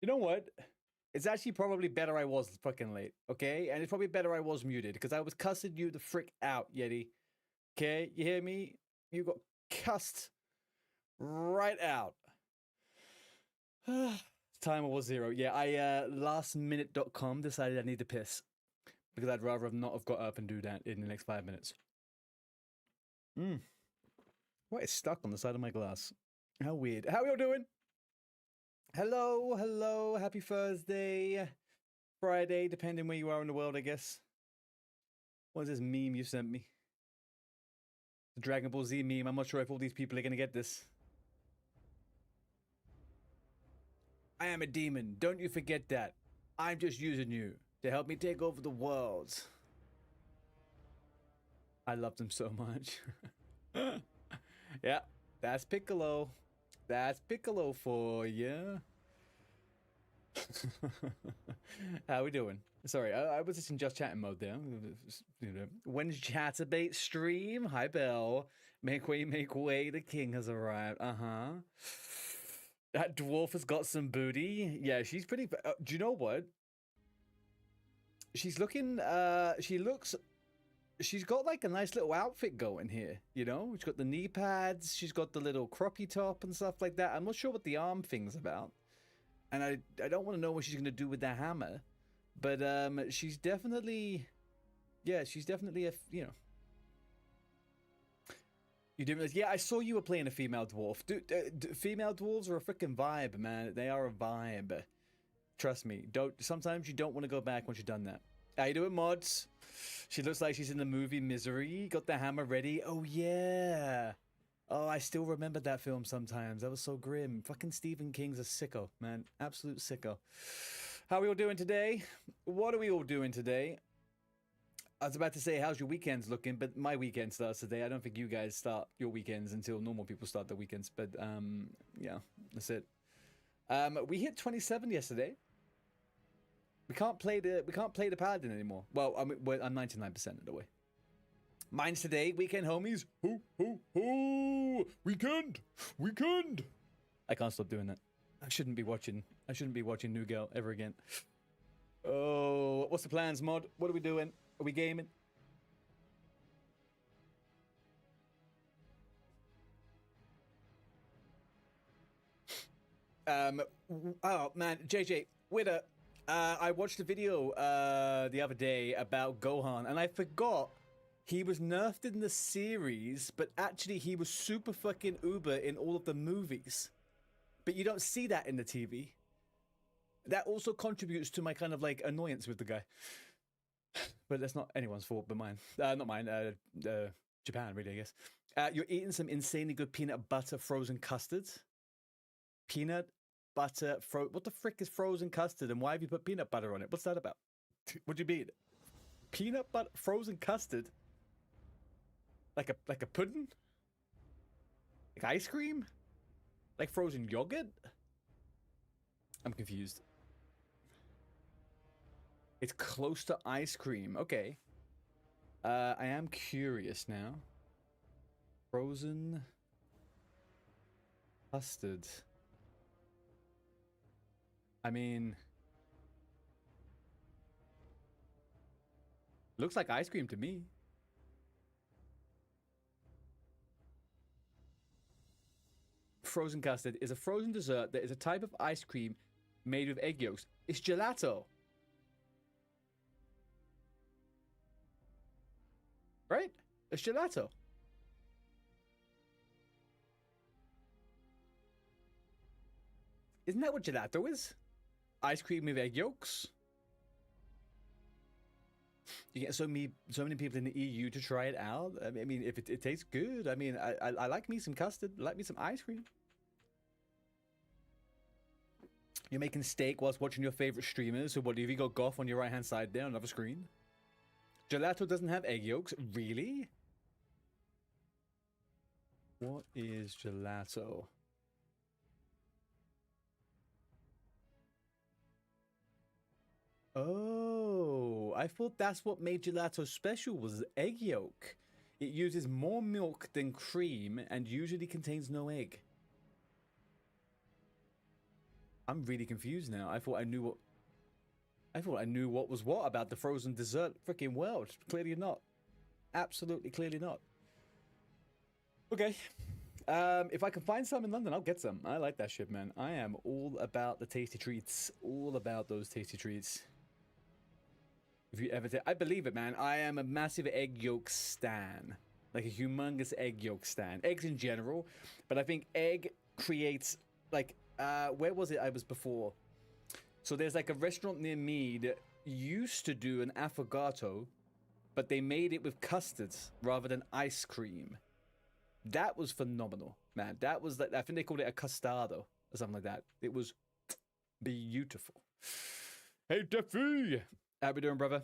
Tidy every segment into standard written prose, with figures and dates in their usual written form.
You know what? It's actually probably better I was fucking late, okay? And it's probably better I was muted, because I was cussing you the frick out, Yeti. Okay, you hear me? You got cussed right out. Timer was 0. Yeah, I lastminute.com decided I need to piss, because I'd rather not have got up and do that in the next 5 minutes. What is stuck on the side of my glass? How weird. How are you doing? Hello, hello, happy Thursday, Friday, depending where you are in the world, I guess. What is this meme you sent me? The Dragon Ball Z meme. I'm not sure if all these people are going to get this. I am a demon. Don't you forget that. I'm just using you to help me take over the world. I love them so much. Yeah, that's Piccolo. That's Piccolo for you. How we doing? Sorry, I was just in just chatting mode there. You know, when's Chatterbait stream? Hi, Belle. Make way, the king has arrived. Uh-huh. That dwarf has got some booty. Yeah, she's pretty... do you know what? She's looking... She's got like a nice little outfit going here, you know? She's got the knee pads, she's got the little croppy top and stuff like that. I'm not sure what the arm thing's about. And I don't want to know what she's going to do with that hammer. But she's definitely... Yeah, she's definitely a, you know... You didn't realize... Yeah, I saw you were playing a female dwarf. Dude, female dwarves are a freaking vibe, man. They are a vibe. Trust me. Sometimes you don't want to go back once you've done that. How you doing, mods? She looks like she's in the movie Misery. Got the hammer ready. Oh, yeah. Oh, I still remember that film sometimes. That was so grim. Fucking Stephen King's a sicko, man. Absolute sicko. How are we all doing today? What are we all doing today? I was about to say, how's your weekends looking? But my weekend starts today. I don't think you guys start your weekends until normal people start their weekends. But, yeah, that's it. We hit 27 yesterday. We can't play the paladin anymore. Well, I'm 99% of the way. Mine's today, weekend homies. Hoo, weekend. I can't stop doing that. I shouldn't be watching New Girl ever again. Oh, what's the plans, mod? What are we doing? Are we gaming? Oh man, JJ, Witter. I watched a video the other day about Gohan, and I forgot he was nerfed in the series, but actually he was super fucking uber in all of the movies. But you don't see that in the TV. That also contributes to my kind of like annoyance with the guy. But that's not anyone's fault but mine. Not mine, Japan really, I guess. You're eating some insanely good peanut butter frozen custard. Peanut butter what the frick is frozen custard, and why have you put peanut butter on it? What's that about? What do you mean? Peanut butter frozen custard? Like a pudding? Like ice cream? Like frozen yogurt? I'm confused. It's close to ice cream. Okay. I am curious now. Frozen custard. I mean, looks like ice cream to me. Frozen custard is a frozen dessert that is a type of ice cream made with egg yolks. It's gelato. Right? It's gelato. Isn't that what gelato is? Ice cream with egg yolks? You get so many people in the EU to try it out. I mean, if it tastes good. I mean, I like me some custard. I like me some ice cream. You're making steak whilst watching your favorite streamers. So what, have you got Goth on your right hand side there on another screen? Gelato doesn't have egg yolks. Really? What is gelato? Oh, I thought that's what made gelato special, was egg yolk. It uses more milk than cream and usually contains no egg. I'm really confused now. I thought I knew what was what about the frozen dessert freaking world. Clearly not. Absolutely clearly not. Okay. If I can find some in London, I'll get some. I like that shit, man. I am all about the tasty treats. All about those tasty treats. If you ever I believe it, man. I am a massive egg yolk stan. Like a humongous egg yolk stan. Eggs in general. But I think egg creates, like, where was it I was before? So there's like a restaurant near me that used to do an affogato, but they made it with custards rather than ice cream. That was phenomenal, man. That was like, I think they called it a custado or something like that. It was beautiful. Hey, Duffy! How we doing, brother?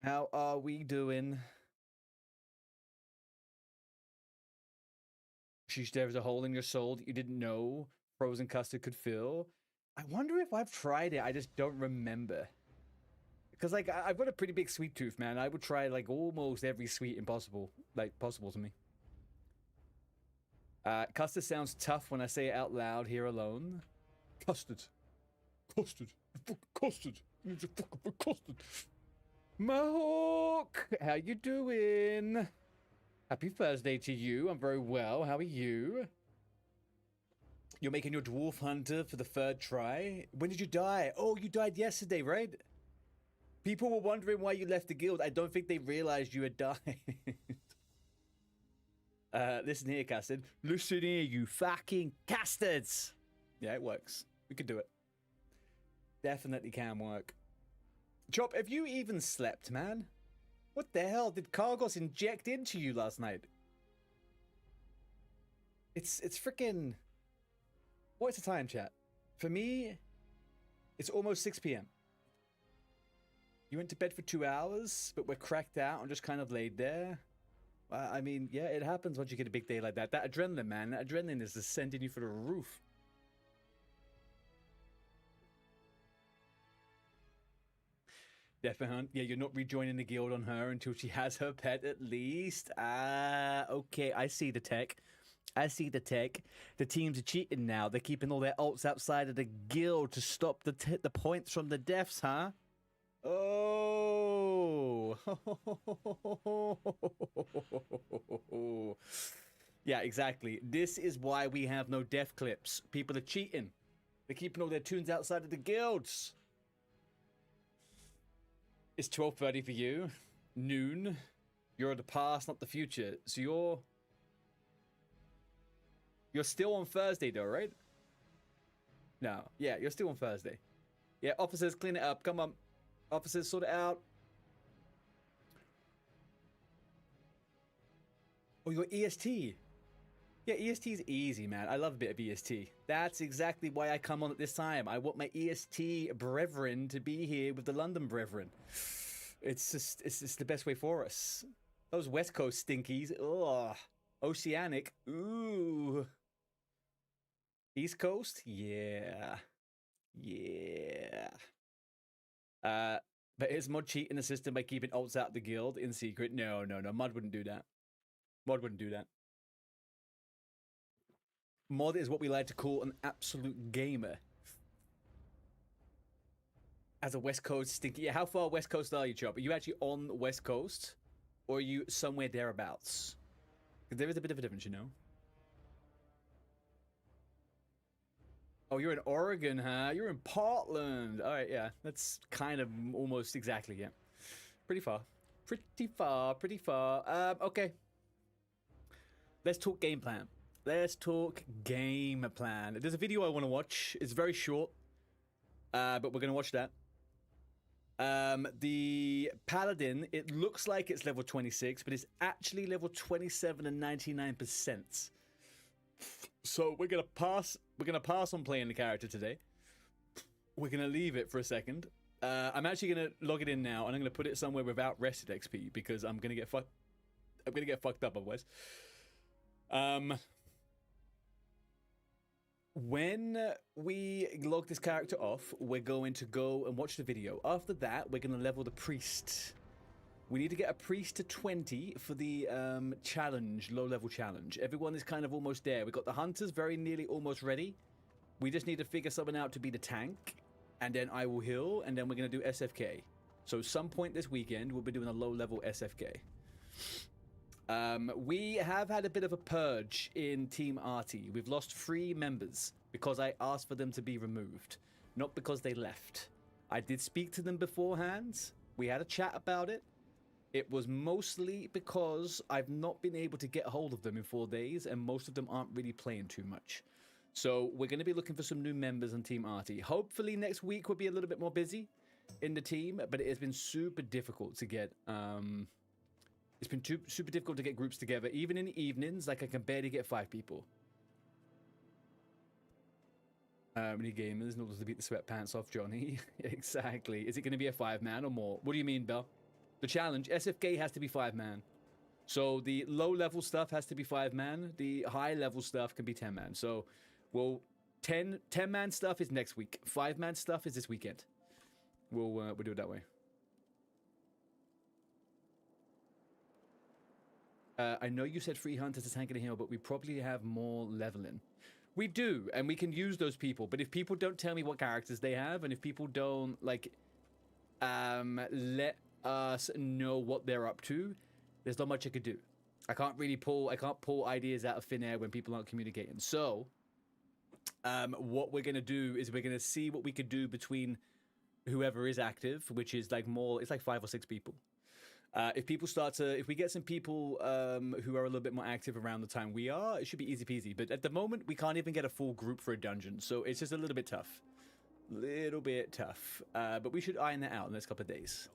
How are we doing? Sheesh, there was a hole in your soul that you didn't know frozen custard could fill. I wonder if I've tried it. I just don't remember. Because, like, I've got a pretty big sweet tooth, man. I would try, like, almost every sweet impossible, like, possible to me. Custard sounds tough when I say it out loud here alone. Custard. Custard. Custard. You just fucking custard. Mahawk, how you doing? Happy Thursday to you. I'm very well. How are you? You're making your dwarf hunter for the third try? When did you die? Oh, you died yesterday, right? People were wondering why you left the guild. I don't think they realized you had died. Listen here, Custard. Listen here, you fucking castards. Yeah, it works. We could do it. Definitely can work. Chop, have you even slept, man? What the hell did Cargos inject into you last night? It's freaking... What's the time, chat? For me, it's almost 6 p.m. You went to bed for 2 hours, but we're cracked out and just kind of laid there. I mean, yeah, it happens once you get a big day like that. That adrenaline, man, that adrenaline is just sending you for the roof. Death Hunt, yeah, you're not rejoining the guild on her until she has her pet at least. Okay, I see the tech. I see the tech. The teams are cheating now. They're keeping all their ults outside of the guild to stop the points from the deaths, huh? Oh. Yeah, exactly. This is why we have no death clips. People are cheating. They're keeping all their tunes outside of the guilds. It's 12:30 for you. Noon. You're the past, not the future. So you're still on Thursday though, right? No. Yeah, you're still on Thursday. Yeah, officers, clean it up. Come on. Officers, sort it out. Oh, your EST. Yeah, EST is easy, man. I love a bit of EST. That's exactly why I come on at this time. I want my EST brethren to be here with the London brethren. It's just the best way for us. Those West Coast stinkies. Ugh. Oceanic. Ooh. East Coast? Yeah. Yeah. But is Mod cheating the system by keeping ults out of the guild in secret? No. Mod wouldn't do that. Mod wouldn't do that. Mod is what we like to call an absolute gamer. As a West Coast stinky. Yeah, how far West Coast are you, Chop? Are you actually on the West Coast? Or are you somewhere thereabouts? Because there is a bit of a difference, you know? Oh, you're in Oregon, huh? You're in Portland. All right, yeah. That's kind of almost exactly, yeah. Pretty far. Pretty far. Okay. Let's talk game plan. Let's talk game plan. There's a video I want to watch. It's very short, but we're going to watch that. The Paladin, it looks like it's level 26, but it's actually level 27 and 99%. So we're going to pass. We're going to pass on playing the character today. We're going to leave it for a second. I'm actually going to log it in now, and I'm going to put it somewhere without rested XP because I'm going to get fucked. I'm going to get fucked up otherwise. When we log this character off, we're going to go and watch the video. After that, we're going to level the priest. We need to get a priest to 20 for the challenge, low-level challenge. Everyone is kind of almost there. We've got the hunters very nearly almost ready. We just need to figure someone out to be the tank, and then I will heal, and then we're going to do SFK. So some point this weekend, we'll be doing a low-level SFK. We have had a bit of a purge in Team ARTEY. We've lost 3 members because I asked for them to be removed, not because they left. I did speak to them beforehand. We had a chat about it. It was mostly because I've not been able to get a hold of them in 4 days, and most of them aren't really playing too much. So we're going to be looking for some new members on Team ARTEY. Hopefully next week we'll be a little bit more busy in the team, but it has been super difficult to get... It's been super difficult to get groups together. Even in the evenings, like I can barely get 5 people. Many gamers in order to beat the sweatpants off Johnny. Exactly. Is it going to be a 5-man or more? What do you mean, Bell? The challenge, SFK has to be 5-man. So the low-level stuff has to be 5-man. The high-level stuff can be 10-man. So, well, 10-man stuff is next week. 5-man stuff is this weekend. We'll do it that way. I know you said 3 hunters to tank in a hill, but we probably have more leveling. We do, and we can use those people. But if people don't tell me what characters they have, and if people don't, like, let us know what they're up to, there's not much I could do. I can't pull ideas out of thin air when people aren't communicating. So, what we're going to do is we're going to see what we could do between whoever is active, which is like it's like 5 or 6 people. If we get some people who are a little bit more active around the time we are, it should be easy peasy. But at the moment, we can't even get a full group for a dungeon, so it's just a little bit tough. But we should iron that out in the next couple of days.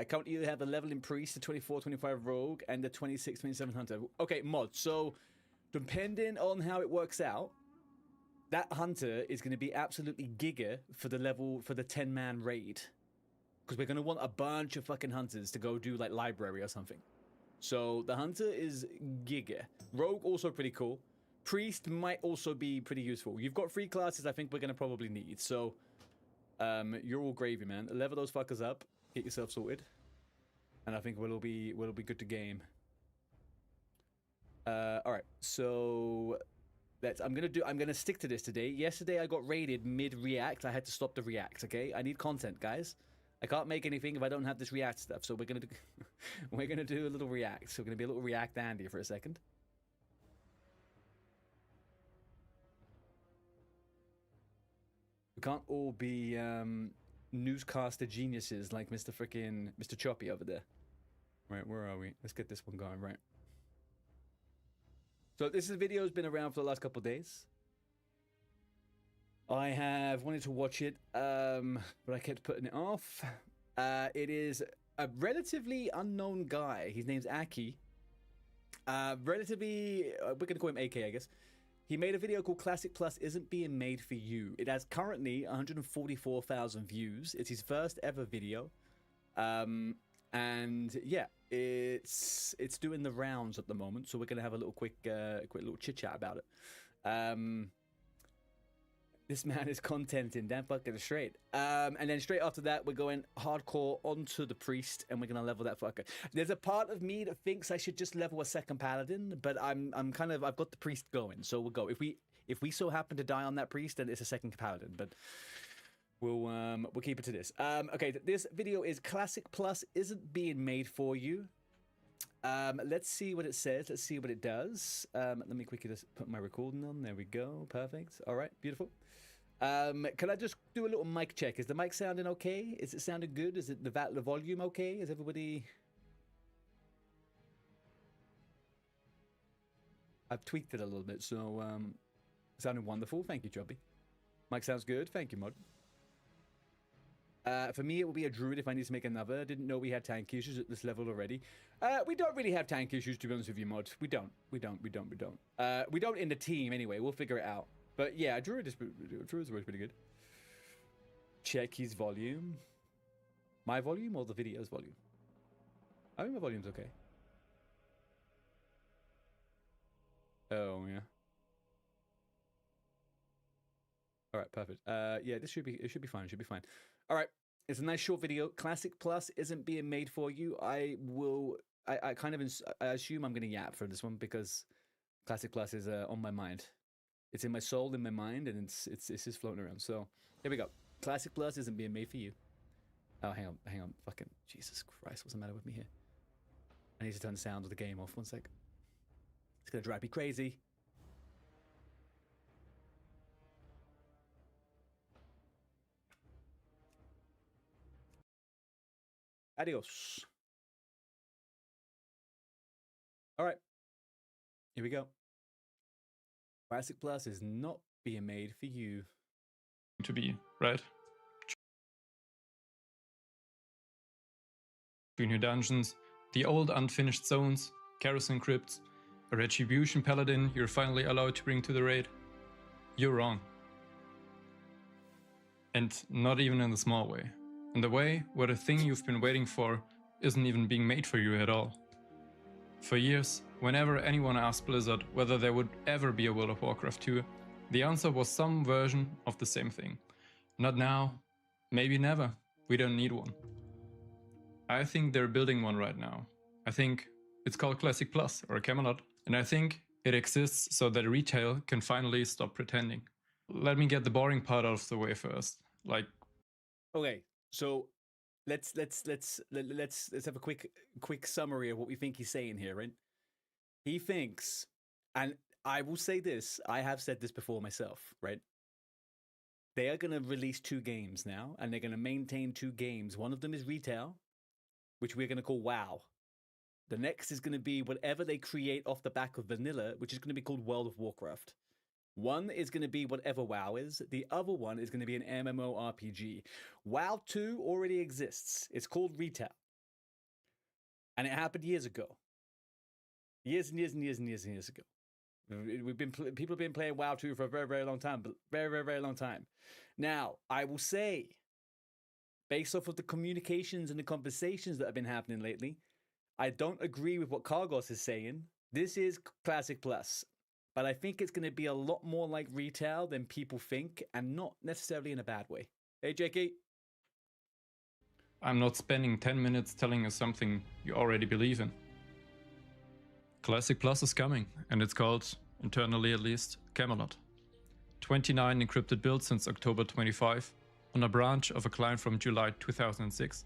Can't you have a leveling priest, the 24, 25 rogue, and the 26, 27 hunter? Okay, mod. So, depending on how it works out, that hunter is going to be absolutely giga for the 10-man raid. Because we're going to want a bunch of fucking hunters to go do, like, library or something. So, the hunter is giga. Rogue, also pretty cool. Priest might also be pretty useful. You've got 3 classes I think we're going to probably need. So, you're all gravy, man. Level those fuckers up. Get yourself sorted. And I think we'll be good to game. Alright, so... I'm gonna stick to this today. Yesterday I got raided mid-react. I had to stop the react, okay? I need content, guys. I can't make anything if I don't have this react stuff, so we're gonna do a little react. So we're gonna be a little react Andy for a second. We can't all be newscaster geniuses like Mr. Choppy over there. Right, where are we? Let's get this one going, right. So this video has been around for the last couple of days. I have wanted to watch it, but I kept putting it off. It is a relatively unknown guy. His name's Aki. We're going to call him AK, I guess. He made a video called Classic Plus Isn't Being Made For You. It has currently 144,000 views. It's his first ever video. And yeah, it's doing the rounds at the moment. So we're going to have a little quick little chit chat about it. This man is contenting, damn fucking straight. And then straight after that, we're going hardcore onto the priest, and we're gonna level that fucker. There's a part of me that thinks I should just level a second paladin, but I've got the priest going, so we'll go. If we so happen to die on that priest, then it's a second paladin, but we'll keep it to this. Okay, this video is Classic Plus Isn't Being Made For You. Let's see what it says. Let's see what it does. Let me quickly just put my recording on. There we go. Perfect. All right. Beautiful. Can I just do a little mic check? Is the mic sounding okay? Is it sounding good? Is it the volume okay? Is everybody... I've tweaked it a little bit, so sounding wonderful. Thank you, Chubby. Mic sounds good. Thank you, Mod. For me, it will be a druid if I need to make another. Didn't know we had tank issues at this level already. We don't really have tank issues, to be honest with you, Mod. We don't in the team, anyway. We'll figure it out. But yeah, druid's always pretty good. Check his volume. My volume or the video's volume? I think my volume's okay. Oh, yeah. All right, perfect. Yeah, it should be fine. It should be fine. All right, it's a nice short video. Classic Plus Isn't Being Made For You. I assume I'm gonna yap for this one because Classic Plus is on my mind. It's in my soul, in my mind, and it's just floating around. So here we go. Classic Plus isn't being made for you. Oh, hang on. Fucking Jesus Christ, what's the matter with me here? I need to turn the sound of the game off. 1 sec. It's gonna drive me crazy. Adios. All right. Here we go. Classic Plus is not being made for you. To be, right? New dungeons, the old unfinished zones, garrison crypts, a retribution paladin you're finally allowed to bring to the raid. You're wrong. And not even in the small way. In the way where the thing you've been waiting for isn't even being made for you at all. For years, whenever anyone asked Blizzard whether there would ever be a World of Warcraft 2, the answer was some version of the same thing. Not now, maybe never, we don't need one. I think they're building one right now. I think it's called Classic Plus or Camelot, and I think it exists so that retail can finally stop pretending. Let me get the boring part out of the way first. Okay, so let's have a quick summary of what we think he's saying here, right? He thinks, and I will say this, I have said this before myself, right? They are going to release 2 games now, and they're going to maintain 2 games. One of them is retail, which we're going to call WoW. The next is going to be whatever they create off the back of vanilla, which is going to be called World of Warcraft. One is going to be whatever WoW is. The other one is going to be an MMORPG. WoW 2 already exists. It's called retail. And it happened years ago. Years ago. People have been playing WoW 2 for a very, very long time. Very long time. Now, I will say, based off of the communications and the conversations that have been happening lately, I don't agree with what Kargos is saying. This is Classic Plus. But I think it's going to be a lot more like retail than people think, and not necessarily in a bad way. Hey, Jakey. I'm not spending 10 minutes telling you something you already believe in. Classic Plus is coming, and it's called, internally at least, Camelot. 29 encrypted builds since October 25, on a branch of a client from July 2006.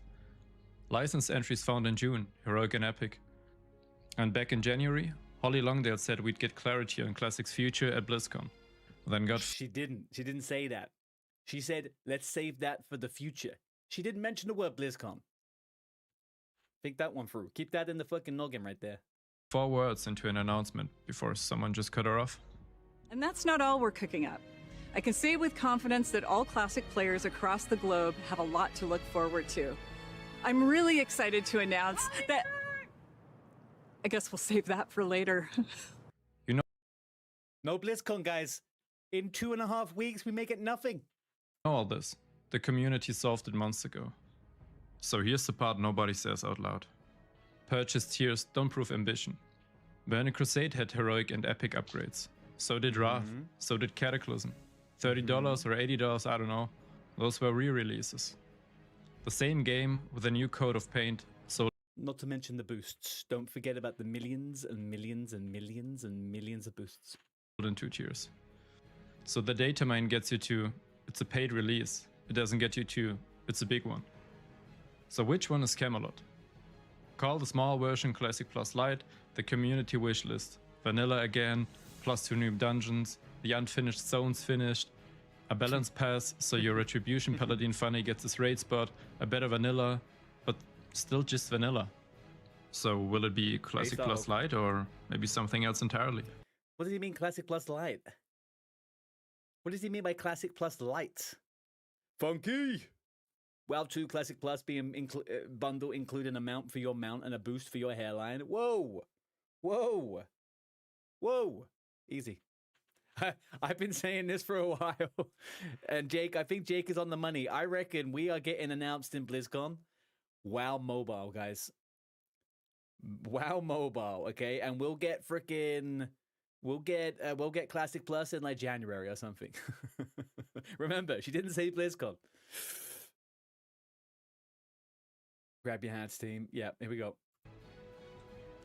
License entries found in June, heroic and epic. And back in January, Holly Longdale said we'd get clarity on Classic's future at BlizzCon. Then got... She didn't say that. She said, let's save that for the future. She didn't mention the word BlizzCon. Think that one through. Keep that in the fucking noggin right there. 4 words into an announcement before someone just cut her off. And that's not all we're cooking up. I can say with confidence that all Classic players across the globe have a lot to look forward to. I'm really excited to announce that... I guess we'll save that for later. You know... No BlizzCon, guys. In 2.5 weeks, we make it nothing. All this. The community solved it months ago. So here's the part nobody says out loud. Purchase tiers don't prove ambition. Burning Crusade had heroic and epic upgrades. So did Wrath. So did Cataclysm. $30 or $80, I don't know. Those were re-releases. The same game with a new coat of paint. So not to mention the boosts. Don't forget about the millions and millions and millions and millions of boosts. In 2 tiers. So the data mine gets you to, it's a paid release. It doesn't get you to, it's a big one. So which one is Camelot? Call the small version Classic Plus Lite, the community wishlist, vanilla again, plus 2 new dungeons, the unfinished zones finished, a balance pass so your retribution paladin funny gets his raid spot, a better vanilla, but still just vanilla. So will it be Classic Plus Lite or maybe something else entirely? What does he mean Classic Plus Lite? What does he mean by Classic Plus Lite? Funky! WoW 2 Classic Plus being bundle including a mount for your mount and a boost for your hairline. Whoa! Whoa! Whoa! Easy. I've been saying this for a while. And Jake, I think Jake is on the money. I reckon we are getting announced in BlizzCon. WoW Mobile, guys. WoW Mobile, okay? And we'll get freaking... We'll get Classic Plus in like January or something. Remember, she didn't say BlizzCon. Grab your hands, team. Yeah, here we go.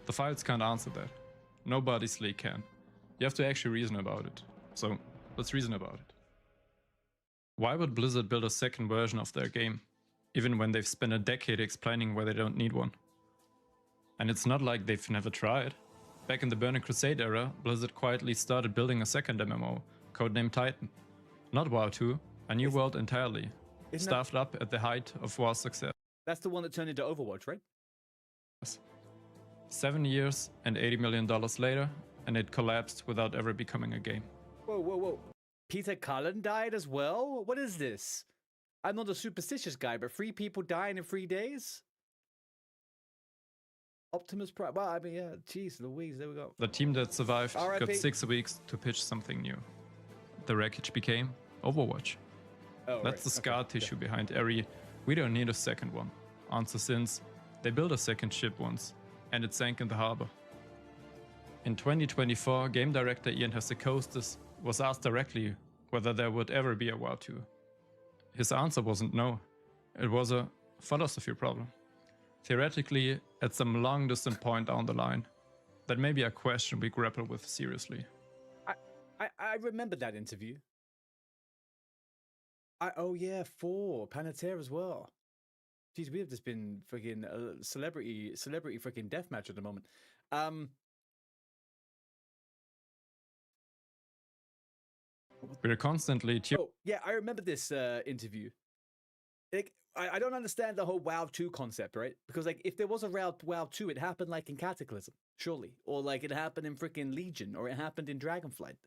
The files can't answer that. Nobody's leak can. You have to actually reason about it. So Let's reason about it. Why would Blizzard build a second version of their game, even when they've spent a decade explaining why they don't need one? And it's not like they've never tried. Back in the Burning Crusade era, Blizzard quietly started building a second MMO, codenamed Titan. Not WoW 2, a new world entirely, staffed up at the height of WoW's success. That's the one that turned into Overwatch, right? 7 years and $80 million later, and it collapsed without ever becoming a game. Whoa, whoa, whoa. Peter Cullen died as well? What is this? I'm not a superstitious guy, but 3 people dying in 3 days? Optimus Prime. Well, I mean, yeah, jeez Louise, there we go. The team that survived RIP. got 6 weeks to pitch something new. The wreckage became Overwatch. Oh, That's the scar okay. tissue behind every "we don't need a second one" answer, since they built a second ship once, and it sank in the harbor. In 2024, game director Ian Hassel-Costas was asked directly whether there would ever be a WoW 2. His answer wasn't no. It was a philosophy problem. Theoretically, at some long distant point down the line, that may be a question we grapple with seriously. I remember that interview. Oh yeah, 4 Panettiere as well. Jeez, we have just been freaking celebrity freaking deathmatch at the moment. We're constantly Oh yeah, I remember this interview. Like, I don't understand the whole WoW 2 concept, right? Because like, if there was a WoW 2, it happened like in Cataclysm, surely, or like it happened in freaking Legion, or it happened in Dragonflight.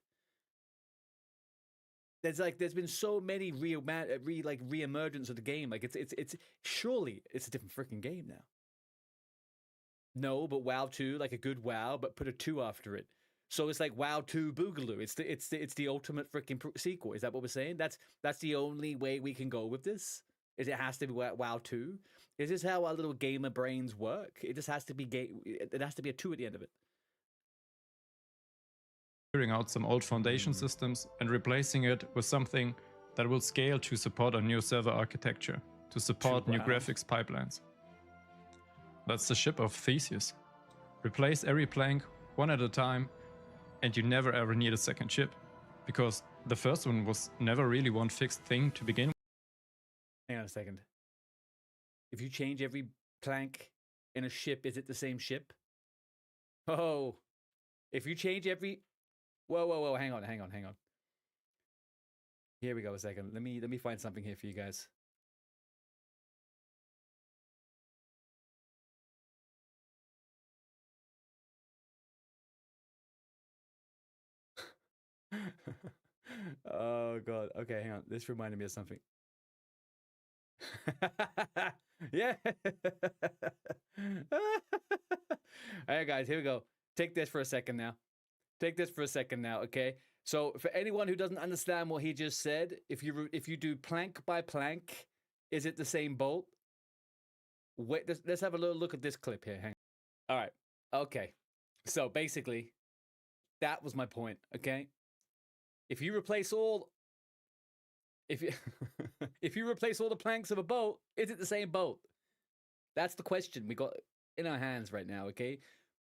There's been so many re-emergence of the game. Like it's surely it's a different freaking game now. No, but WoW 2, like a good WoW, but put a 2 after it. So it's like WoW 2 Boogaloo. It's the ultimate freaking sequel. Is that what we're saying? That's the only way we can go with this. Is it has to be WoW 2? Is this how our little gamer brains work? It just has to be it has to be a 2 at the end of it. Figuring out some old foundation systems and replacing it with something that will scale to support a new server architecture, to support new graphics pipelines. That's the ship of Theseus. Replace every plank one at a time, and you never ever need a second ship, because the first one was never really one fixed thing to begin with. Hang on a second. If you change every plank in a ship, is it the same ship? Oh, if you change every... Whoa, hang on. Here we go a second. Let me find something here for you guys. Oh god. Okay, hang on. This reminded me of something. Yeah. Alright guys, here we go. Take this for a second now. Okay? So for anyone who doesn't understand what he just said, if you do plank by plank, is it the same bolt? Wait, let's have a little look at this clip here. Hang on. All right. Okay. So basically, that was my point, okay? If you replace all if you replace all the planks of a boat, is it the same boat? That's the question we got in our hands right now, okay?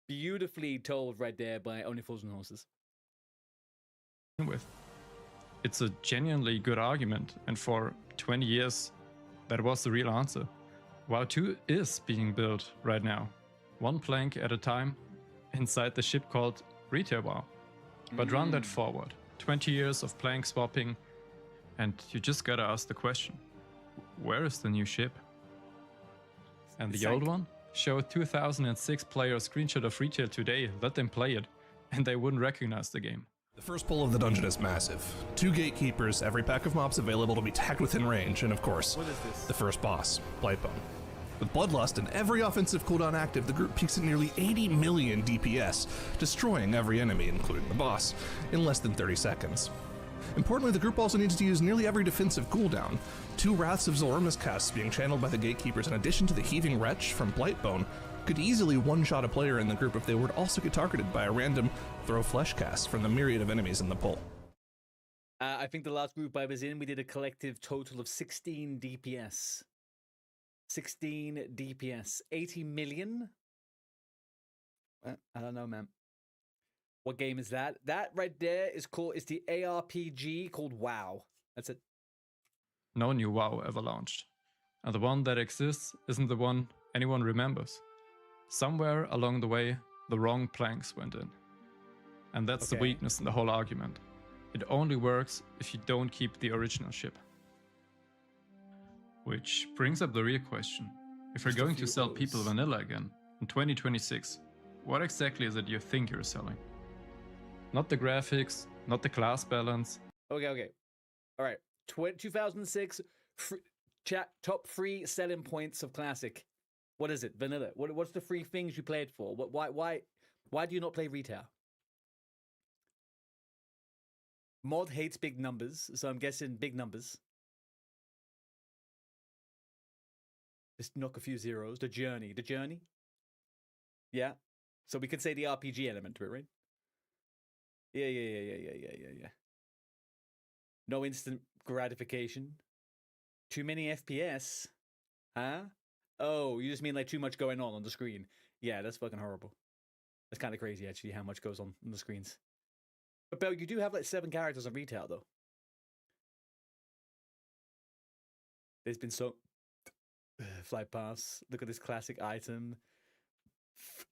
Beautifully told right there by Only Fools and Horses. With. It's a genuinely good argument, and for 20 years, that was the real answer. WoW 2 is being built right now, one plank at a time, inside the ship called Retail WoW. But run that forward, 20 years of plank swapping, and you just gotta ask the question, where is the new ship? And the old one? Show a 2006 player screenshot of Retail today, let them play it, and they wouldn't recognize the game. The first pull of the dungeon is massive. 2 gatekeepers, every pack of mobs available to be tagged within range, and of course, the first boss, Blightbone. With Bloodlust and every offensive cooldown active, the group peaks at nearly 80 million DPS, destroying every enemy, including the boss, in less than 30 seconds. Importantly, the group also needs to use nearly every defensive cooldown. 2 Wraths of Zoroarmus casts being channeled by the gatekeepers in addition to the Heaving Wretch from Blightbone could easily one-shot a player in the group if they would also get targeted by a random Throw Flesh cast from the myriad of enemies in the pull. I think the last group I was in, we did a collective total of 16 DPS. 16 DPS. 80 million? I don't know, man. What game is that? That right there is called, it's the ARPG called WoW. That's it. No new WoW ever launched. And the one that exists isn't the one anyone remembers. Somewhere along the way, the wrong planks went in. And that's the Okay. weakness in the whole argument. It only works if you don't keep the original ship. Which brings up the real question. If you're Just a going to few sell people O's. vanilla again in 2026, what exactly is it you think you're selling? Not the graphics, not the class balance. Okay. All right. 2006 top 3 selling points of Classic. What is it? Vanilla. What's the 3 things you played for? Why do you not play retail? Mod hates big numbers, so I'm guessing big numbers. Just knock a few zeros. The journey. Yeah. So we could say the RPG element to it, right? Yeah. No instant gratification. Too many FPS. Huh? Oh, you just mean like too much going on the screen. Yeah, that's fucking horrible. That's kind of crazy, actually, how much goes on the screens. But, Bell, you do have like 7 characters on retail, though. There's been so... Flight pass. Look at this classic item.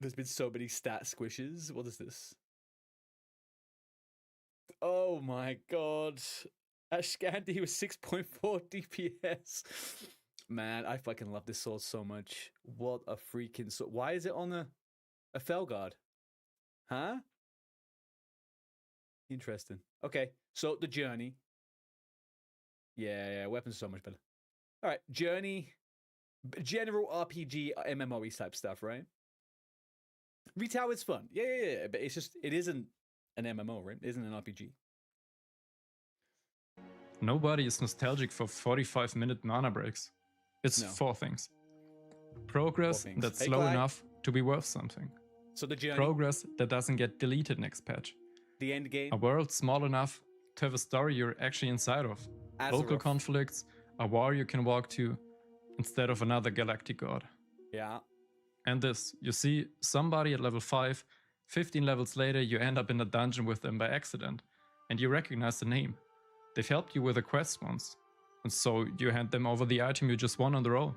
There's been so many stat squishes. What is this? Oh my god. At Scandi was 6.4 DPS. Man, I fucking love this sword so much. What a freaking sword. Why is it on a Felguard? Huh? Interesting. Okay, so the journey. Yeah, weapons are so much better. All right, journey. General RPG, MMOE type stuff, right? Retail is fun. Yeah, but it's just, it isn't an MMO, right? It isn't an RPG. Nobody is nostalgic for 45-minute mana breaks. It's No. 4 things. Progress 4 things. that's Hey, slow Clyde. enough to be worth something. So the journey, Progress that doesn't get deleted next patch. the end game. A world small enough to have a story you're actually inside of. Local Azeroth. conflicts, a war you can walk to, instead of another galactic god. Yeah. And this, you see somebody at level 5, 15 levels later you end up in a dungeon with them by accident, and you recognize the name. They've helped you with a quest once, and so you hand them over the item you just won on the roll.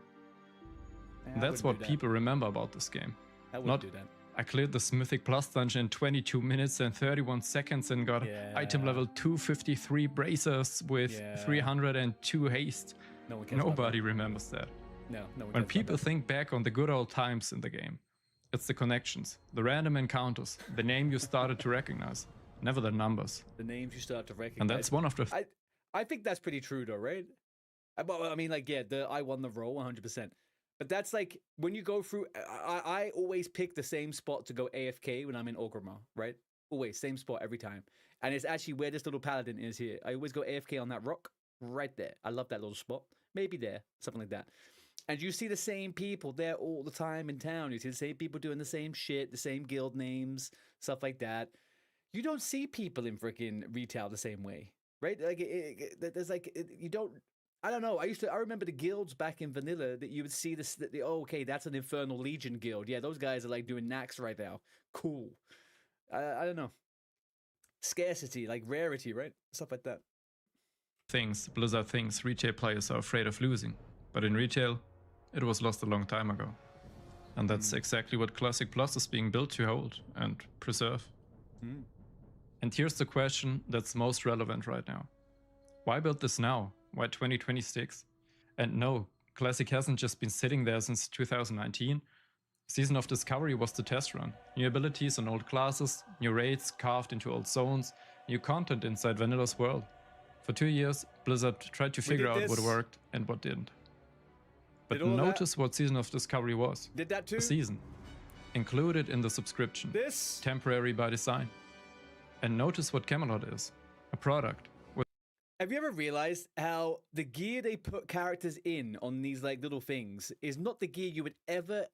Yeah, And that's what people remember about this game. I wouldn't not- do that. I cleared this Mythic Plus dungeon in 22 minutes and 31 seconds and got item Yeah. level 253 bracers with Yeah. 302 haste. No one cares about Nobody remembers that. that. No one When cares about people that. think back on the good old times in the game, it's the connections, the random encounters, the name you started to recognize, never the numbers. The names you start to recognize. And that's one of the I think that's pretty true, though, right? I mean, like, yeah, I won the roll 100%. But that's like, when you go through, I always pick the same spot to go AFK when I'm in Orgrimmar, right? Always, same spot every time. And it's actually where this little paladin is here. I always go AFK on that rock, right there. I love that little spot. Maybe there, something like that. And you see the same people there all the time in town. You see the same people doing the same shit, the same guild names, stuff like that. You don't see people in freaking retail the same way, right? Like, there's like, you don't. I don't know. I remember the guilds back in vanilla that you would see this. Oh, okay, that's an Infernal Legion guild. Yeah, those guys are like doing knacks right now. Cool. I don't know. Scarcity, like rarity, right? Stuff like that. things, Blizzard thinks retail players are afraid of losing. But in retail, it was lost a long time ago. And that's exactly what Classic Plus is being built to hold and preserve. And here's the question that's most relevant right now. Why build this now? Why 2026? And no, Classic hasn't just been sitting there since 2019. Season of Discovery was the test run. New abilities on old classes, new raids carved into old zones, new content inside Vanilla's world. For 2 years, Blizzard tried to figure out what worked and what didn't. But Did all that? notice what Season of Discovery was. Did that too? A season. Included in the subscription. This? Temporary by design. And notice what Camelot is. A product. Have you ever realized how the gear they put characters in on these like little things is not the gear you would ever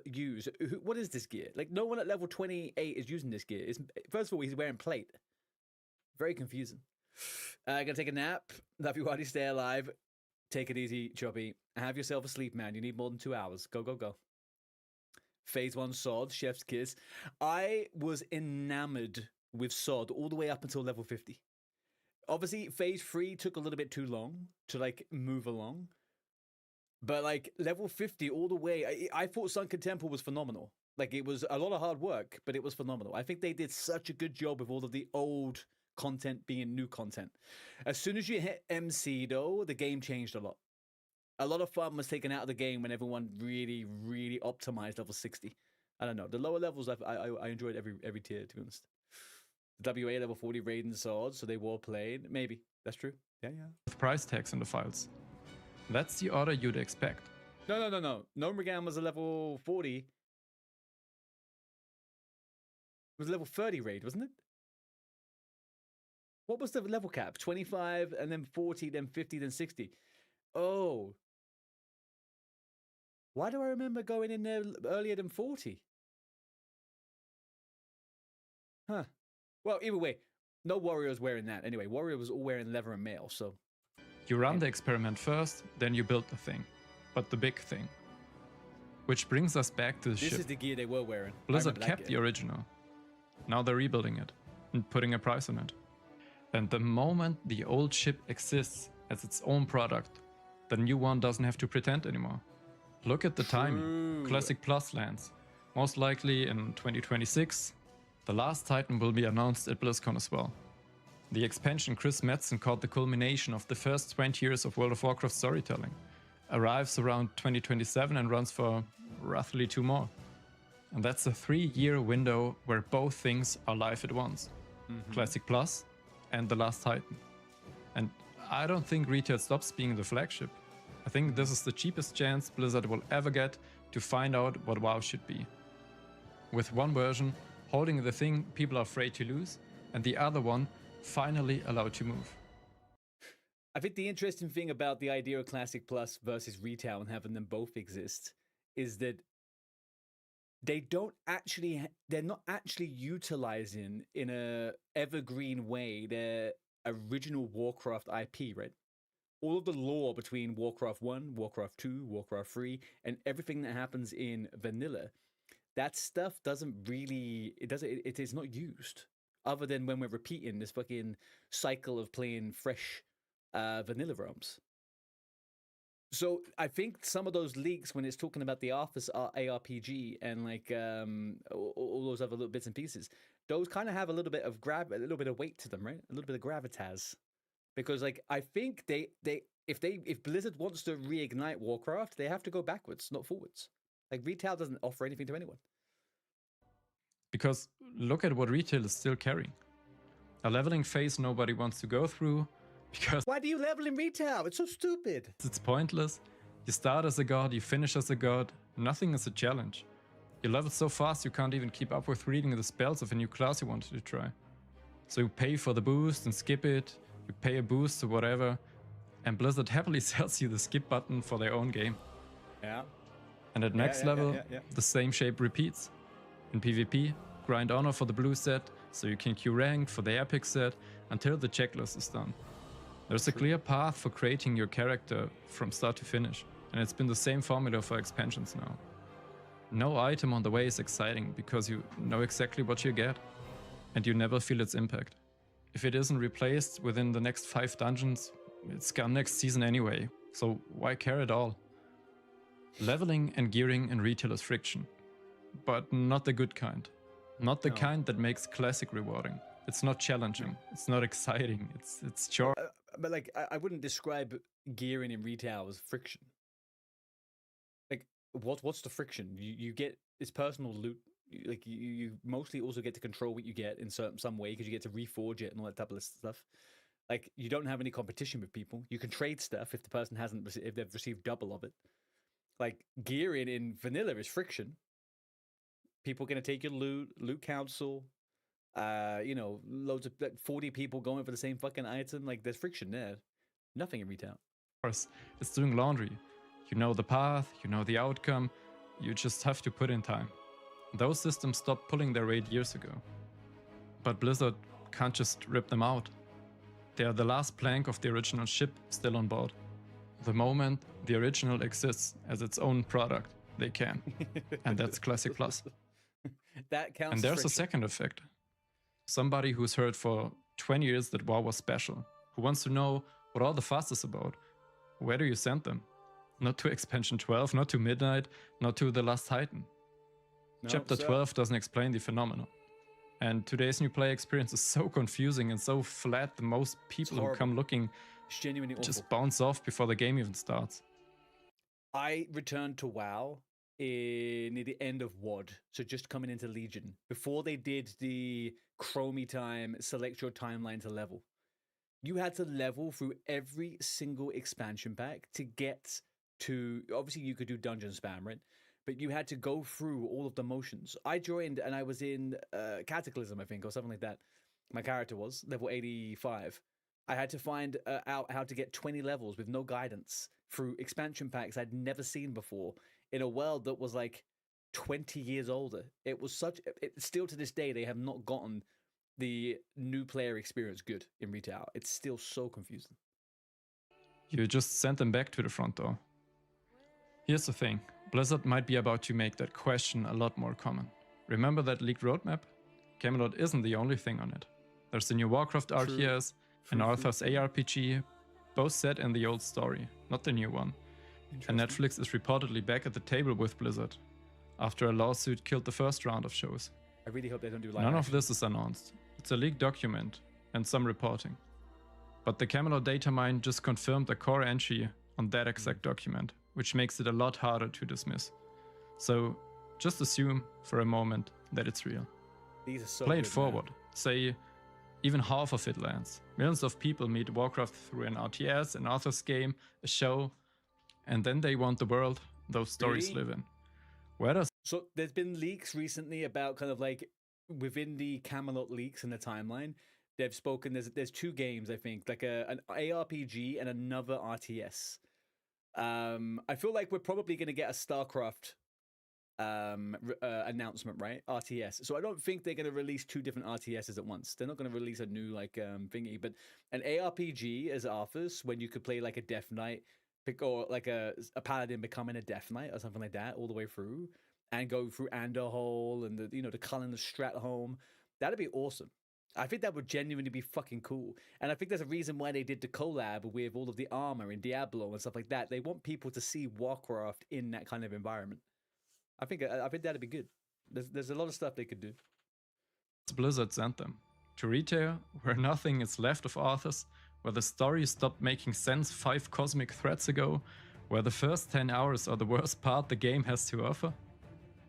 use? What is this gear? Like, no one at level 28 is using this gear. First of all, he's wearing plate. Very confusing. Gonna take a nap. Love you while you stay alive. Take it easy, Choppy. Have yourself a sleep, man. You need more than 2 hours. Go, go, go. Phase 1 SOD, Chef's Kiss. I was enamored with SOD all the way up until level 50. Obviously, Phase 3 took a little bit too long to, like, move along. But, like, level 50 all the way, I thought Sunken Temple was phenomenal. Like, it was a lot of hard work, but it was phenomenal. I think they did such a good job with all of the old content being new content. As soon as you hit MC, though, the game changed a lot. A lot of fun was taken out of the game when everyone really, really optimized level 60. I don't know. The lower levels, I enjoyed every tier, to be honest. The WA level 40 Raiden swords, so they were played. Maybe. That's true. Yeah. With price tags in the files. That's the order you'd expect. No. Nomrigan was a level 40. It was a level 30 raid, wasn't it? What was the level cap? 25, and then 40, then 50, then 60. Oh. Why do I remember going in there earlier than 40? Huh. Well, either way, no Warrior was wearing that. Anyway, Warrior was all wearing leather and mail, so... You run the experiment first, then you build the thing. But the big thing. Which brings us back to the ship. This is the gear they were wearing. Blizzard kept the original. Now they're rebuilding it and putting a price on it. And the moment the old ship exists as its own product, the new one doesn't have to pretend anymore. Look at the timing. Classic Plus lands. Most likely in 2026. The last Titan will be announced at BlizzCon as well. The expansion Chris Metzen called the culmination of the first 20 years of World of Warcraft storytelling arrives around 2027 and runs for roughly 2 more. And that's a 3-year window where both things are live at once. Classic Plus and The Last Titan. And I don't think retail stops being the flagship. I think this is the cheapest chance Blizzard will ever get to find out what WoW should be. With one version holding the thing people are afraid to lose, and the other one finally allowed to move. I think the interesting thing about the idea of Classic Plus versus retail and having them both exist is that they're not actually utilizing in a evergreen way their original Warcraft IP, right? All of the lore between Warcraft 1, Warcraft 2, Warcraft 3, and everything that happens in vanilla, that stuff it is not used other than when we're repeating this fucking cycle of playing fresh vanilla realms. So I think some of those leaks, when it's talking about the Arthas ARPG and like all those other little bits and pieces, those kind of have a little bit of weight to them, right? A little bit of gravitas, because like I think if Blizzard wants to reignite Warcraft, they have to go backwards, not forwards. Like retail doesn't offer anything to anyone. Because look at what retail is still carrying. A leveling phase nobody wants to go through. Because why do you level in retail? It's so stupid. It's pointless. You start as a god, you finish as a god. Nothing is a challenge. You level so fast you can't even keep up with reading the spells of a new class you wanted to try. So you pay for the boost and skip it. You pay a boost or whatever. And Blizzard happily sells you the skip button for their own game. Yeah. And at next level, the same shape repeats. In PvP, grind honor for the blue set, so you can queue ranked for the epic set until the checklist is done. There's a clear path for creating your character from start to finish, and it's been the same formula for expansions now. No item on the way is exciting because you know exactly what you get, and you never feel its impact. If it isn't replaced within the next 5 dungeons, it's gone next season anyway, so why care at all? Leveling and gearing in retail is friction, but not the good kind. Not the kind that makes classic rewarding. It's not challenging, it's not exciting, it's chore. But like, I wouldn't describe gearing in retail as friction. Like, what's the friction? You get it's personal loot. Like you mostly also get to control what you get in some way because you get to reforge it and all that type of stuff. Like you don't have any competition with people. You can trade stuff if the person if they've received double of it. Like gearing in vanilla is friction. People are gonna take your loot council. Loads of 40 people going for the same fucking item. Like there's friction there. Nothing in retail. Of course, it's doing laundry. You know the path, you know the outcome. You just have to put in time. Those systems stopped pulling their weight years ago. But Blizzard can't just rip them out. They are the last plank of the original ship still on board. The moment the original exists as its own product, they can. And that's Classic Plus. That counts. And there's a second effect. Somebody who's heard for 20 years that WoW was special, who wants to know what all the fuss is about. Where do you send them? Not to Expansion 12, not to Midnight, not to The Last Titan. No, Chapter 12 doesn't explain the phenomenon. And today's new play experience is so confusing and so flat that most people who come looking it's genuinely awful. just bounce off before the game even starts. I returned to WoW near the end of WoD, so just coming into Legion, before they did the Chromie time, select your timeline to level. You had to level through every single expansion pack to get to, obviously you could do dungeon spam, right? But you had to go through all of the motions. I joined and I was in Cataclysm, I think, or something like that. My character was level 85. I had to find out how to get 20 levels with no guidance through expansion packs I'd never seen before in a world that was like 20 years older. It was still to this day, they have not gotten the new player experience good in retail. It's still so confusing. You just sent them back to the front door. Here's the thing, Blizzard might be about to make that question a lot more common. Remember that leaked roadmap? Camelot isn't the only thing on it. There's the new Warcraft RTS and Arthur's ARPG, both set in the old story, not the new one. And Netflix is reportedly back at the table with Blizzard, after a lawsuit killed the first round of shows. I really hope they don't do live None action. of this is announced. It's a leaked document and some reporting. But the Camelot data mine just confirmed a core entry on that exact document, which makes it a lot harder to dismiss. So just assume for a moment that it's real. These are so Play it good, forward. man. Say even half of it lands. Millions of people meet Warcraft through an RTS, an Arthur's game, a show, and then they want the world those stories Really? live in. Where does So there's been leaks recently about kind of like within the Camelot leaks in the timeline. They've spoken. There's two games, I think, like an ARPG and another RTS. I feel like we're probably going to get a StarCraft announcement, right? RTS. So I don't think they're going to release two different RTSs at once. They're not going to release a new like thingy, but an ARPG as Arthas, when you could play like a Death Knight, or like a paladin becoming a Death Knight or something like that, all the way through, and go through Anderhole and the Cullen of Stratholme. That'd be awesome. I think that would genuinely be fucking cool. And I think there's a reason why they did the collab with all of the armor in Diablo and stuff like that. They want people to see Warcraft in that kind of environment. I think that'd be good. There's a lot of stuff they could do. Blizzard sent them? To retail, where nothing is left of Arthas, where the story stopped making sense 5 cosmic threads ago, where the first 10 hours are the worst part the game has to offer?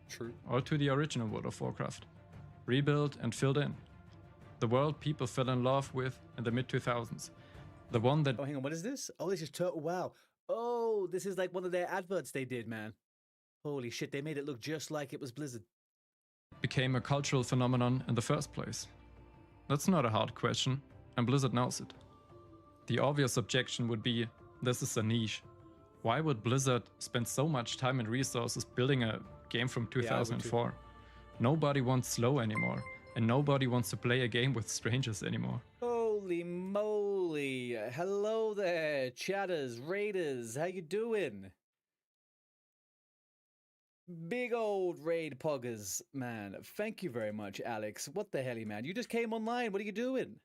True. Or to the original World of Warcraft, rebuilt and filled in. The world people fell in love with in the mid-2000s. The one that Oh, hang on. What is this? Oh, this is Turtle WoW. Oh, this is like one of their adverts they did, man. Holy shit, they made it look just like it was Blizzard. became a cultural phenomenon in the first place. That's not a hard question, and Blizzard knows it. The obvious objection would be, this is a niche. Why would Blizzard spend so much time and resources building a game from 2004? Nobody wants slow anymore, and nobody wants to play a game with strangers anymore. Holy moly. Hello there, chatters, raiders. How you doing? Big old raid poggers, man. Thank you very much, Alex. What the hell, man? You just came online. What are you doing?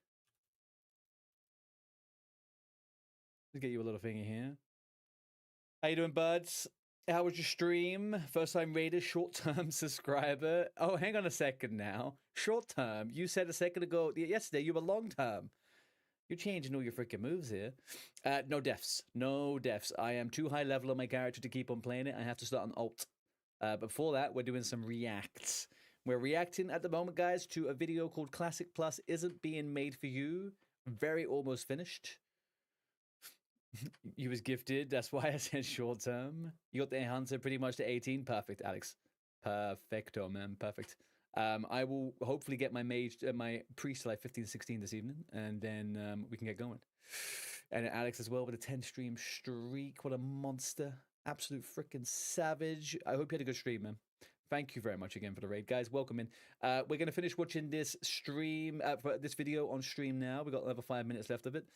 Let's get you a little thingy here. How you doing, buds? How was your stream? First time raider, short term subscriber. Oh, hang on a second now. Short term. You said a second ago, yesterday, you were long term. You're changing all your freaking moves here. No deaths. No deaths. I am too high level on my character to keep on playing it. I have to start on alt. Before that, we're doing some reacts. We're reacting at the moment, guys, to a video called Classic Plus Isn't Being Made for You. Very almost finished. You was gifted. That's why I said short term. You got the Hunter pretty much to 18. Perfect, Alex. Perfecto, man. Perfect. I will hopefully get my mage, my priest to like 15, 16 this evening, and then we can get going. And Alex as well with a 10 stream streak. What a monster. Absolute freaking savage. I hope you had a good stream, man. Thank you very much again for the raid, guys. Welcome in. We're going to finish watching this stream, for this video on stream now. We've got another 5 minutes left of it.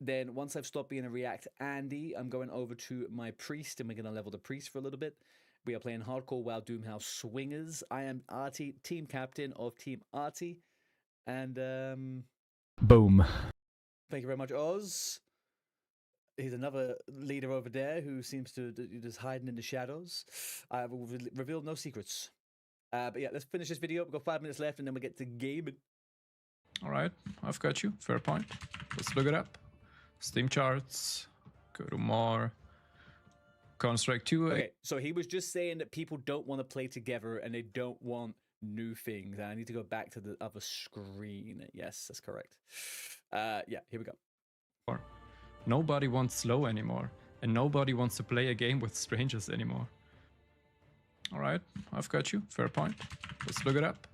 Then once I've stopped being a React Andy, I'm going over to my Priest, and we're going to level the Priest for a little bit. We are playing Hardcore WoW DOOMHOWL Swingers. I am ARTEY, team captain of Team ARTEY. And, Boom. thank you very much, Oz. He's another leader over there who seems to just hiding in the shadows. I will reveal no secrets. But yeah, let's finish this video. We've got 5 minutes left, and then we get to gaming. All right, I've got you. Fair point. Let's look it up. Steam charts. Go to more. Counter-Strike 2. Okay, so he was just saying that people don't want to play together and they don't want new things. And I need to go back to the other screen. Yes, that's correct. Yeah, here we go. Nobody wants slow anymore, and nobody wants to play a game with strangers anymore. All right, I've got you. Fair point. Let's look it up.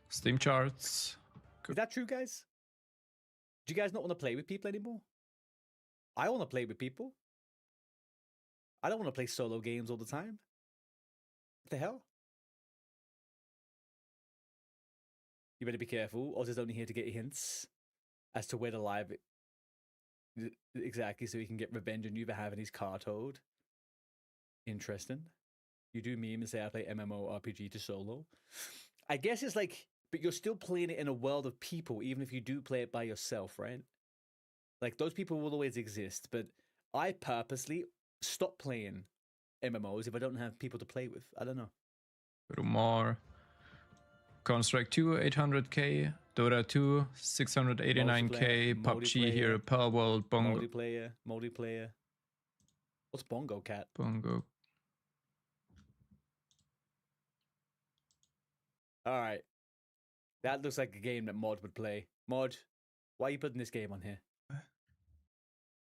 Steam charts. Is that true, guys? Do you guys not want to play with people anymore? I want to play with people. I don't want to play solo games all the time. What the hell? You better be careful. Oz is only here to get hints as to where to live it. Exactly, so he can get revenge on you for having his car towed. Interesting. You do meme and say I play MMORPG to solo. I guess it's like, but you're still playing it in a world of people, even if you do play it by yourself, right? Like, those people will always exist, but I purposely stop playing MMOs if I don't have people to play with. I don't know. Go to more. Counter-Strike 2, 800k. Dota 2, 689k. PUBG here, Power World, Bongo. Multiplayer. What's Bongo Cat? Bongo. All right. That looks like a game that Mod would play. Mod, why are you putting this game on here?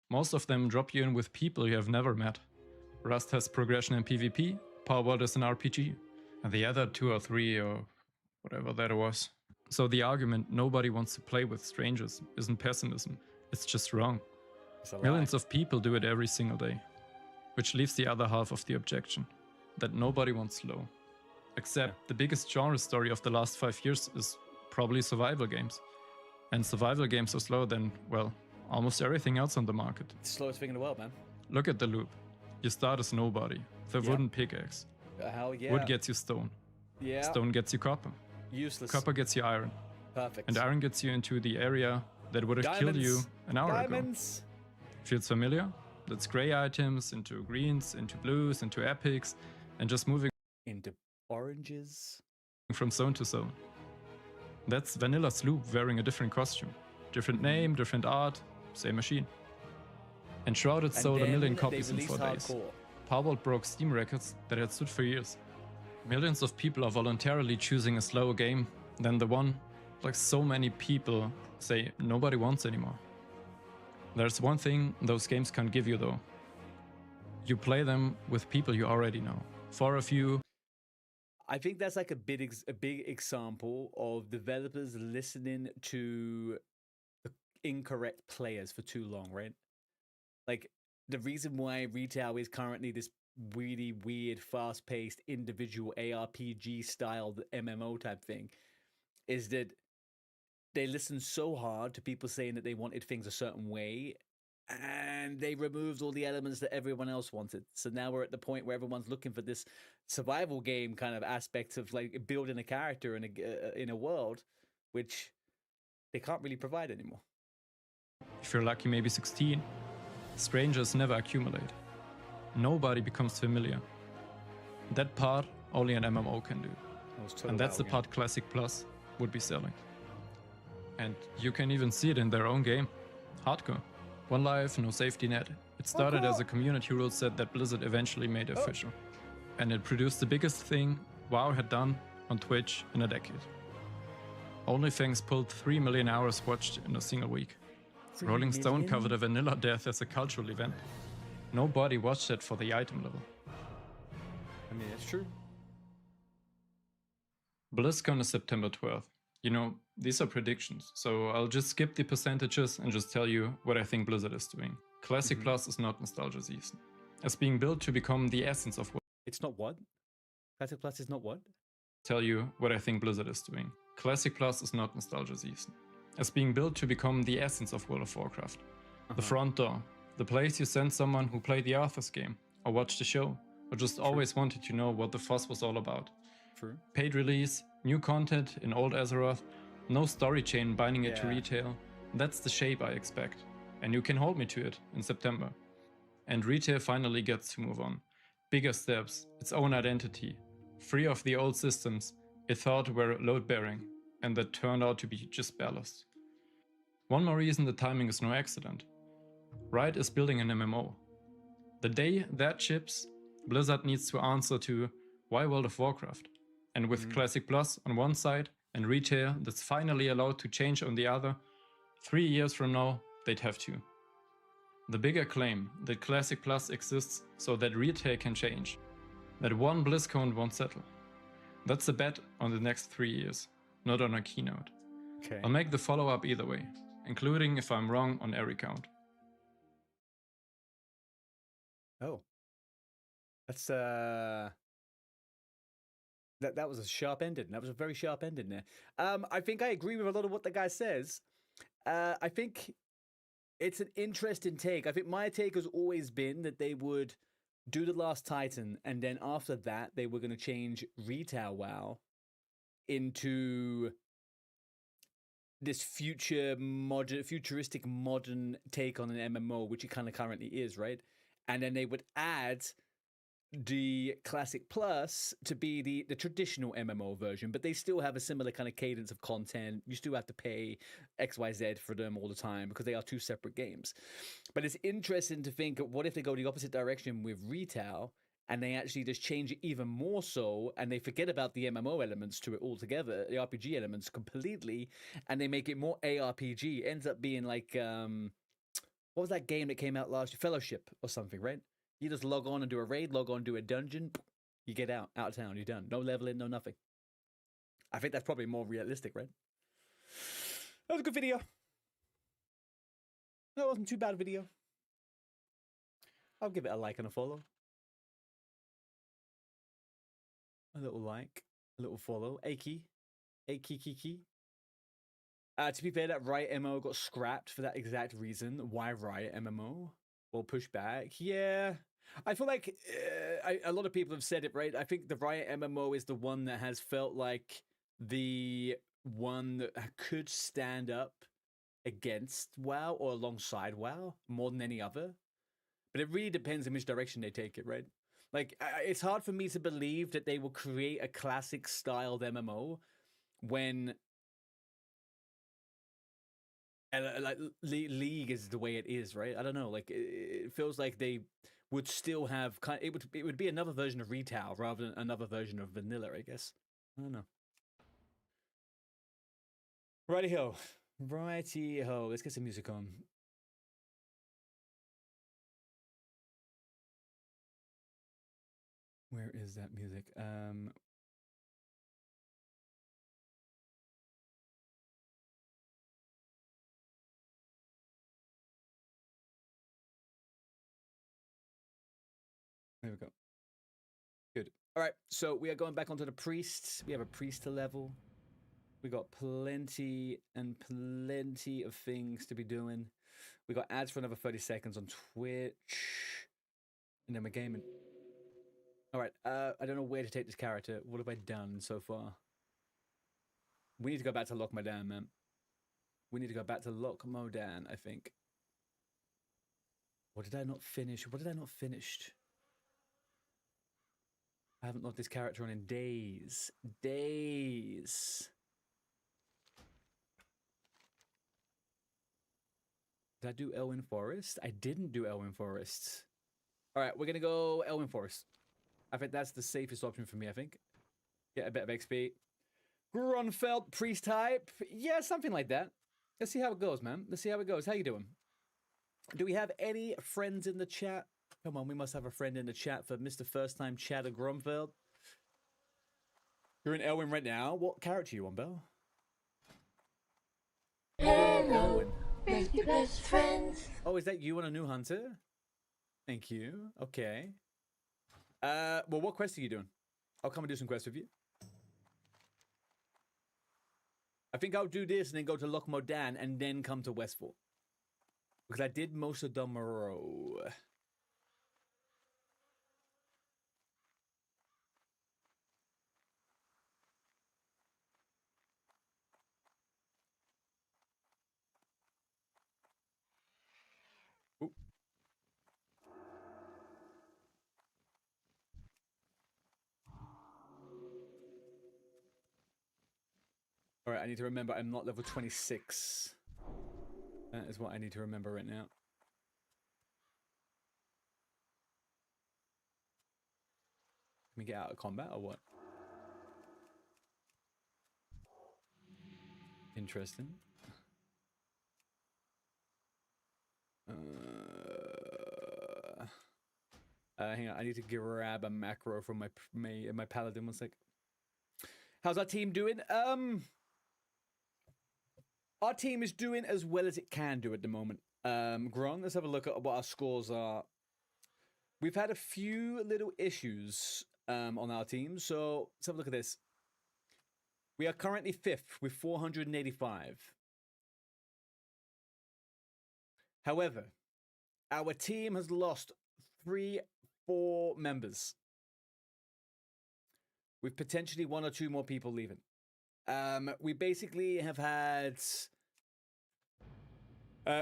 Most of them drop you in with people you have never met. Rust has progression in PvP, Power World is an RPG, and the other 2 or 3 or whatever that was. So the argument nobody wants to play with strangers isn't pessimism, it's just wrong. Millions of people do it every single day. Which leaves the other half of the objection, that nobody wants slow. Except the biggest genre story of the last 5 years is probably survival games. And survival games are slower than, well, almost everything else on the market. It's the slowest thing in the world, man. Look at the loop. You start as nobody, the wooden pickaxe. Hell yeah. Wood gets you stone. Yeah. Stone gets you copper. Useless. Copper gets you iron. Perfect. And iron gets you into the area that would have killed you an hour ago. Feels familiar? That's gray items into greens, into blues, into epics, and just moving into oranges from zone to zone. That's vanilla Sloop wearing a different costume. Different name, different art, same machine. And Shrouded sold 1 million copies in 4 days. Power World broke Steam records that had stood for years. Millions of people are voluntarily choosing a slower game than the one, like so many people say, nobody wants anymore. There's one thing those games can't give you though. You play them with people you already know. For a few. I think that's like a big example of developers listening to the incorrect players for too long, right? Like, the reason why retail is currently this really weird, fast-paced, individual ARPG-styled MMO type thing is that they listened so hard to people saying that they wanted things a certain way, and they removed all the elements that everyone else wanted. So now we're at the point where everyone's looking for this survival game kind of aspect of like building a character in a world, which they can't really provide anymore. If you're lucky, maybe 16. Strangers never accumulate. Nobody becomes familiar. That part only an MMO can do. And that's the part Classic Plus would be selling. And you can even see it in their own game. Hardcore. One life, no safety net. It started as a community rule set that Blizzard eventually made official. And it produced the biggest thing WoW had done on Twitch in a decade. OnlyFans pulled 3 million hours watched in a single week. Rolling Stone covered a vanilla death as a cultural event. Nobody watched it for the item level. I mean, it's true. BlizzCon is September 12th. You know, these are predictions, so I'll just skip the percentages and just tell you what I think Blizzard is doing. Classic Plus is not nostalgia season. It's being built to become the essence of what... It's not what? Classic Plus is not what? Tell you what I think Blizzard is doing. Classic Plus is not nostalgia season. It's being built to become the essence of World of Warcraft. The front door. The place you send someone who played the Arthur's game, or watched the show, or just always wanted to know what the fuss was all about. True. Paid release, new content in Old Azeroth, no story chain binding it to Yeah. retail. That's the shape I expect. And you can hold me to it in September. And retail finally gets to move on. Bigger steps, its own identity. Free of the old systems it thought were load-bearing, and that turned out to be just ballast. One more reason the timing is no accident. Riot is building an MMO. The day that ships, Blizzard needs to answer to why World of Warcraft? And with Classic Plus on one side and retail that's finally allowed to change on the other, 3 years from now, they'd have to. The bigger claim that Classic Plus exists so that retail can change, that one BlizzCon won't settle. That's a bet on the next 3 years, not on a keynote. Okay. I'll make the follow-up either way, including if I'm wrong on every count. Oh. That's that was a sharp ending. That was a very sharp ending there. I think I agree with a lot of what the guy says. I think it's an interesting take. I think my take has always been that they would do The Last Titan, and then after that, they were going to change retail WoW into this futuristic modern take on an MMO, which it kind of currently is, right? And then they would add the Classic Plus to be the traditional MMO version, but they still have a similar kind of cadence of content. You still have to pay XYZ for them all the time because they are two separate games. But it's interesting to think, what if they go the opposite direction with retail and they actually just change it even more so, and they forget about the MMO elements to it altogether, the RPG elements completely, and they make it more ARPG. It ends up being like, what was that game that came out last year? Fellowship or something, right? You just log on and do a raid, log on, do a dungeon, you get out of town, you're done. No leveling, no nothing. I think that's probably more realistic, right? That was a good video. That wasn't too bad a video. I'll give it a like and a follow. A little like, a little follow. Aki. Aki. To be fair, that Riot MMO got scrapped for that exact reason. Why Riot MMO? Well, push back. Yeah. I feel like a lot of people have said it, right? I think the Riot MMO is the one that has felt like the one that could stand up against WoW or alongside WoW more than any other. But it really depends on which direction they take it, right? Like, it's hard for me to believe that they will create a classic styled MMO when like League is the way it is, right? I don't know. Like, it feels like they would still have it would be another version of retail rather than another version of vanilla, I guess. I don't know. Righty-ho. Let's get some music on. Where is that music? There we go. Good. All right, so we are going back onto the priests. We have a priest to level. We got plenty and plenty of things to be doing. We got ads for another 30 seconds on Twitch. And then we're gaming. All right, I don't know where to take this character. What have I done so far? We need to go back to Lock Modan, man. We need to go back to Lock Modan, I think. What did I not finish? I haven't logged this character on in days. Days. Did I do Elwyn Forest? I didn't do Elwyn Forest. All right, we're going to go Elwyn Forest. I think that's the safest option for me, I think. Get a bit of XP. Grunfeld priest type. Yeah, something like that. Let's see how it goes, man. Let's see how it goes. How you doing? Do we have any friends in the chat? Come on, we must have a friend in the chat for Mr. First Time Chatter Grunfeld. You're in Elwyn right now. What character are you on, Belle? Hello, best best friends. Oh, is that you on a new hunter? Thank you. Okay. Well, what quest are you doing? I'll come and do some quests with you. I think I'll do this and then go to Loch Modan and then come to Westfall. Because I did most of them row. Ooh. All right, I need to remember I'm not level 26. That is what I need to remember right now. Can we get out of combat or what? Interesting. Hang on, I need to grab a macro from my paladin. 1 sec. How's our team doing? Our team is doing as well as it can do at the moment. Gron, let's have a look at what our scores are. We've had a few little issues on our team, so let's have a look at this. We are currently 5th with 485. However, our team has lost 4 members, with potentially 1 or 2 more people leaving. We basically have had...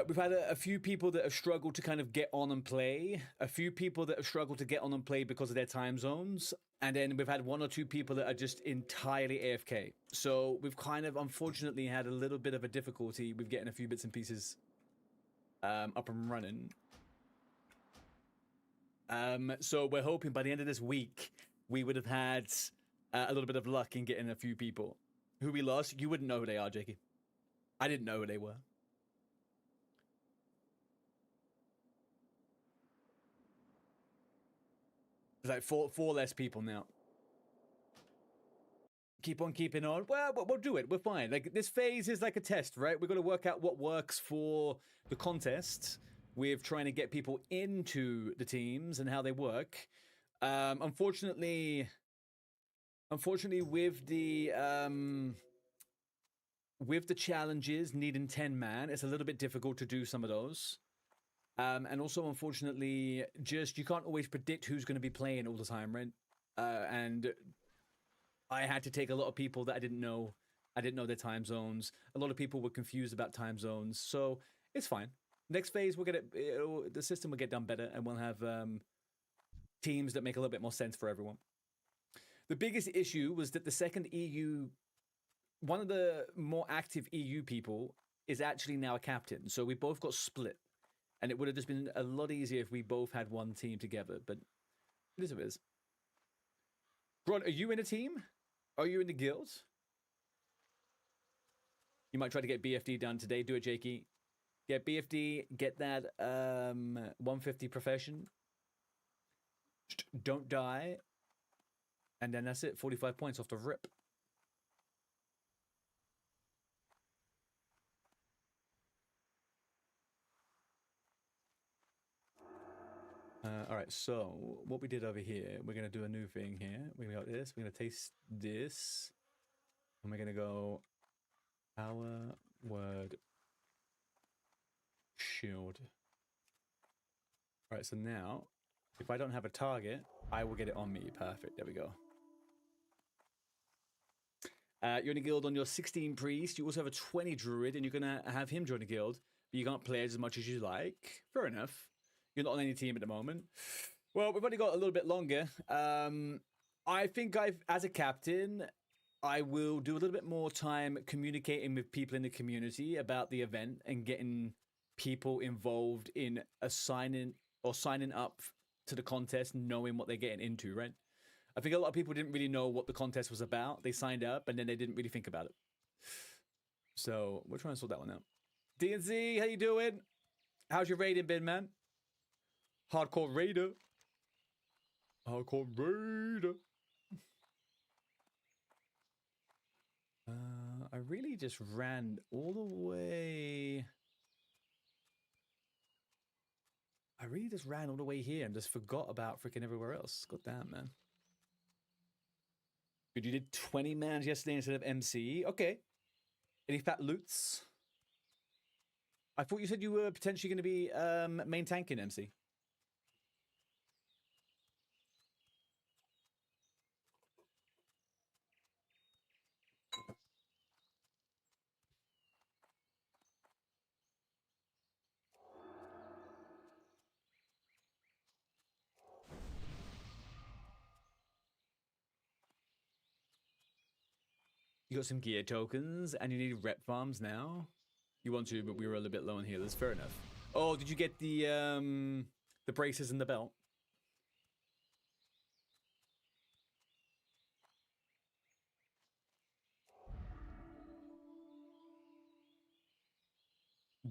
we've had a few people that have struggled to kind of get on and play, a few people that have struggled to get on and play because of their time zones, and then we've had 1 or 2 people that are just entirely AFK. So we've kind of, unfortunately, had a little bit of a difficulty with getting a few bits and pieces up and running. So we're hoping by the end of this week, we would have had a little bit of luck in getting a few people. Who we lost, you wouldn't know who they are, Jakey. I didn't know who they were. There's like four less people now. Keep on keeping on. Well, we'll do it. We're fine. Like, this phase is like a test, right? We're going to work out what works for the contest with trying to get people into the teams and how they work. Unfortunately, with the challenges needing 10 man, it's a little bit difficult to do some of those. And also, unfortunately, just you can't always predict who's going to be playing all the time, right? And I had to take a lot of people that I didn't know. I didn't know their time zones. A lot of people were confused about time zones, so it's fine. Next phase, we'll get it. The system will get done better, and we'll have teams that make a little bit more sense for everyone. The biggest issue was that the second EU, one of the more active EU people, is actually now a captain. So we both got split. And it would have just been a lot easier if we both had one team together, but it is what it is. Ron, are you in a team? Are you in the guild? You might try to get BFD done today. Do it, Jakey. Get BFD, get that 150 profession. Don't die. And then that's it. 45 points off the rip. All right, so what we did over here, we're going to do a new thing here. We got this. We're going to taste this. And we're going to go power, word, shield. All right, so now, if I don't have a target, I will get it on me. Perfect. There we go. You're in a guild on your 16 priest. You also have a 20 druid, and you're going to have him join a guild. But you can't play as much as you like. Fair enough. You're not on any team at the moment. Well, we've only got a little bit longer. I think as a captain, I will do a little bit more time communicating with people in the community about the event and getting people involved in signing up to the contest, knowing what they're getting into, right? I think a lot of people didn't really know what the contest was about. They signed up and then they didn't really think about it. So we're trying to sort that one out. DNZ, how you doing? How's your raiding been, man? Hardcore Raider. Hardcore Raider. I really just ran all the way. I really just ran all the way here and just forgot about freaking everywhere else. God damn, man. Dude, you did 20 mans yesterday instead of MC. Okay. Any fat loots? I thought you said you were potentially going to be main tanking, MC. You got some gear tokens, and you need rep farms now. You want to, but we were a little bit low on healers. Fair enough. Oh, did you get the braces and the belt?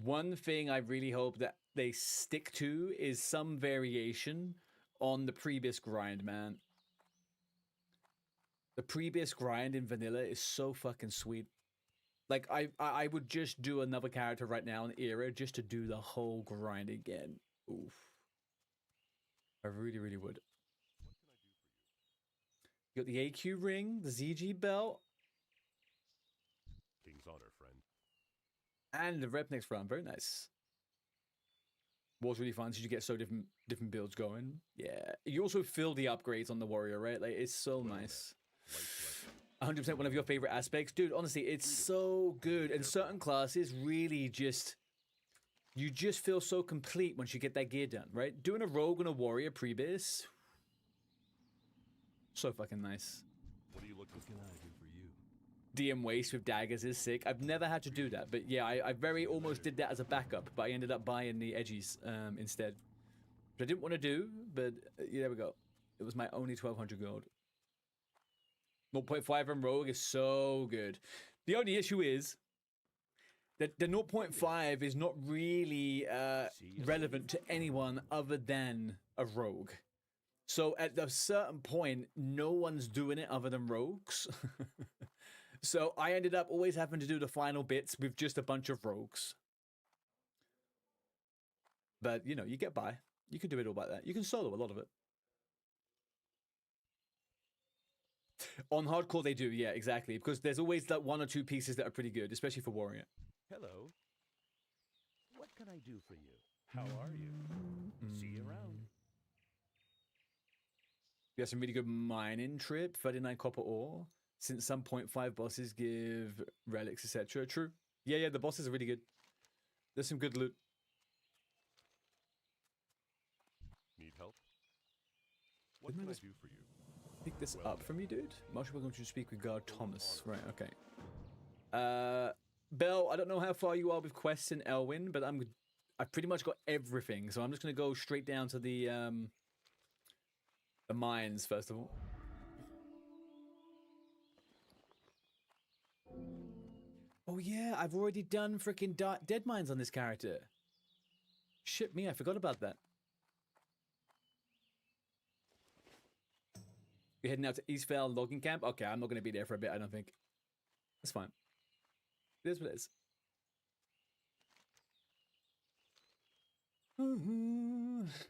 One thing I really hope that they stick to is some variation on the previous grind, man. The previous grind in vanilla is so fucking sweet. Like, I would just do another character right now in Era just to do the whole grind again. Oof. I really, really would. You got the AQ ring, the ZG belt. King's honor, friend. And the rep next round. Very nice. Was really fun. Did you get so different builds going? Yeah. You also fill the upgrades on the warrior, right? Like, it's so nice. 100% one of your favorite aspects. Dude, honestly, it's so good. And certain classes really just... You just feel so complete once you get that gear done, right? Doing a rogue and a warrior pre-base... So fucking nice. What are you looking for? What can I do for you? DM waste with daggers is sick. I've never had to do that, but yeah, I very almost did that as a backup, but I ended up buying the edgies instead. Which I didn't want to do, but yeah, there we go. It was my only 1200 gold. 0.5 on rogue is so good. The only issue is that the 0.5 is not really relevant to anyone other than a rogue. So at a certain point, no one's doing it other than rogues. So I ended up always having to do the final bits with just a bunch of rogues. But, you know, you get by. You can do it all like that. You can solo a lot of it. On hardcore, they do. Yeah, exactly. Because there's always that one or two pieces that are pretty good, especially for warrior. Hello. What can I do for you? How are you? See you around. We have some really good mining trip, 39 copper ore. Since some 0.5 bosses give relics, etc. True. Yeah, the bosses are really good. There's some good loot. Need help? What can I do for you? Pick this up from you, dude. Most welcome to speak with Guard Thomas. Right, okay. Bell, I don't know how far you are with quests in Elwyn, but I've pretty much got everything, so I'm just gonna go straight down to the mines first of all. Oh yeah, I've already done freaking dead mines on this character. Shit me, I forgot about that. You're heading out to Eastvale logging camp? Okay, I'm not going to be there for a bit, I don't think. That's fine. It is what it is.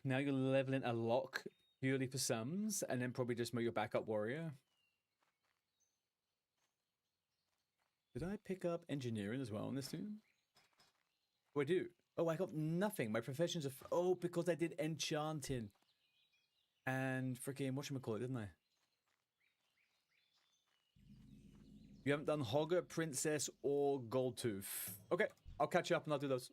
Now you're leveling a lock purely for sums, and then probably just make your backup warrior. Did I pick up engineering as well on this too? Oh, I do. Oh, I got nothing. My professions are... Oh, because I did enchanting. And freaking whatchamacallit, didn't I? You haven't done Hogger, Princess, or Goldtooth. Okay, I'll catch you up and I'll do those.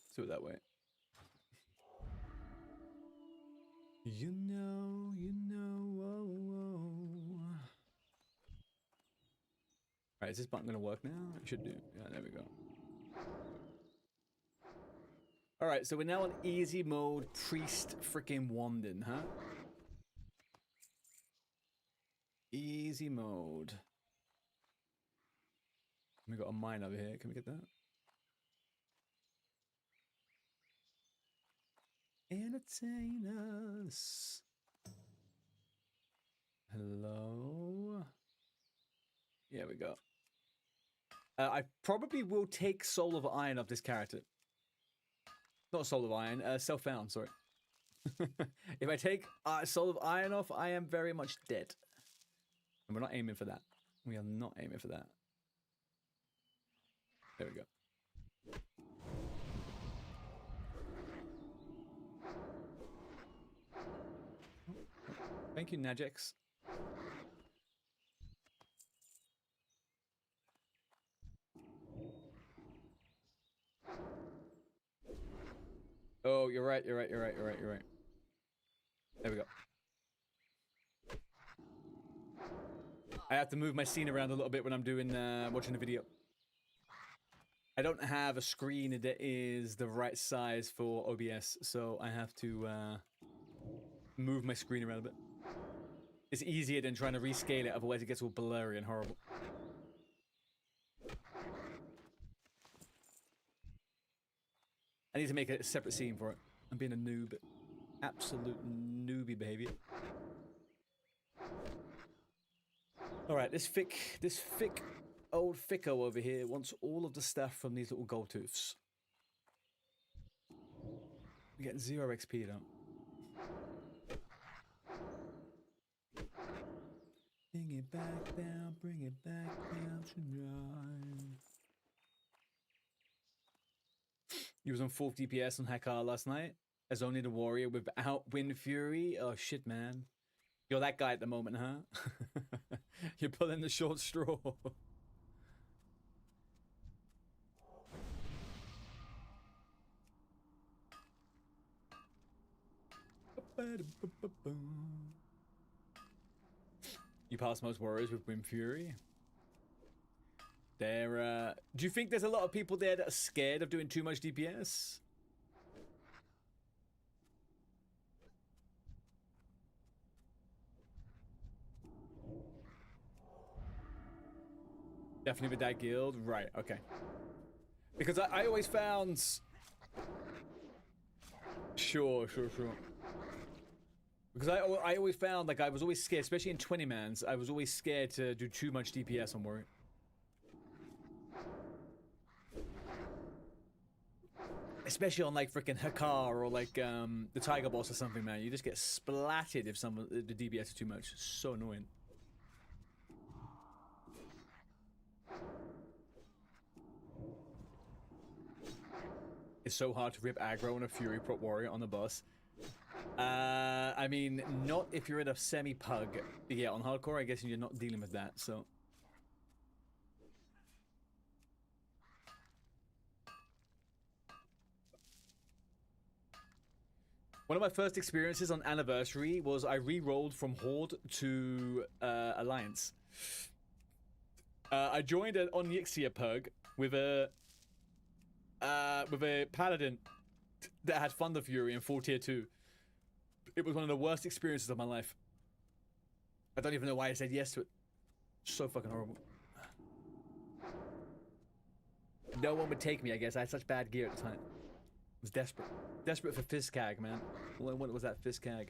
Let's do it that way. You know, Alright, is this button gonna work now? It should do. Yeah, there we go. Alright, so we're now on easy mode, Priest freaking Wandin, huh? Easy mode. We got a mine over here, can we get that? Entertain us. Hello? There we go. I probably will take Soul of Iron off this character. Not Soul of Iron, Self-Found, sorry. If I take Soul of Iron off, I am very much dead. And we're not aiming for that. We are not aiming for that. There we go. Thank you, Najex. Oh, you're right, you're right, you're right, you're right, you're right. There we go. I have to move my scene around a little bit when I'm doing watching the video. I don't have a screen that is the right size for OBS, so I have to move my screen around a bit. It's easier than trying to rescale it, otherwise it gets all blurry and horrible. I need to make a separate scene for it. I'm being a noob. Absolute newbie behavior. Alright, this thick old thicko over here wants all of the stuff from these little gold tooths. We're getting 0 XP though. Bring it back down, bring it back down tonight. He was on 4 DPS on Hakkar last night as only the warrior without Wind Fury. Oh shit, man. You're that guy at the moment, huh? You're pulling the short straw. You pass most warriors with Wind Fury. There, do you think there's a lot of people there that are scared of doing too much DPS? Definitely with that guild? Right, okay. Because I always found... Sure. Because I always found, like, I was always scared, especially in 20-mans, I was always scared to do too much DPS on warrior. Especially on, like, freaking Hakkar or, like, the Tiger Boss or something, man. You just get splatted if the DPS is too much. It's so annoying. It's so hard to rip aggro on a Fury Prot Warrior on the boss. I mean, not if you're in a semi-pug. Yeah, on hardcore, I guess you're not dealing with that, so... One of my first experiences on Anniversary was I re-rolled from Horde to Alliance. I joined an Onyxia pug with a Paladin that had Thunder Fury in full tier 2. It was one of the worst experiences of my life. I don't even know why I said yes to it. So fucking horrible. No one would take me, I guess. I had such bad gear at the time. I was desperate. Desperate for Fizzcag, man. What was that Fizzcag?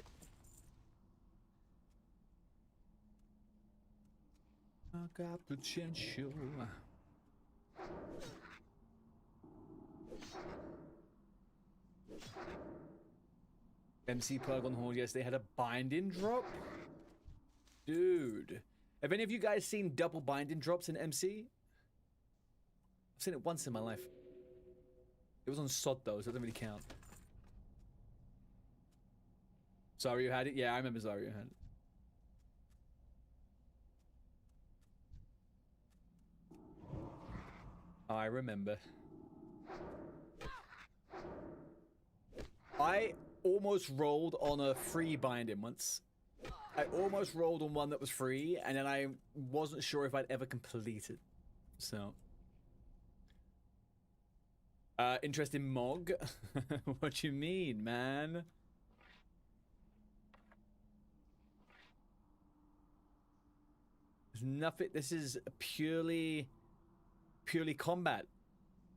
I got potential. MC Pug on Horde, yes, they had a binding drop? Dude. Have any of you guys seen double binding drops in MC? I've seen it once in my life. It was on SOD though, so it doesn't really count. Zarya had it? Yeah, I remember Zarya had it. I remember. I almost rolled on a free binding once. I almost rolled on one that was free, and then I wasn't sure if I'd ever complete it. So... interesting Mog? What you mean, man? There's nothing... This is purely combat.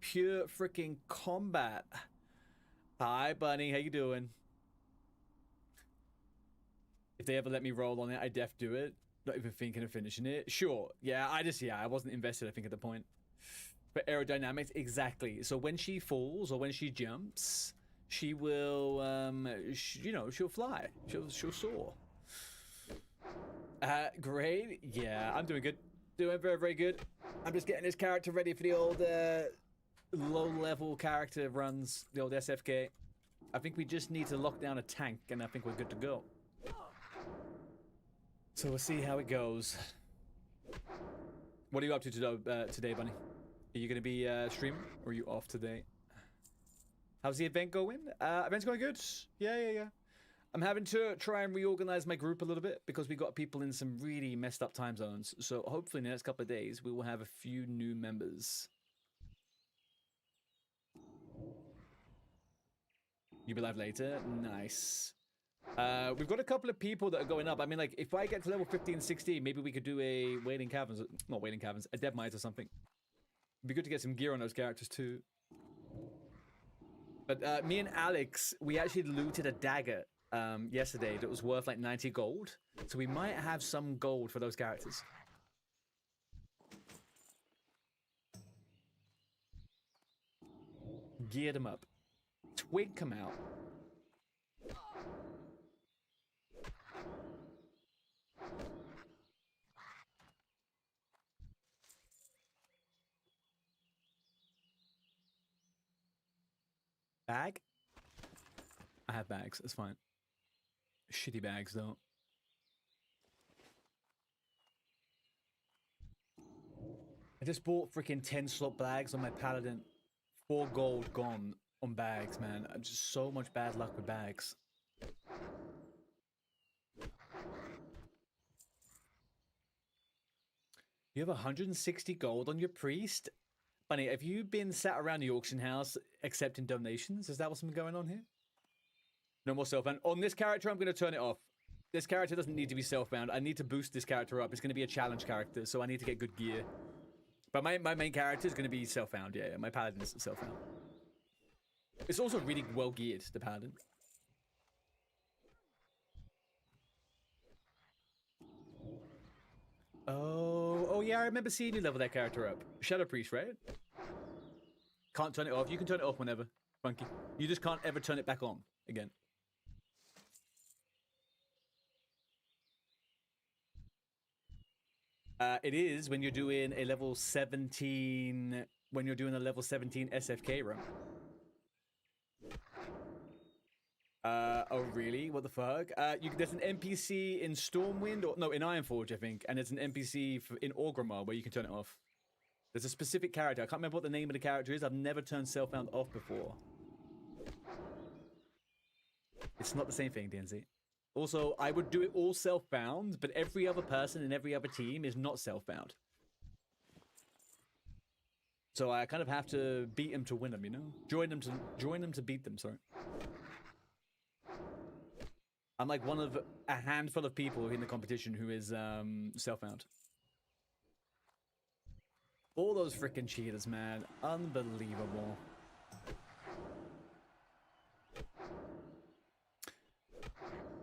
Pure freaking combat. Hi, Bunny. How you doing? If they ever let me roll on it, I def do it. Not even thinking of finishing it. Sure. Yeah, I wasn't invested, I think, at the point. But aerodynamics, exactly. So when she falls or when she jumps, she will, you know, she'll fly. She'll soar. Great. Yeah, I'm doing good. Doing very, very good. I'm just getting this character ready for the old low-level character runs, the old SFK. I think we just need to lock down a tank, and I think we're good to go. So we'll see how it goes. What are you up to today, Bunny? Are you going to be streaming, or are you off today? How's the event going? Event's going good. Yeah. I'm having to try and reorganize my group a little bit because we got people in some really messed up time zones. So hopefully in the next couple of days, we will have a few new members. You'll be live later? Nice. We've got a couple of people that are going up. I mean, like, if I get to level 15, 16, maybe we could do a Wailing Caverns. Not Wailing Caverns, a Dead Mice or something. It'd be good to get some gear on those characters too. But me and Alex, we actually looted a dagger yesterday that was worth like 90 gold. So we might have some gold for those characters. Geared them up. Twig come out. Bag? I have bags, it's fine. Shitty bags, though. I just bought freaking 10 slot bags on my Paladin. 4 gold gone on bags, man. I'm just so much bad luck with bags. You have 160 gold on your priest? Bunny, have you been sat around the auction house accepting donations? Is that what's been going on here? No more self-bound. On this character, I'm going to turn it off. This character doesn't need to be self-bound. I need to boost this character up. It's going to be a challenge character, so I need to get good gear. But my main character is going to be self-bound. Yeah, my Paladin is self-bound. It's also really well geared, the Paladin. Oh yeah, I remember seeing you level that character up. Shadow Priest, right? Can't turn it off. You can turn it off whenever, Funky. You just can't ever turn it back on again. It is when you're doing a level 17... When you're doing a level 17 SFK run. Oh really? What the fuck? There's an NPC in Stormwind, or no, in Ironforge, I think, and there's an NPC in Orgrimmar where you can turn it off. There's a specific character. I can't remember what the name of the character is. I've never turned self-bound off before. It's not the same thing, DNZ. Also, I would do it all self-bound, but every other person in every other team is not self-bound. So I kind of have to beat them to win them, you know? Join them to beat them, sorry. I'm like one of a handful of people in the competition who is self-bound. All those freaking cheaters, man. Unbelievable.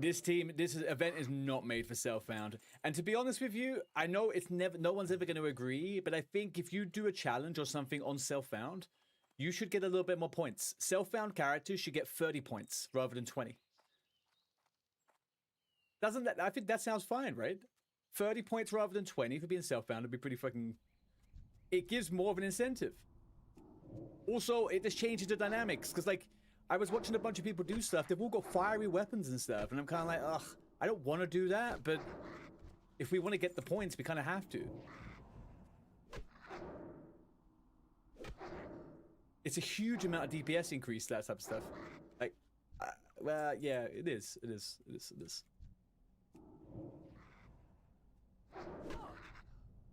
This event is not made for self-bound. And to be honest with you, I know it's no one's ever going to agree, but I think if you do a challenge or something on self-bound, you should get a little bit more points. Self-bound characters should get 30 points rather than 20. Doesn't that, I think that sounds fine, right? 30 points rather than 20 for being self-bound would be pretty fucking... It gives more of an incentive. Also, it just changes the dynamics, because, like, I was watching a bunch of people do stuff, they've all got fiery weapons and stuff, and I'm kind of like, ugh, I don't want to do that, but if we want to get the points, we kind of have to. It's a huge amount of DPS increase, that type of stuff. Like, well, yeah, it is.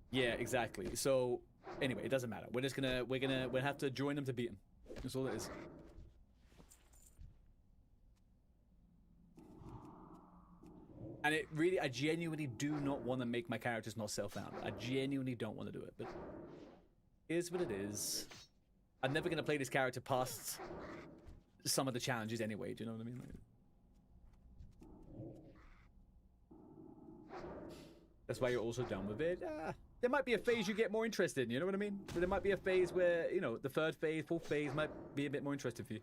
Yeah, exactly. So, anyway, it doesn't matter. We'll have to join them to beat them. That's all it is. And it really, I genuinely do not want to make my characters not self-bound. I genuinely don't want to do it, but it is what it is. I'm never going to play this character past some of the challenges anyway, do you know what I mean? Like, That's why you're also done with it. There might be a phase you get more interested in, you know what I mean? There might be a phase where, you know, the third phase, fourth phase might be a bit more interesting for you.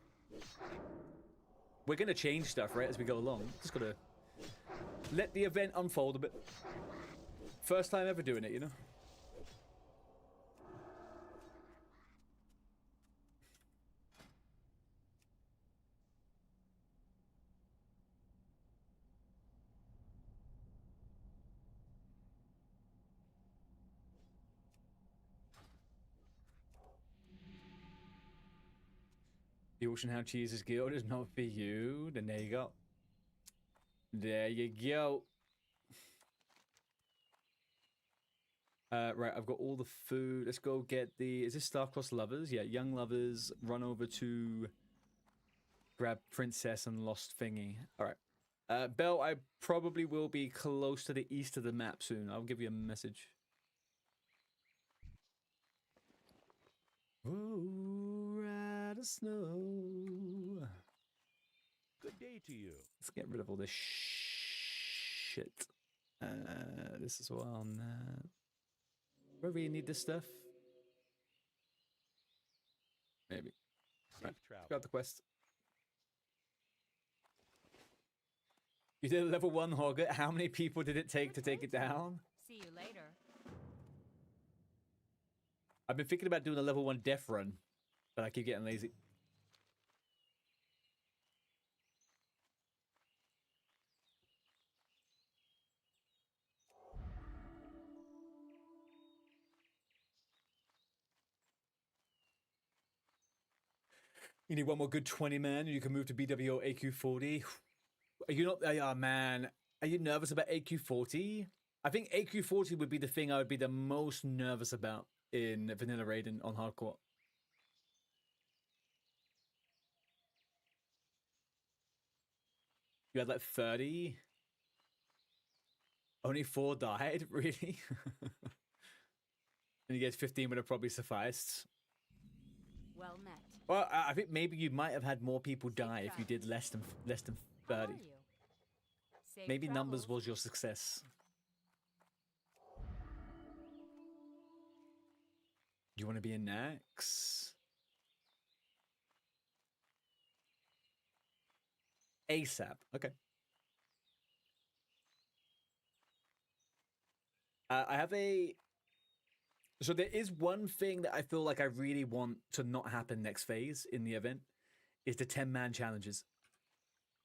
We're going to change stuff, right, as we go along. Just got to let the event unfold a bit. First time ever doing it, you know? The Ocean Hound Cheeses Guild is not for you. Then there you go. There you go. Right, I've got all the food. Let's go get the... Is this Star-Crossed Lovers? Yeah, Young Lovers. Run over to... Grab Princess and Lost Thingy. Alright. Belle, I probably will be close to the east of the map soon. I'll give you a message. Ooh, ride of snow. Good day to you. Let's get rid of all this shit. This as well. Nah. Do I really need this stuff? Maybe. Right. Got the quest. You did a level 1 Hogget. How many people did it take to take it down? See you later. I've been thinking about doing a level 1 death run, but I keep getting lazy. You need one more good 20 man, and you can move to BWO AQ40. Are you not? Oh man, are you nervous about AQ40? I think AQ40 would be the thing I would be the most nervous about in Vanilla Raiden on hardcore. You had like 30. Only 4 died, really? And you get 15 would have probably sufficed. Well met. Well, I think maybe you might have had more people die if you did less than 30. Maybe numbers was your success. Do you want to be in next? ASAP. Okay. I have a... So there is one thing that I feel like I really want to not happen next phase in the event, is the 10-man challenges.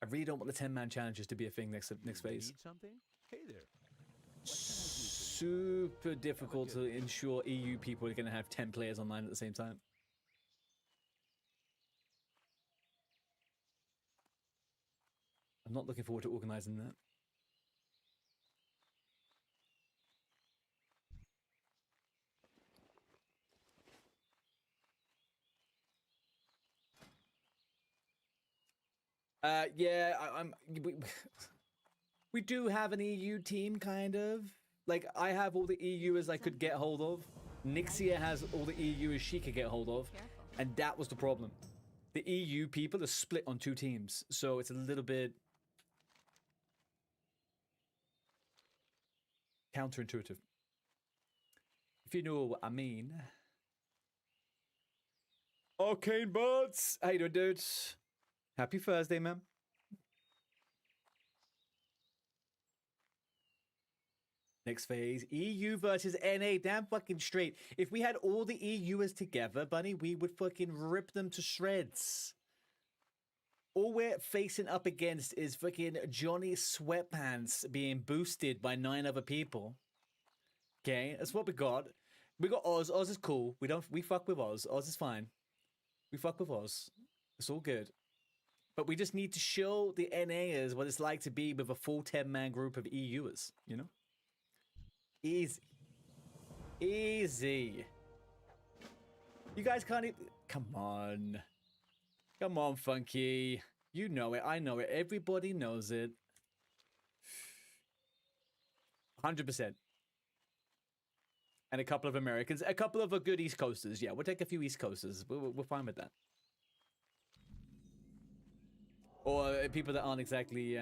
I really don't want the 10-man challenges to be a thing next phase. Need something? Hey there. Super difficult to ensure EU people are going to have 10 players online at the same time. I'm not looking forward to organizing that. Yeah, we do have an EU team, kind of. Like, I have all the EUers I could get hold of. Nixia has all the EUers she could get hold of. And that was the problem. The EU people are split on 2 teams. So it's a little bit counterintuitive, if you know what I mean. Arcane Buds! How you doing, dudes? Happy Thursday, man. Next phase, EU versus NA. Damn fucking straight. If we had all the EUers together, Bunny, we would fucking rip them to shreds. All we're facing up against is fucking Johnny Sweatpants being boosted by 9 other people. Okay, that's what we got. We got Oz. Oz is cool. We fuck with Oz. Oz is fine. We fuck with Oz. It's all good. But we just need to show the NAers what it's like to be with a full 10-man group of EUers, you know? Easy. Easy. You guys can't even... Come on. Come on, Funky. You know it. I know it. Everybody knows it. 100%. And a couple of Americans. A couple of good East Coasters. Yeah, we'll take a few East Coasters. We're fine with that. Or people that aren't exactly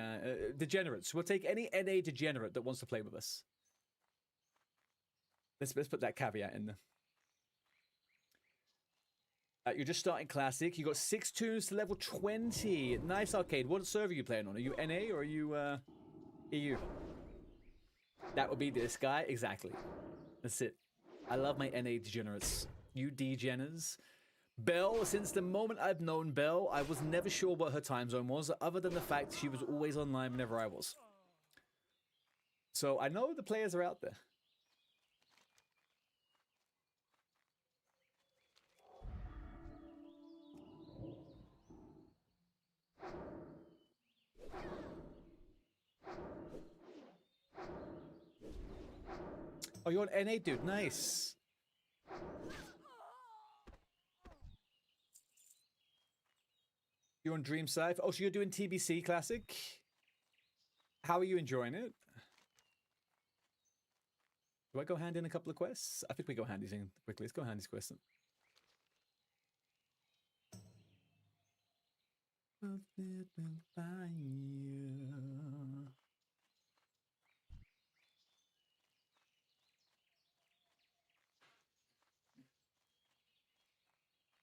degenerates. We'll take any NA degenerate that wants to play with us. Let's put that caveat in there. You're just starting Classic. You got 6 tunes to level 20. Nice, Arcade. What server are you playing on? Are you NA or are you EU? That would be this guy. Exactly. That's it. I love my NA degenerates. You degeners. Belle, since the moment I've known Belle, I was never sure what her time zone was, other than the fact she was always online whenever I was. So I know the players are out there. Oh, you're on NA, dude. Nice. You're on Dream Scythe. Oh, so you're doing TBC Classic? How are you enjoying it? Do I go hand in a couple of quests? I think we go handies in quickly. Let's go handies quest.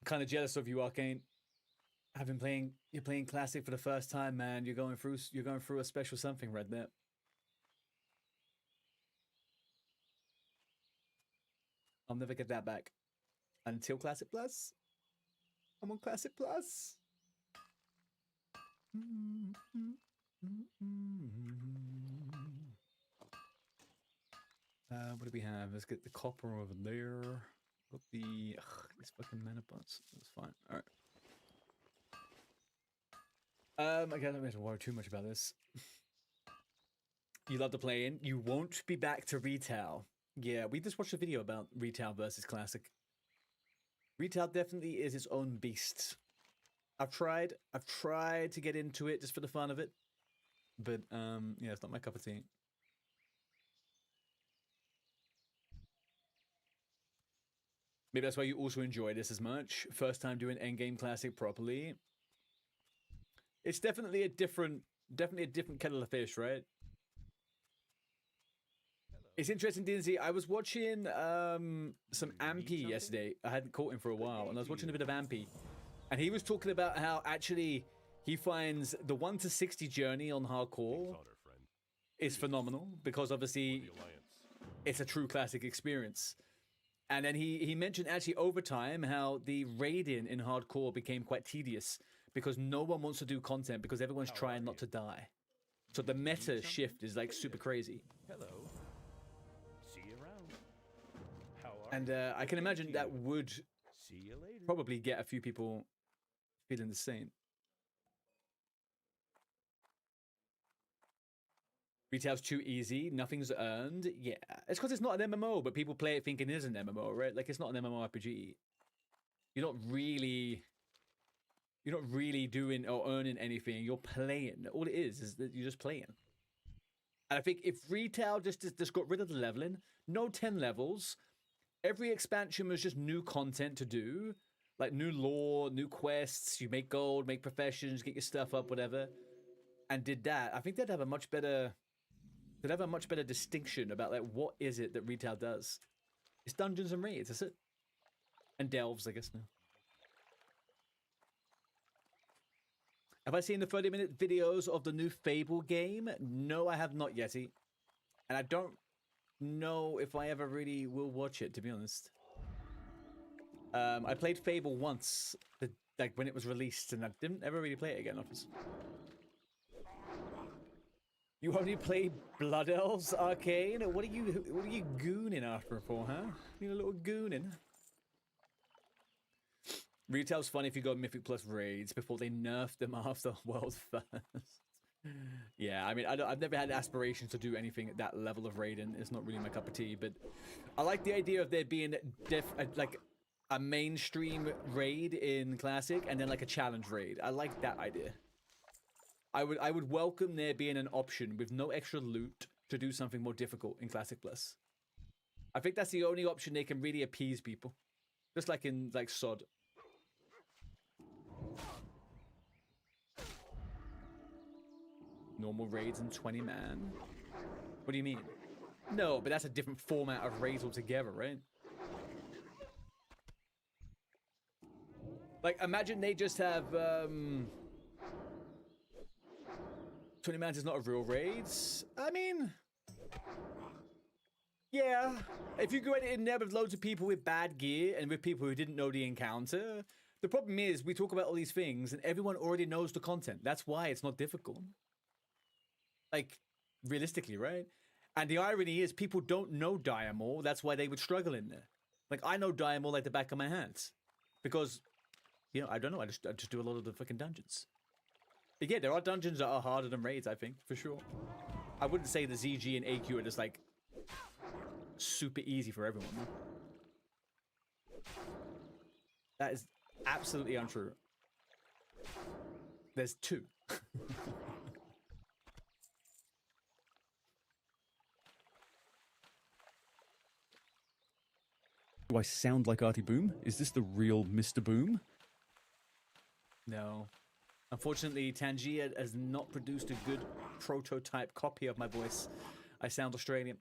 Kind of jealous of you, Arcane. You're playing Classic for the first time, man. You're going through a special something, Rednet. I'll never get that back. Until Classic Plus. I'm on Classic Plus. What do we have? Let's get the copper over there. Got the these fucking mana bots. That's fine. All right. Okay, I don't have to worry too much about this. You love the play-in. You won't be back to retail. Yeah, we just watched a video about retail versus classic. Retail definitely is its own beast. I've tried to get into it just for the fun of it, but yeah, it's not my cup of tea. Maybe that's why you also enjoy this as much. First time doing endgame classic properly. It's definitely a different kettle of fish, right? It's interesting, DNZ. I was watching some Ampy yesterday. I hadn't caught him for a while, and I was watching a bit of Ampy, and he was talking about how actually he finds the 1 to 60 journey on hardcore is phenomenal because obviously it's a true classic experience. And then he mentioned actually over time how the raiding in hardcore became quite tedious because no one wants to do content because everyone's trying not to die. So the meta shift is like super crazy. Hello. See you around. How are And you? I can imagine that would See you later. probably get a few people feeling the same. Retail's too easy, nothing's earned. Yeah, it's because it's not an MMO, but people play it thinking it is an MMO, right? Like it's not an MMORPG. You're not really doing or earning anything. You're playing. All it is that you're just playing. And I think if retail just got rid of the leveling, no 10 levels, every expansion was just new content to do, like new lore, new quests. You make gold, make professions, get your stuff up, whatever, and did that. I think they'd have a much better. They'd have a much better distinction about like what is it that retail does. It's dungeons and raids, that's it. And delves, I guess now. Have I seen the 30-minute videos of the new Fable game? No, I have not yet. And I don't know if I ever really will watch it, to be honest. I played Fable once, like when it was released, and I didn't ever really play it again, office. You only play Blood Elves, Arcane? What are you gooning after for, huh? You a little gooning? Retail's funny if you go Mythic Plus raids before they nerf them after World First. Yeah, I mean, I've never had aspirations to do anything at that level of raiding. It's not really my cup of tea, but I like the idea of there being like a mainstream raid in Classic and then like a challenge raid. I like that idea. I would welcome there being an option with no extra loot to do something more difficult in Classic Plus. I think that's the only option they can really appease people. Just like in like SOD. Normal raids and 20 man. What do you mean? No, but that's a different format of raids altogether, right? Like, imagine they just have, 20 mans is not a real raids. I mean, yeah. If you go in there with loads of people with bad gear and with people who didn't know the encounter, the problem is we talk about all these things and everyone already knows the content. That's why it's not difficult. Like, realistically, right? And the irony is people don't know Diamore. That's why they would struggle in there. Like, I know Diamore like the back of my hands. Because, you know, I don't know. I just do a lot of the fucking dungeons. But yeah, there are dungeons that are harder than raids, I think, for sure. I wouldn't say the ZG and AQ are just, like, super easy for everyone, though. That is absolutely untrue. There's 2. Do I sound like Artie Boom? Is this the real Mr. Boom? No. Unfortunately, Tangia has not produced a good prototype copy of my voice. I sound Australian.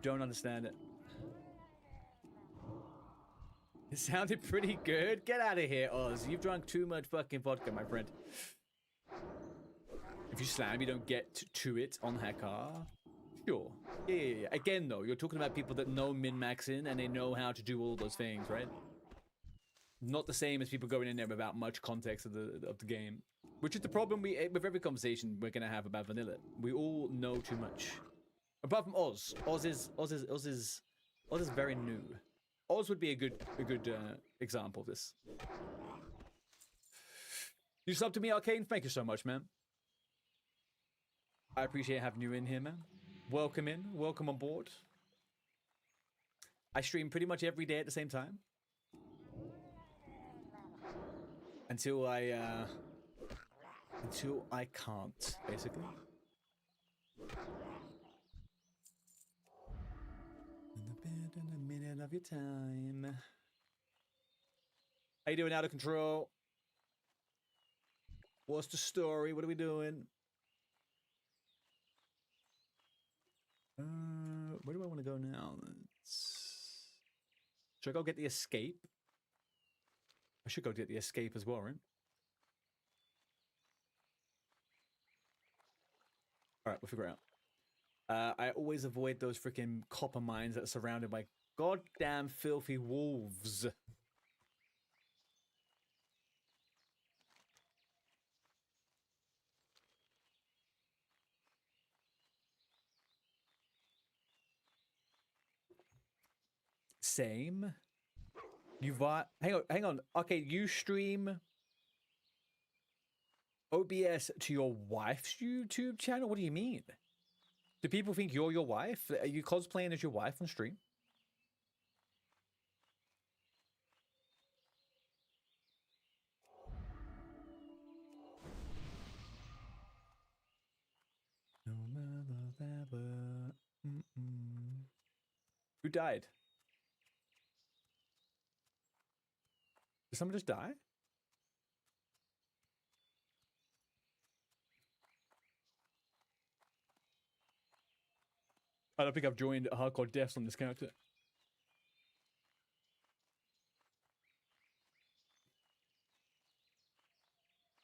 Don't understand it. It sounded pretty good. Get out of here, Oz. You've drunk too much fucking vodka, my friend. If you slam, you don't get to it on Hakkar. Sure. Yeah. Again, though, you're talking about people that know min-maxing and they know how to do all those things, right? Not the same as people going in there without much context of the game. Which is the problem with every conversation we're going to have about vanilla. We all know too much. Apart from Oz. Oz is very new. Oz would be a good example of this. You subbed to me, Arcane? Thank you so much, man. I appreciate having you in here, man. Welcome in. Welcome on board. I stream pretty much every day at the same time. Until I can't, basically. In a minute of your time. How you doing, Out of Control? What's the story? What are we doing? Where do I want to go now? Should I go get the escape? I should go get the escape as well, right? Alright, we'll figure it out. I always avoid those freaking copper mines that are surrounded by goddamn filthy wolves. Same. Hang on. Okay, you stream OBS to your wife's YouTube channel? What do you mean? Do people think you're your wife? Are you cosplaying as your wife on stream? No matter ever. Who died? Did someone just die? I don't think I've joined hardcore deaths on this character.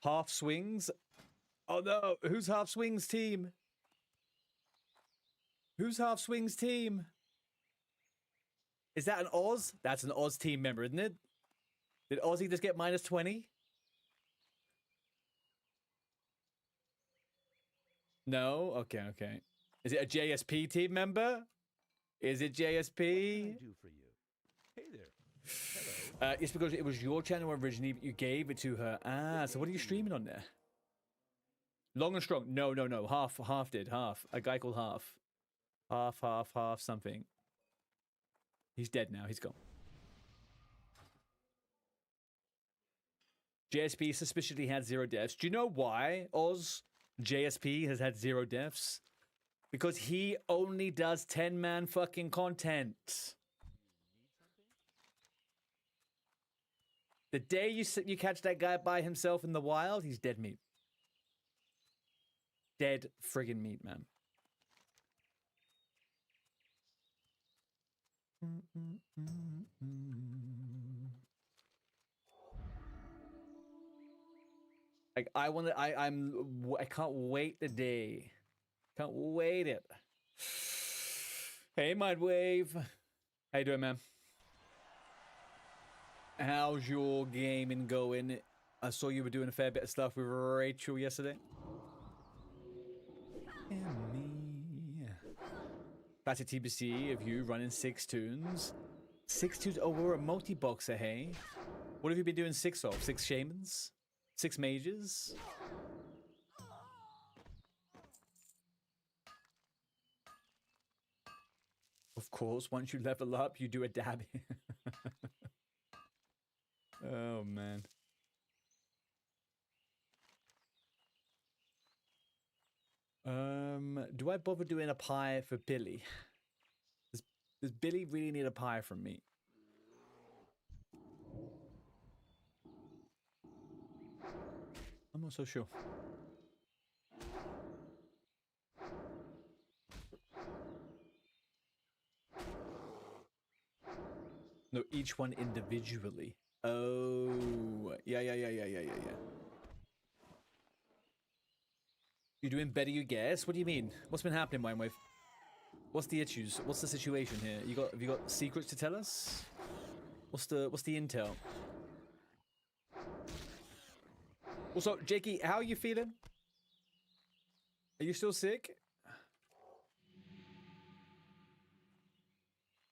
Half swings? Oh no, who's half swings team? Who's half swings team? Is that an Oz? That's an Oz team member, isn't it? Did Ozzy just get minus 20? No? Okay. Is it a JSP team member? Is it JSP? What can I do for you? Hey there. Hello. It's because it was your channel originally, but you gave it to her. Ah, so what are you streaming on there? Long and Strong. No. Half did. Half. A guy called Half. Half something. He's dead now. He's gone. JSP suspiciously had 0 deaths. Do you know why, Oz? JSP has had 0 deaths? Because he only does 10-man fucking content. The day you catch that guy by himself in the wild, he's dead meat. dead friggin' meat, man. Like I want to. I can't wait the day. Can't wait it. Hey, Mindwave. How you doing, man? How's your gaming going? I saw you were doing a fair bit of stuff with Rachel yesterday. And me. Classic TBC of you running 6 tunes. 6 tunes? Oh, we're a multi-boxer, hey? What have you been doing 6 of? 6 shamans? 6 mages? Of course, once you level up, you do a dabbing. Oh, man. Do I bother doing a pie for Billy? Does Billy really need a pie from me? I'm not so sure. No, each one individually. Oh, yeah. You're doing better, you guess? What do you mean? What's been happening, Mindwave? What's the issues? What's the situation here? Have you got secrets to tell us? What's the intel? Also, Jakey, how are you feeling? Are you still sick?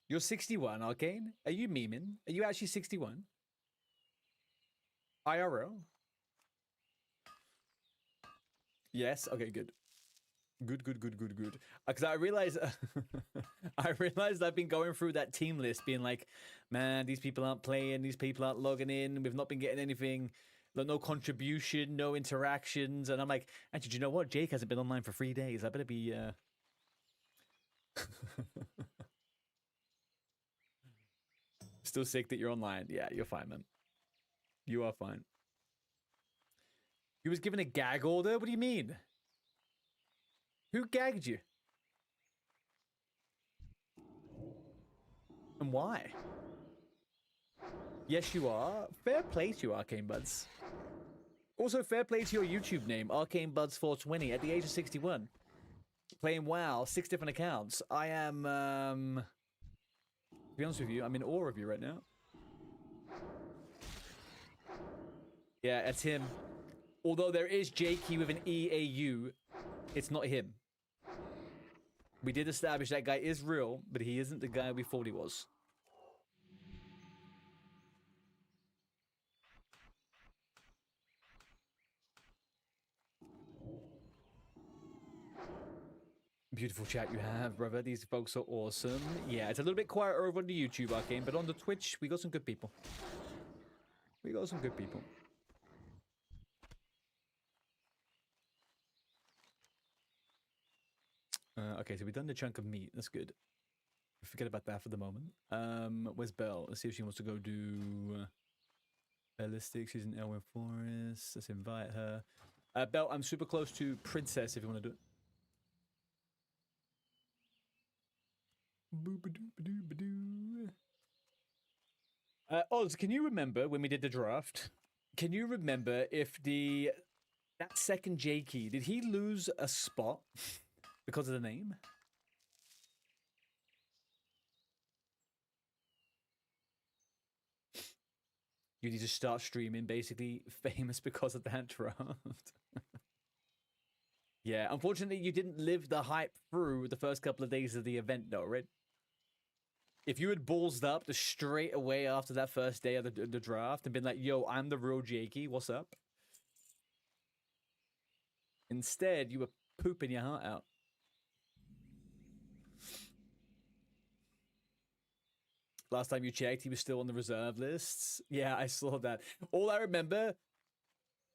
You're 61, Arcane? Are you memeing? Are you actually 61? IRL? Yes? Okay, good. Good. Because I realized, I've been going through that team list, being like, man, these people aren't playing, these people aren't logging in, we've not been getting anything, no contribution, no interactions, and I'm like, actually, do you know what? Jake hasn't been online for 3 days. I better be, Still sick that you're online. Yeah, you're fine, man. You are fine. You was given a gag order? What do you mean? Who gagged you? And why? Yes, you are. Fair play to you, Arcane Buds. Also, fair play to your YouTube name, Arcane Buds 420, at the age of 61. Playing WoW, 6 different accounts. I am, to be honest with you, I'm in awe of you right now. Yeah, it's him. Although there is Jakey with an EAU, it's not him. We did establish that guy is real, but he isn't the guy we thought he was. Beautiful chat you have, brother. These folks are awesome. Yeah, it's a little bit quieter over on the YouTube, Arcane, but on the Twitch, we got some good people. We got some good people. Okay, so we've done the chunk of meat. That's good. Forget about that for the moment. Where's Belle? Let's see if she wants to go do ballistic. She's in Elwyn Forest. Let's invite her. Belle, I'm super close to Princess if you want to do it. Oz, can you remember when we did the draft? Can you remember if that second Jakey, did he lose a spot because of the name? You need to start streaming, basically famous because of that draft. Yeah, unfortunately, you didn't live the hype through the first couple of days of the event, though, right? If you had ballsed up the straight away after that first day of the draft and been like, yo, I'm the real Jakey, what's up? Instead, you were pooping your heart out. Last time you checked, he was still on the reserve lists. Yeah, I saw that. All I remember,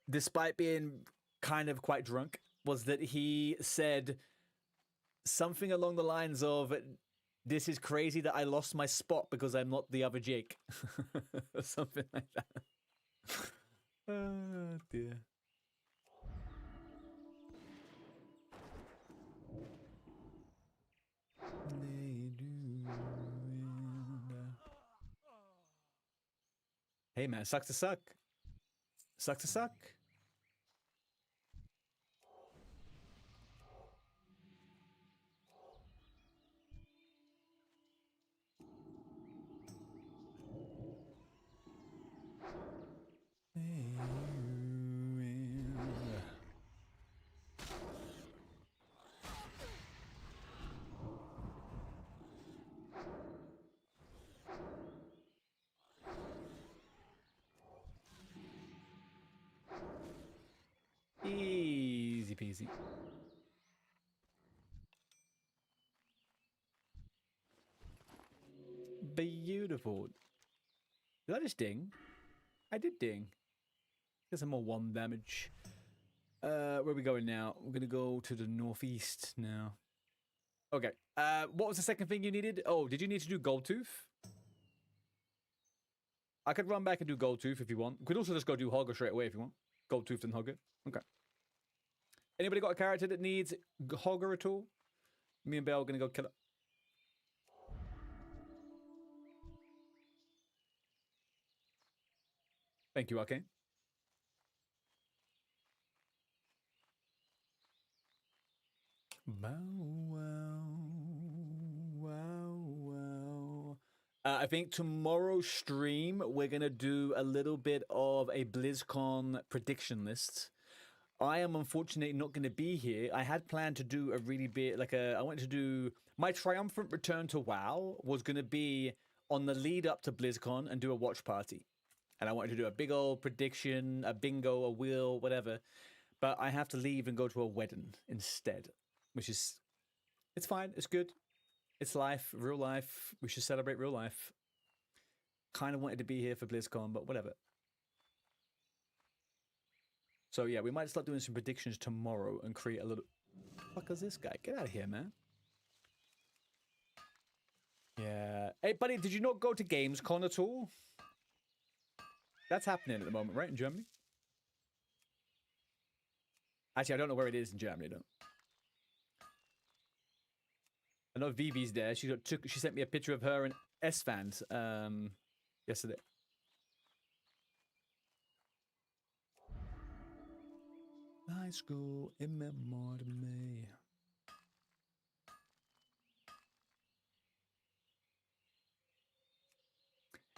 despite being kind of quite drunk, was that he said something along the lines of, this is crazy that I lost my spot because I'm not the other Jake. Or something like that. Oh, dear. Hey man, sucks to suck. Sucks to suck. Easy peasy. Beautiful. Did I just ding? I did ding. Get some more 1 damage. Where are we going now? We're gonna go to the northeast now. Okay. What was the second thing you needed? Oh, did you need to do Gold Tooth? I could run back and do Gold Tooth if you want. We could also just go do Hogger straight away if you want. Gold Tooth and Hogger. Okay. Anybody got a character that needs Hogger at all? Me and Belle are gonna go kill it. Thank you, Arcane. Wow, wow, wow, wow. I think tomorrow's stream, we're going to do a little bit of a BlizzCon prediction list. I am unfortunately not going to be here. I had planned to do a really big, I wanted to do, my triumphant return to WoW was going to be on the lead up to BlizzCon and do a watch party. And I wanted to do a big old prediction, a bingo, a wheel, whatever. But I have to leave and go to a wedding instead, which is, it's fine. It's good. It's life, real life. We should celebrate real life. Kind of wanted to be here for BlizzCon, but whatever. So yeah, we might start doing some predictions tomorrow and create a little... Fuck is this guy? Get out of here, man. Yeah. Hey, buddy, did you not go to Gamescom at all? That's happening at the moment, right, in Germany? Actually, I don't know where it is in Germany, though. I know Vivi's there. She sent me a picture of her and S-Fans yesterday. High school in memory to me.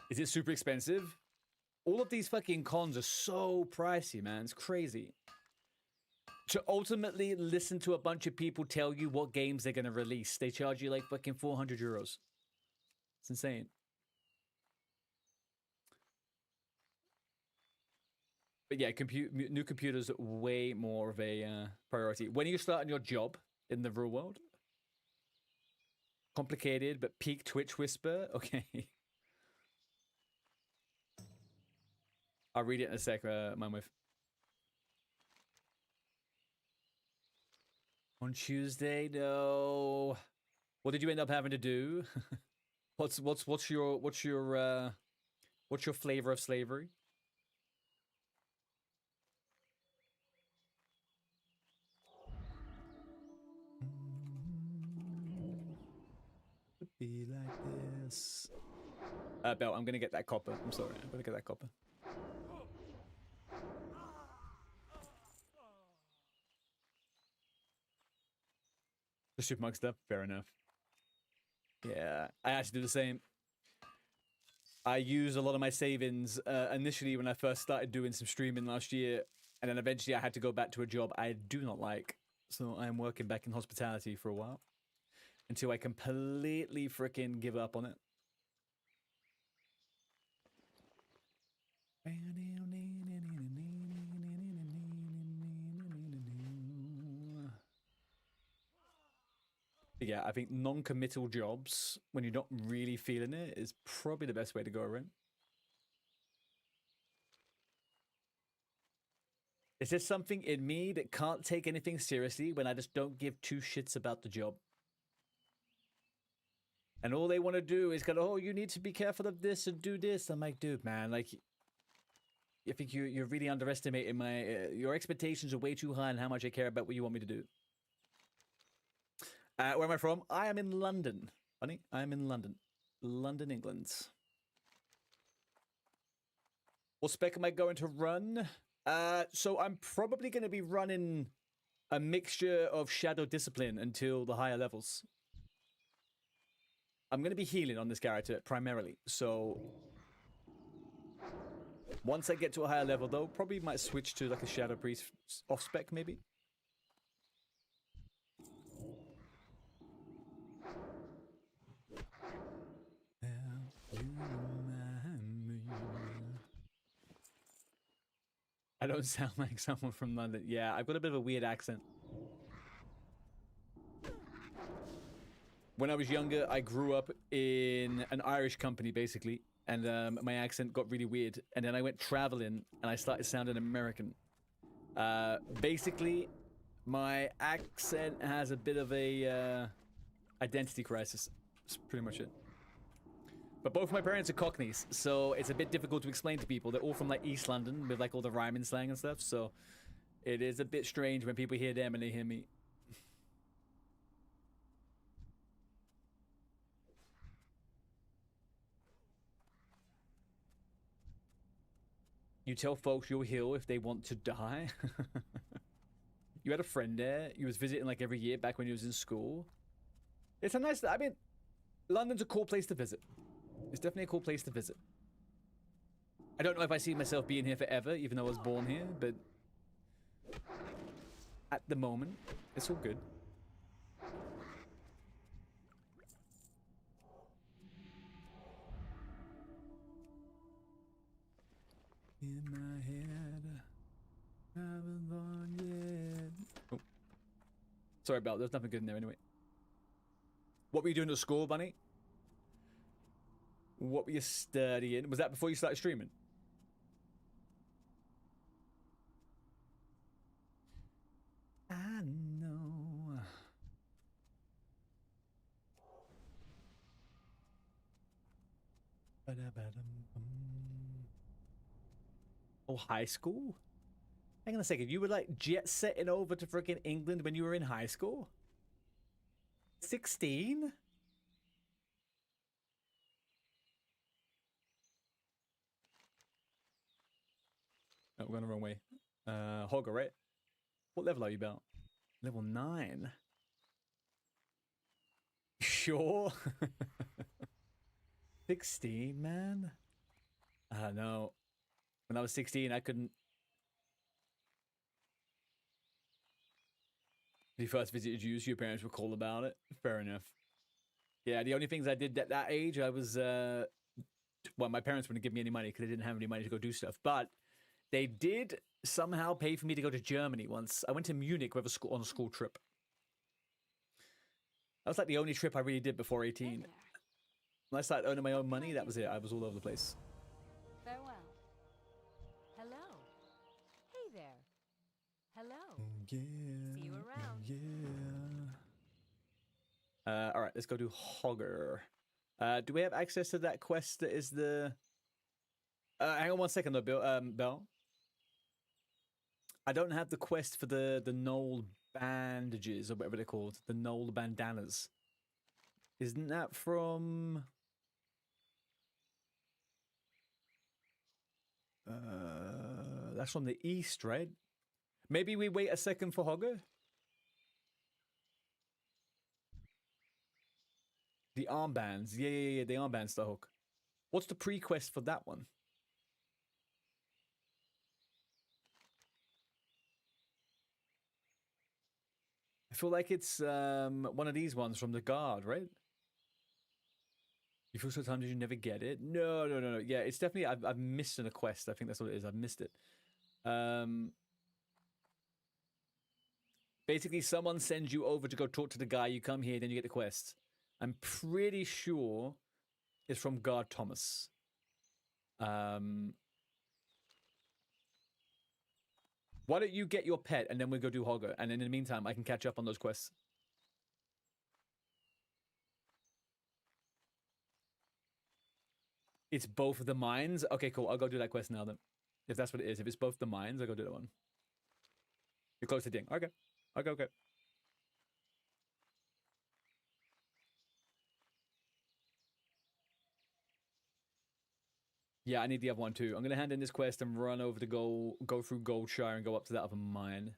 Is it super expensive? All of these fucking cons are so pricey, man. It's crazy. To ultimately listen to a bunch of people tell you what games they're going to release, they charge you like fucking 400 euros. It's insane. But yeah, new computers are way more of a priority. When are you starting your job in the real world? Complicated, but peak Twitch whisper? Okay. I'll read it in a sec, my wife. On Tuesday, no. What did you end up having to do? what's your flavor of slavery? Be like this. Belle, I'm gonna get that copper. I'm sorry, I'm gonna get that copper. The chipmunk stuff, fair enough. Yeah, I actually do the same. I use a lot of my savings initially when I first started doing some streaming last year, and then eventually I had to go back to a job I do not like. So I'm working back in hospitality for a while until I completely freaking give up on it. Yeah, I think non-committal jobs, when you're not really feeling it, is probably the best way to go around. Is there something in me that can't take anything seriously when I just don't give two shits about the job? And all they want to do is go, oh, you need to be careful of this and do this. I'm like, dude, man, like, I think you're really underestimating my... your expectations are way too high on how much I care about what you want me to do. Where am I from? I am in London. Honey, I am in London. London, England. What spec am I going to run? So I'm probably going to be running a mixture of Shadow Discipline until the higher levels. I'm going to be healing on this character primarily, so once I get to a higher level, though, probably might switch to like a Shadow Priest off spec, maybe. I don't sound like someone from London. Yeah, I've got a bit of a weird accent. When I was younger, I grew up in an Irish company, basically, and my accent got really weird. And then I went traveling, and I started sounding American. Basically, my accent has a bit of a identity crisis. That's pretty much it. But both my parents are Cockneys, so it's a bit difficult to explain to people. They're all from like East London with like all the rhyming slang and stuff, so it is a bit strange when people hear them and they hear me. You tell folks you'll heal if they want to die. You had a friend there. You was visiting like every year back when you was in school. It's a nice... I mean, London's a cool place to visit. It's definitely a cool place to visit. I don't know if I see myself being here forever, even though I was born here, but at the moment, it's all good. In my head, I haven't gone yet. Oh. Sorry about there's nothing good in there anyway. What were you doing at school, Bunny? What were you studying? Was that before you started streaming? I know. Oh, high school? Hang on a second. You were like jet setting over to freaking England when you were in high school? 16? Oh, we're going the wrong way. Hogger, right? What level are you about? Level 9. Sure. 16, man. I don't know. When I was 16, I couldn't. When you first visited you, so your parents were cool about it. Fair enough. Yeah, the only things I did at that age, I was, well, my parents wouldn't give me any money because they didn't have any money to go do stuff. But they did somehow pay for me to go to Germany once. I went to Munich with on a school trip. That was like the only trip I really did before 18. When I started earning my own money, that was it. I was all over the place. Farewell. Hello. Hey there. Hello. Yeah. See you around. Yeah. All right, let's go do Hogger. Do we have access to that quest that is the... hang on one second though, Bell. I don't have the quest for the Knoll bandages, or whatever they're called. The Knoll bandanas. Isn't that from... that's from the east, right? Maybe we wait a second for Hogger? The armbands. Yeah, the armbands, the hook. What's the pre-quest for that one? I feel like it's one of these ones from the guard, right? You feel sometimes you never get it. No. Yeah, it's definitely I've missed a quest. I think that's what it is. I've missed it. Basically, someone sends you over to go talk to the guy. You come here, then you get the quest. I'm pretty sure it's from Guard Thomas. Why don't you get your pet and then we'll go do Hogger, and in the meantime, I can catch up on those quests. It's both of the mines? Okay, cool. I'll go do that quest now then. If that's what it is. If it's both the mines, I'll go do that one. You're close to Ding. Okay. Okay. Yeah, I need the other one too. I'm gonna hand in this quest and run over to go through Goldshire and go up to that other mine.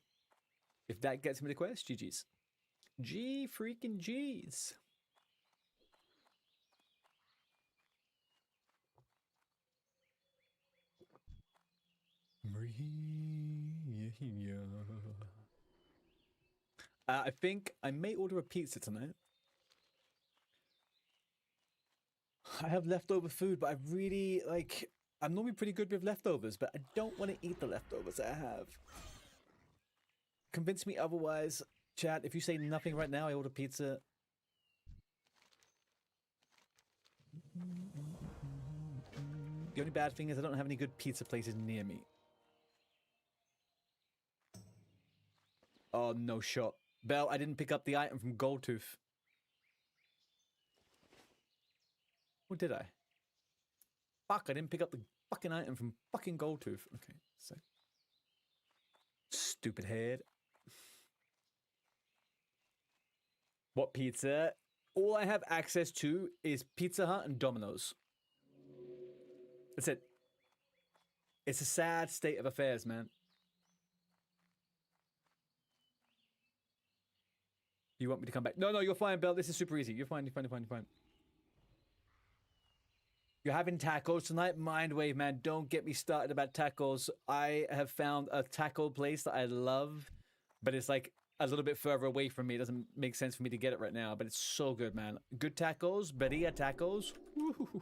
If that gets me the quest, GG's. G freaking G's. I think I may order a pizza tonight. I have leftover food, but I really, like, I'm normally pretty good with leftovers, but I don't want to eat the leftovers I have. Convince me otherwise. Chat, if you say nothing right now, I order pizza. The only bad thing is I don't have any good pizza places near me. Oh, no shot. Belle, I didn't pick up the item from Goldtooth. Or did I? Fuck, I didn't pick up the fucking item from fucking Goldtooth. Okay, so. Stupid head. What pizza? All I have access to is Pizza Hut and Domino's. That's it. It's a sad state of affairs, man. You want me to come back? No, you're fine, Belle. This is super easy. You're fine, you're fine. You're having tacos tonight? Mindwave, man. Don't get me started about tacos. I have found a taco place that I love, but it's like a little bit further away from me. It doesn't make sense for me to get it right now, but it's so good, man. Good tacos, birria tacos. Woo-hoo-hoo.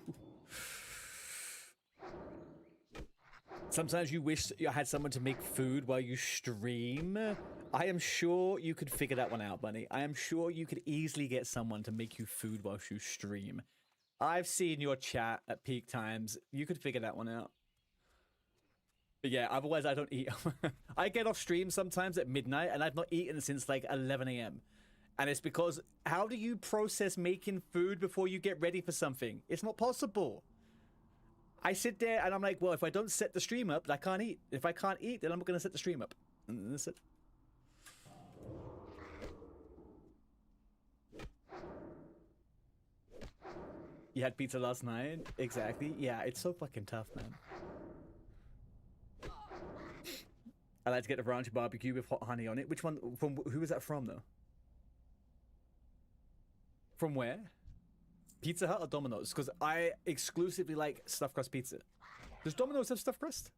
Sometimes you wish you had someone to make food while you stream. I am sure you could figure that one out, Bunny. I am sure you could easily get someone to make you food while you stream. I've seen your chat at peak times. You could figure that one out. But yeah, otherwise I don't eat. I get off stream sometimes at midnight and I've not eaten since like 11 a.m. And it's because how do you process making food before you get ready for something? It's not possible. I sit there and I'm like, well, if I don't set the stream up, I can't eat. If I can't eat, then I'm not going to set the stream up. And that's it. You had pizza last night? Exactly. Yeah, it's so fucking tough, man. I like to get the ranch barbecue with hot honey on it. Which one? From who is that from, though? From where? Pizza Hut or Domino's? Because I exclusively like stuffed crust pizza. Does Domino's have stuffed crust?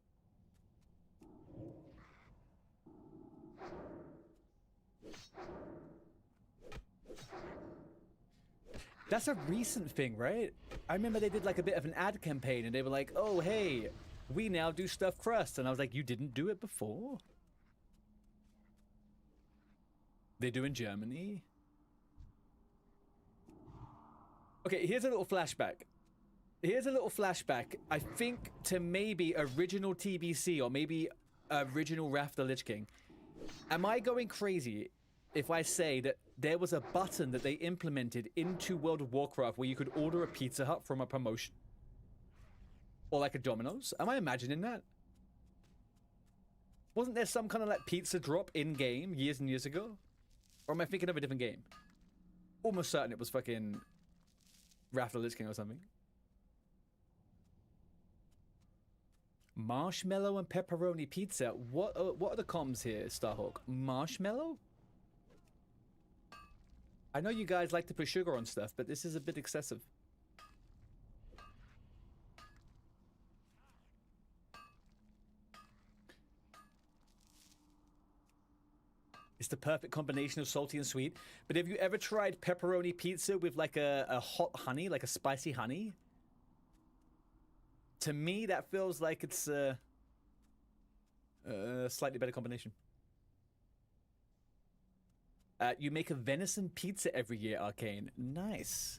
That's a recent thing, right? I remember they did like a bit of an ad campaign and they were like, oh, hey, we now do stuffed crust. And I was like, you didn't do it before? They do in Germany? Okay, here's a little flashback. I think to maybe original TBC or maybe original Wrath the Lich King. Am I going crazy if I say that there was a button that they implemented into World of Warcraft where you could order a Pizza Hut from a promotion? Or like a Domino's? Am I imagining that? Wasn't there some kind of like pizza drop in-game years and years ago? Or am I thinking of a different game? Almost certain it was fucking Wrath of the Lich King or something. Marshmallow and pepperoni pizza. What are the comms here, Starhawk? Marshmallow? I know you guys like to put sugar on stuff, but this is a bit excessive. It's the perfect combination of salty and sweet. But have you ever tried pepperoni pizza with like a hot honey, like a spicy honey? To me, that feels like it's a slightly better combination. You make a venison pizza every year, Arcane. Nice.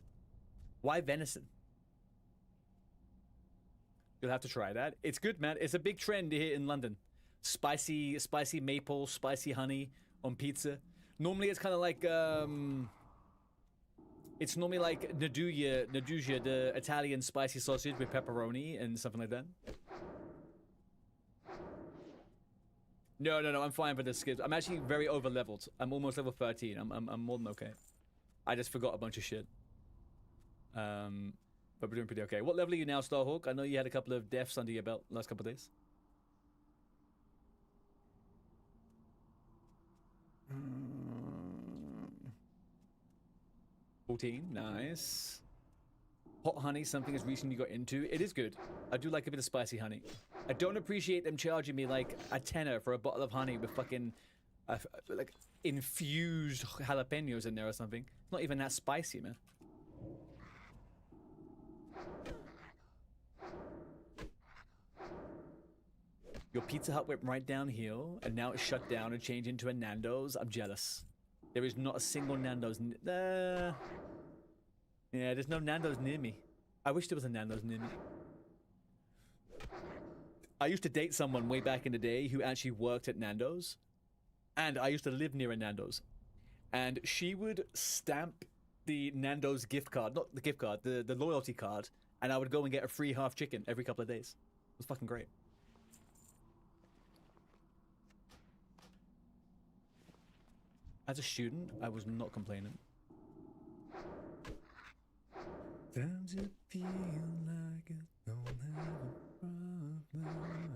Why venison? You'll have to try that. It's good, man. It's a big trend here in London. Spicy maple, spicy honey on pizza. Normally, it's kind of like it's normally like Nduja, the Italian spicy sausage with pepperoni and something like that. No, I'm fine for the skips. I'm actually very over leveled. I'm almost level 13. I'm more than okay. I just forgot a bunch of shit. but we're doing pretty okay. What level are you now, Starhawk? I know you had a couple of deaths under your belt last couple of days. 14, nice. Hot honey, something has recently got into. It is good. I do like a bit of spicy honey. I don't appreciate them charging me like a tenner for a bottle of honey with fucking like infused jalapenos in there or something. It's not even that spicy, man. Your Pizza Hut went right downhill, and now it's shut down and changed into a Nando's. I'm jealous. There is not a single Nando's. Yeah, there's no Nando's near me. I wish there was a Nando's near me. I used to date someone way back in the day who actually worked at Nando's. And I used to live near a Nando's. And she would stamp the Nando's gift card, not the gift card, the loyalty card. And I would go and get a free half chicken every couple of days. It was fucking great. As a student, I was not complaining. Does it feel like I don't have a problem?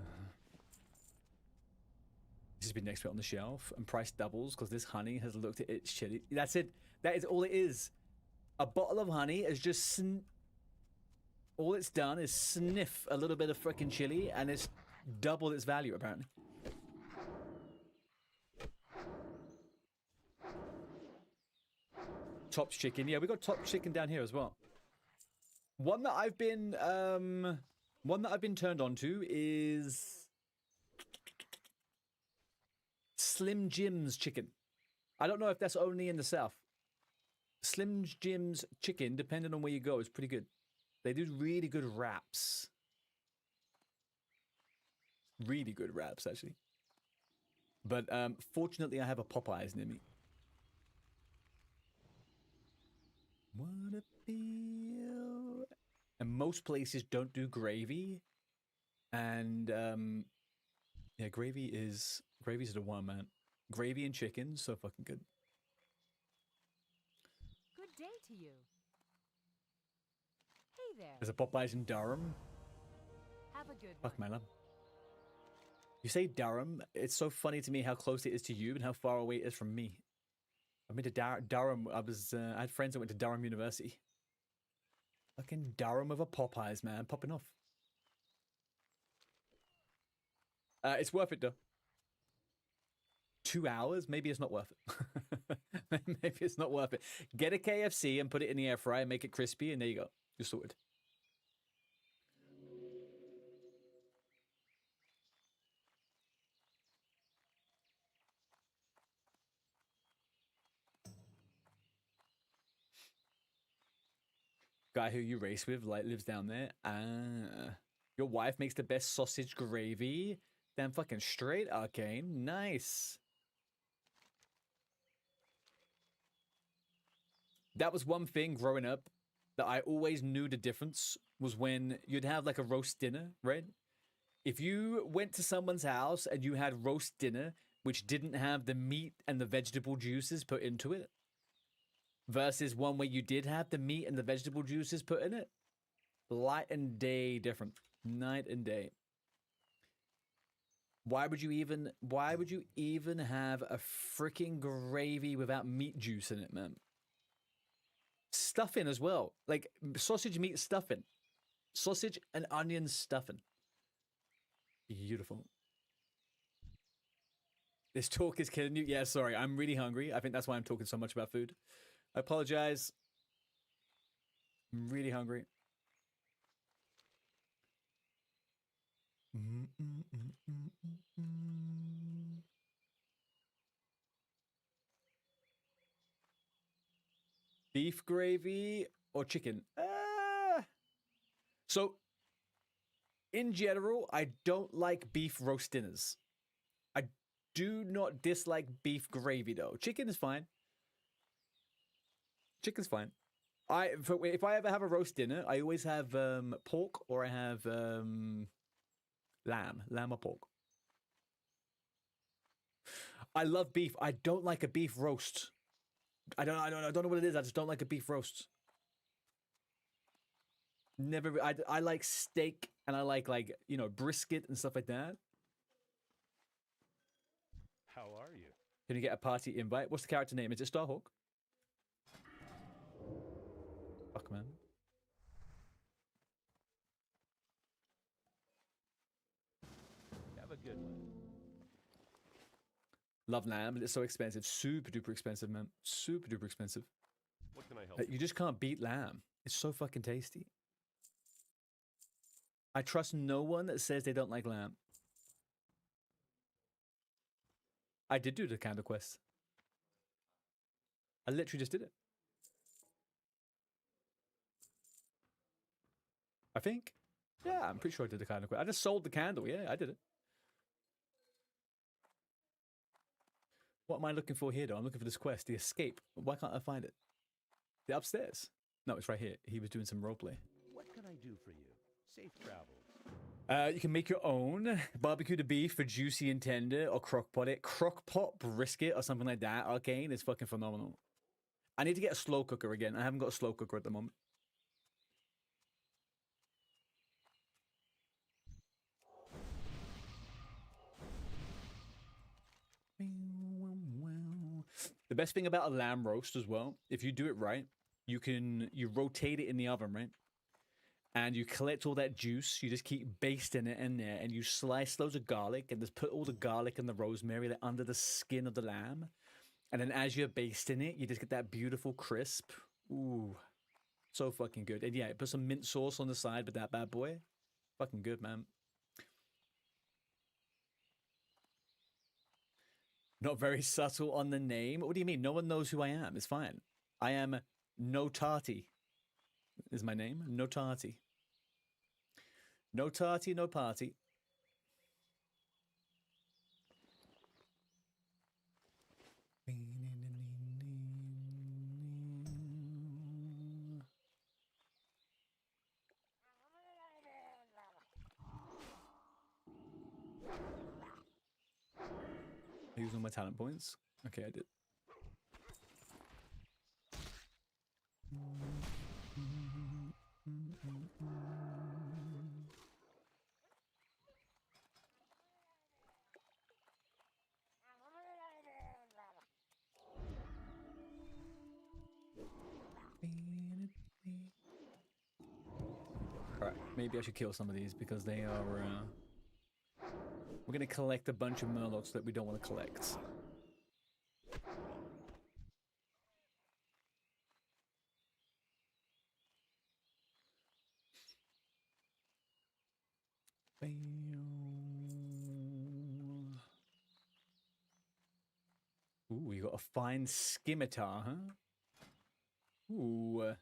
This has been next bit on the shelf, and price doubles because this honey has looked at its chili. That's it. That is all it is. A bottle of honey is just all it's done is sniff a little bit of freaking chili, and it's doubled its value apparently. Top's chicken. Yeah, we got Top's chicken down here as well. One that I've been turned on to is Slim Jim's chicken. I don't know if that's only in the South. Slim Jim's chicken, depending on where you go, is pretty good. They do really good wraps. Really good wraps, actually. But fortunately, I have a Popeyes near me. What a feel. And most places don't do gravy. And yeah, gravy's the one, man. Gravy and chicken, so fucking good. Good day to you. Hey there. There's a Popeyes in Durham. Have a good Fuck, one. man. You say Durham, it's so funny to me how close it is to you and how far away it is from me. I've been to Durham. I had friends that went to Durham University. Fucking Durham with a Popeyes, man. Popping off. It's worth it, though. 2 hours? Maybe it's not worth it. Maybe it's not worth it. Get a KFC and put it in the air fryer and make it crispy, and there you go. You're sorted. Guy who you race with lives down there. Your wife makes the best sausage gravy. Damn fucking straight, Arcane. Nice. That was one thing growing up that I always knew the difference was when you'd have like a roast dinner, right? If you went to someone's house and you had roast dinner, which didn't have the meat and the vegetable juices put into it, versus one where you did have the meat and the vegetable juices put in it, light and day different. Night and day. Why would you even have a freaking gravy without meat juice in it, man? Stuffing as well. Like sausage meat stuffing. Sausage and onion stuffing. Beautiful. This talk is killing you. Yeah, sorry. I'm really hungry. I think that's why I'm talking so much about food. I apologize. I'm really hungry. Beef gravy or chicken? So, in general, I don't like beef roast dinners. I do not dislike beef gravy, though. Chicken is fine. Chicken's fine. If I ever have a roast dinner, I always have pork or I have lamb or pork. I love beef. I don't like a beef roast. I don't know what it is. I just don't like a beef roast. Never. I like steak and I like you know, brisket and stuff like that. How are you? Can you get a party invite? What's the character name? Is it Starhawk? Fuck, man. Have a good one. Love lamb, but it's so expensive. Super duper expensive, man. Super duper expensive. What can I help You just can't beat lamb. It's so fucking tasty. I trust no one that says they don't like lamb. I did do the candle quest. I literally just did it. I think. Yeah, I'm pretty sure I did the candle quest. I just sold the candle. Yeah, I did it. What am I looking for here, though? I'm looking for this quest, the escape. Why can't I find it? The upstairs. No, it's right here. He was doing some roleplay. What can I do for you? Safe travels. You can make your own. Barbecue the beef for juicy and tender, or crockpot it. Crockpot brisket or something like that. Arcane is fucking phenomenal. I need to get a slow cooker again. I haven't got a slow cooker at the moment. The best thing about a lamb roast as well, if you do it right, you rotate it in the oven, right? And you collect all that juice. You just keep basting it in there, and you slice loads of garlic, and just put all the garlic and the rosemary like, under the skin of the lamb. And then as you're basting it, you just get that beautiful crisp. Ooh, so fucking good. And yeah, put some mint sauce on the side with that bad boy. Fucking good, man. Not very subtle on the name. What do you mean? No one knows who I am. It's fine. I am No Tarty. Is my name No Tarty? No tarty, no party. I use all my talent points. Okay, I did. Alright, maybe I should kill some of these because they are... We're going to collect a bunch of murlocs that we don't want to collect. Ooh, you got a fine scimitar, huh? Ooh.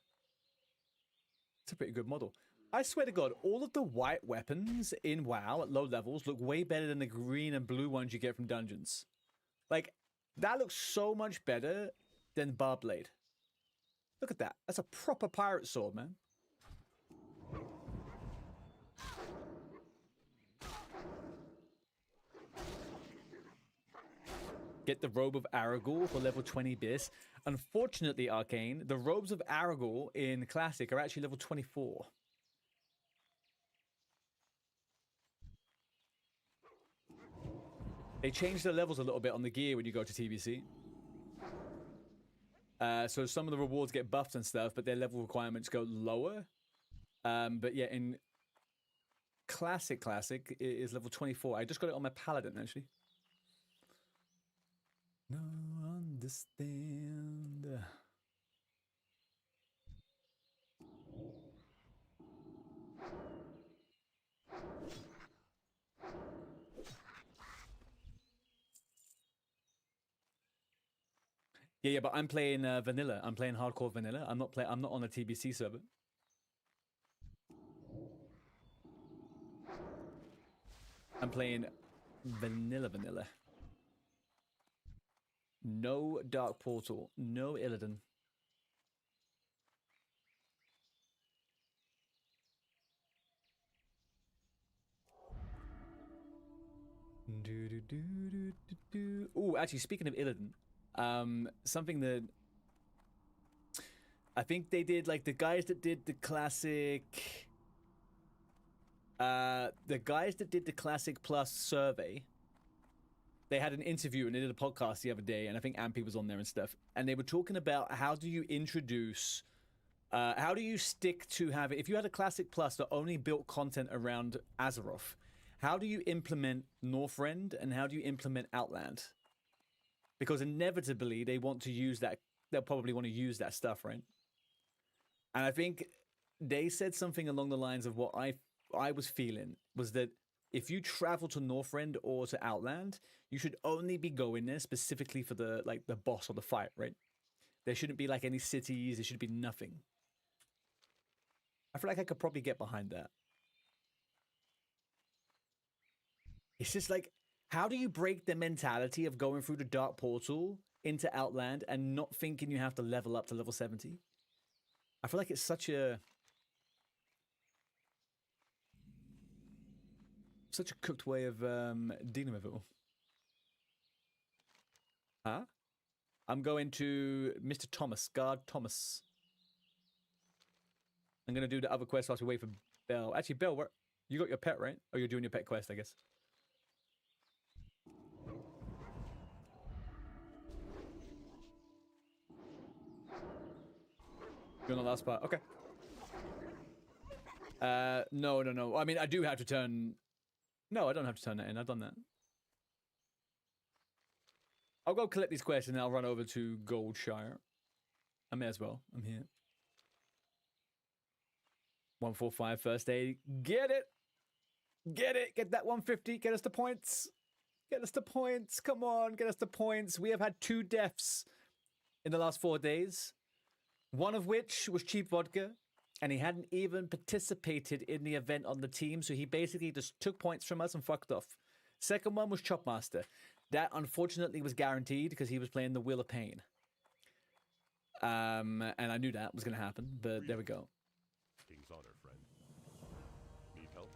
It's a pretty good model. I swear to God, all of the white weapons in WoW at low levels look way better than the green and blue ones you get from dungeons. Like, that looks so much better than Barblade. Look at that. That's a proper pirate sword, man. Get the Robe of Aragorn for level 20 bis. Unfortunately, Arcane, the Robes of Aragorn in Classic are actually level 24. They changed the levels a little bit on the gear when you go to TBC. So some of the rewards get buffed and stuff, but their level requirements go lower. But yeah, in Classic, it is level 24. I just got it on my Paladin, actually. No understand. Yeah, but I'm playing vanilla. I'm playing hardcore vanilla. I'm not on a TBC server. I'm playing vanilla. No Dark Portal. No Illidan. Oh, actually, speaking of Illidan, something that I think they did, like the guys that did the classic the guys that did the Classic Plus survey, they had an interview and they did a podcast the other day, and I think Ampy was on there and stuff, and they were talking about how do you introduce, how do you stick to having, if you had a Classic Plus that only built content around Azeroth, how do you implement Northrend and how do you implement Outland? Because inevitably they want to use that, they'll probably want to use that stuff, right? And I think they said something along the lines of what I was feeling was that if you travel to Northrend or to Outland, you should only be going there specifically for the the boss or the fight, right? There shouldn't be like any cities. There should be nothing. I feel like I could probably get behind that. It's just like, how do you break the mentality of going through the Dark Portal into Outland and not thinking you have to level up to level 70? I feel like it's such a cooked way of dealing with it all. Huh? I'm going to Mr. Thomas, Guard Thomas. I'm going to do the other quest whilst we wait for Belle. Actually, Belle, where, you got your pet, right? Oh, you're doing your pet quest, I guess. You're on the last part. Okay. No. I mean, I do have to turn... No, I don't have to turn that in. I've done that. I'll go collect these quests and then I'll run over to Goldshire. I may as well. I'm here. 145 first aid. Get it! Get it! Get that 150. Get us to points. Get us to points. Come on, get us to points. We have had 2 deaths in the last 4 days. One of which was cheap vodka. And he hadn't even participated in the event on the team, so he basically just took points from us and fucked off. Second one was Chopmaster. That unfortunately was guaranteed because he was playing the Wheel of Pain. And I knew that was going to happen, but there we go. King's honor, friend. Need help?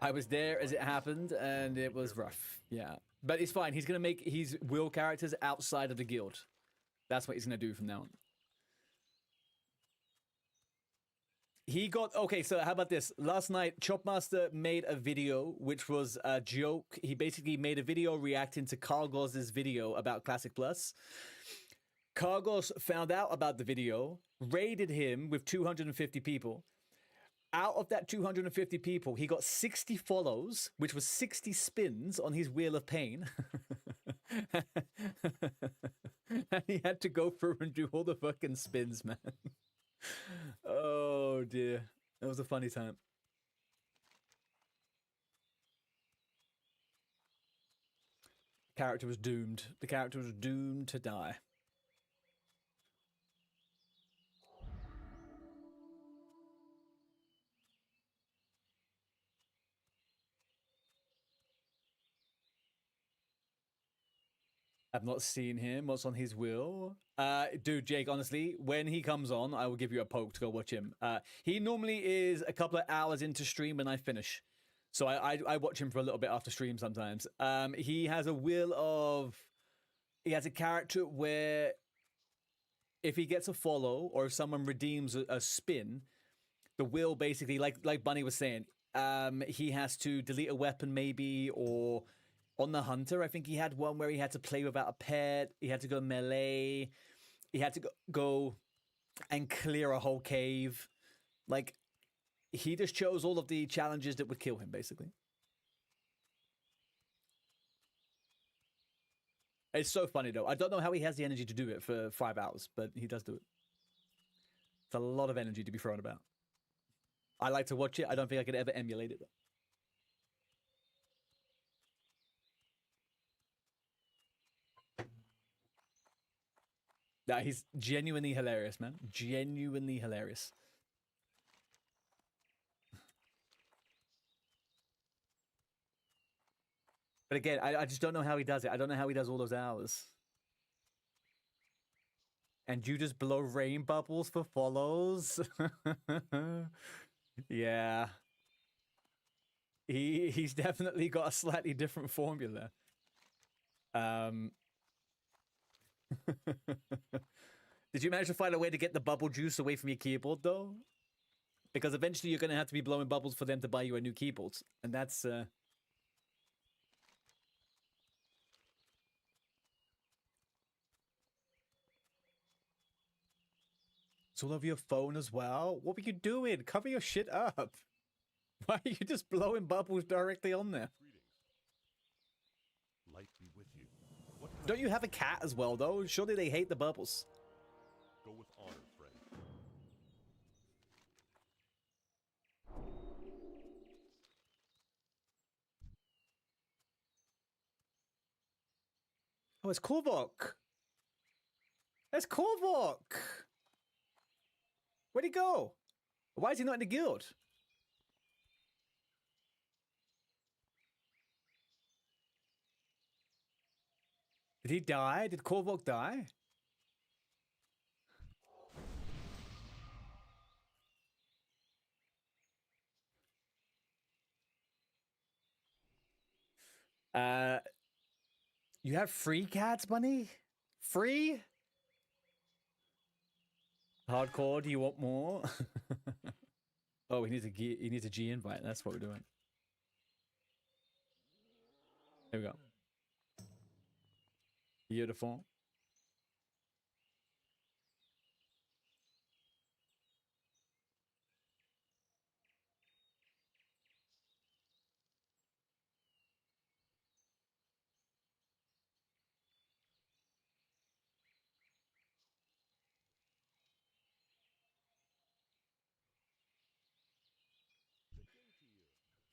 I was there as it happened, and it was rough. Yeah, but it's fine. He's going to make his Will characters outside of the guild. That's what he's going to do from now on. He got, okay, so how about this? Last night, Chopmaster made a video, which was a joke. He basically made a video reacting to Cargos' video about Classic Plus. Cargos found out about the video, raided him with 250 people. Out of that 250 people, he got 60 follows, which was 60 spins on his Wheel of Pain. And he had to go through and do all the fucking spins, man. Oh dear, that was a funny time. The character was doomed. The character was doomed to die. I've not seen him. What's on his will? Dude, Jake, honestly, when he comes on, I will give you a poke to go watch him. He normally is a couple of hours into stream when I finish. So I watch him for a little bit after stream sometimes. He has a will of... He has a character where if he gets a follow or if someone redeems a spin, the will basically, like Bunny was saying, he has to delete a weapon maybe, or... On the Hunter, I think he had one where he had to play without a pet. He had to go melee. He had to go and clear a whole cave. Like, he just chose all of the challenges that would kill him, basically. It's so funny, though. I don't know how he has the energy to do it for 5 hours, but he does do it. It's a lot of energy to be thrown about. I like to watch it. I don't think I could ever emulate it, though. Nah, he's genuinely hilarious, man. Genuinely hilarious. But again, I just don't know how he does it. I don't know how he does all those hours. And you just blow rain bubbles for follows? Yeah. He's definitely got a slightly different formula. Did you manage to find a way to get the bubble juice away from your keyboard, though? Because eventually you're going to have to be blowing bubbles for them to buy you a new keyboard. And that's... It's all over your phone as well? What were you doing? Cover your shit up. Why are you just blowing bubbles directly on there? Light be with you. What can Don't you have a cat as well, though? Surely they hate the bubbles. Go with honor, friend. Oh, it's Korvok. It's Korvok. Where'd he go? Why is he not in the guild? Did he die? Did Korvok die? You have free cats, Bunny? Free? Hardcore, do you want more? Oh, he needs a G invite. That's what we're doing. There we go. Beautiful.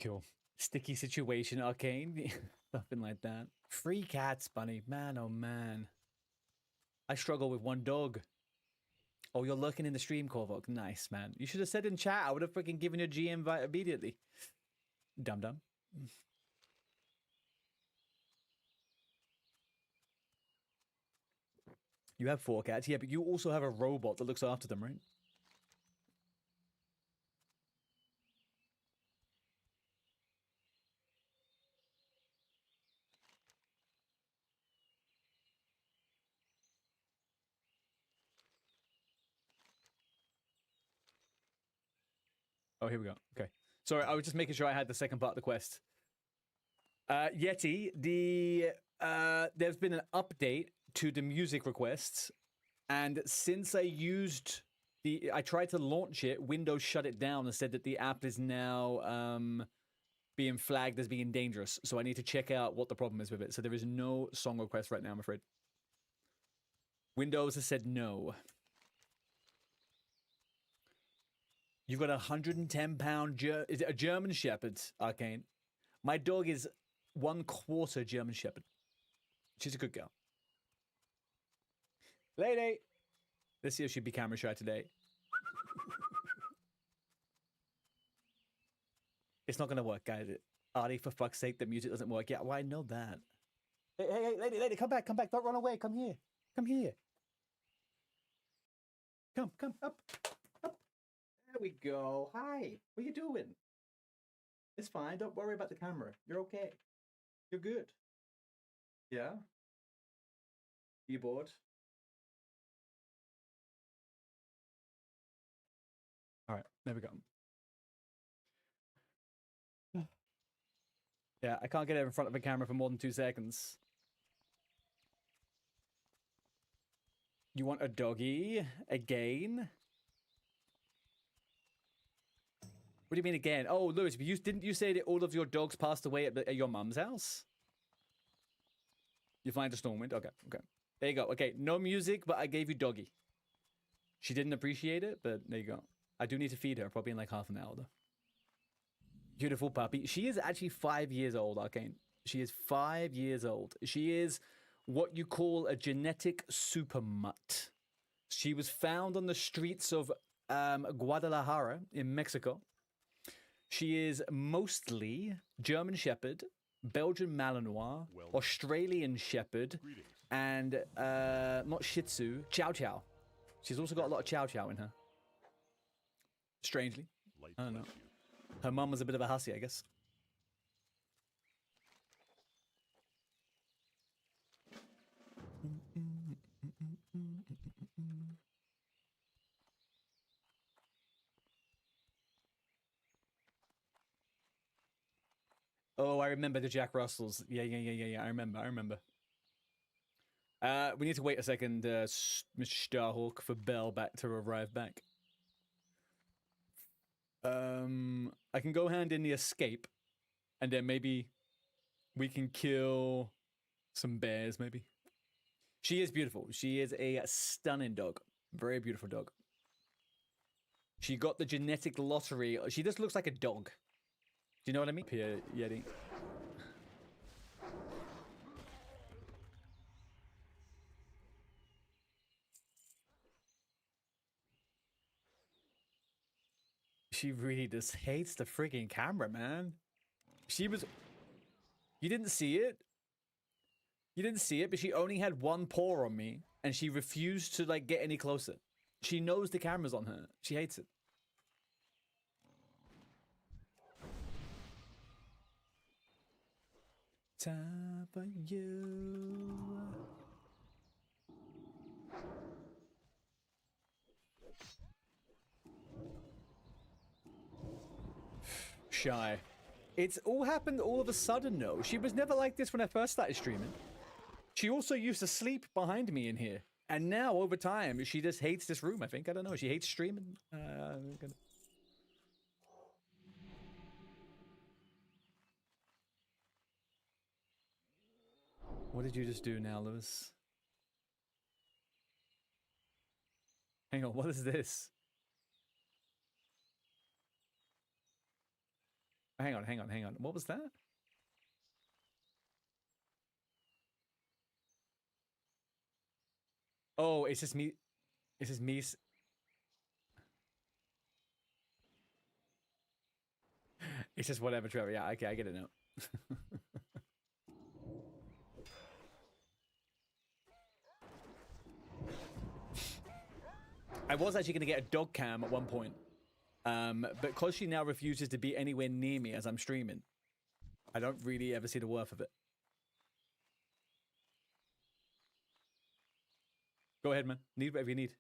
Cool. Sticky situation, Arcane. Something like that. Free cats, Bunny. Man, oh man. I struggle with one dog. Oh, you're lurking in the stream, Korvok. Nice, man. You should have said in chat. I would have freaking given you a G invite immediately. Dum-dum. You have 4 cats. Yeah, but you also have a robot that looks after them, right? Oh, here we go. Okay. Sorry, I was just making sure I had the second part of the quest. Yeti, there's been an update to the music requests, and since I tried to launch it, Windows shut it down and said that the app is now being flagged as being dangerous. So I need to check out what the problem is with it. So there is no song request right now, I'm afraid. Windows has said no. You've got a 110-pound is it a German Shepherd, Arcane? My dog is 1/4 German Shepherd. She's a good girl. Lady! Let's see if she'd be camera shy today. It's not going to work, guys. Artie, for fuck's sake, the music doesn't work. Yeah, well, I know that. Hey, lady, come back. Don't run away. Come here. Come, up. There we go. Hi. What are you doing? It's fine. Don't worry about the camera. You're okay. You're good. Yeah? You bored? All right. There we go. Yeah, I can't get it in front of a camera for more than 2 seconds. You want a doggy? Again? What do you mean again? Oh, Lewis, didn't you say that all of your dogs passed away at your mum's house? You find a Stormwind? Okay. There you go. Okay, no music, but I gave you doggy. She didn't appreciate it, but there you go. I do need to feed her, probably in like half an hour, though. Beautiful puppy. She is actually 5 years old, Arcane. She is 5 years old. She is what you call a genetic super mutt. She was found on the streets of Guadalajara in Mexico. She is mostly German Shepherd, Belgian Malinois, Australian Shepherd, and not Shih Tzu, Chow Chow. She's also got a lot of Chow Chow in her. Strangely. I don't know. Her mum was a bit of a hussy, I guess. Oh, I remember the Jack Russells. Yeah. I remember. We need to wait a second, Mr. Starhawk, for Bell to arrive back. I can go hand in the escape, and then maybe we can kill some bears, maybe. She is beautiful. She is a stunning dog. Very beautiful dog. She got the genetic lottery. She just looks like a dog. Do you know what I mean? Here, Yeti. She really just hates the freaking camera, man. She was... You didn't see it? You didn't see it, but she only had one paw on me, and she refused to, like, get any closer. She knows the camera's on her. She hates it. Time for you. Shy. It's all happened all of a sudden, though. She was never like this when I first started streaming. She also used to sleep behind me in here. And now, over time, she just hates this room, I think. I don't know. She hates streaming. What did you just do now, Lewis? Hang on, what is this? Hang on. What was that? Oh, it's just me. It's just me. It's just whatever, Trevor. Yeah, okay, I get it now. I was actually going to get a dog cam at one point. But because she now refuses to be anywhere near me as I'm streaming, I don't really ever see the worth of it. Go ahead, man. Need whatever you need.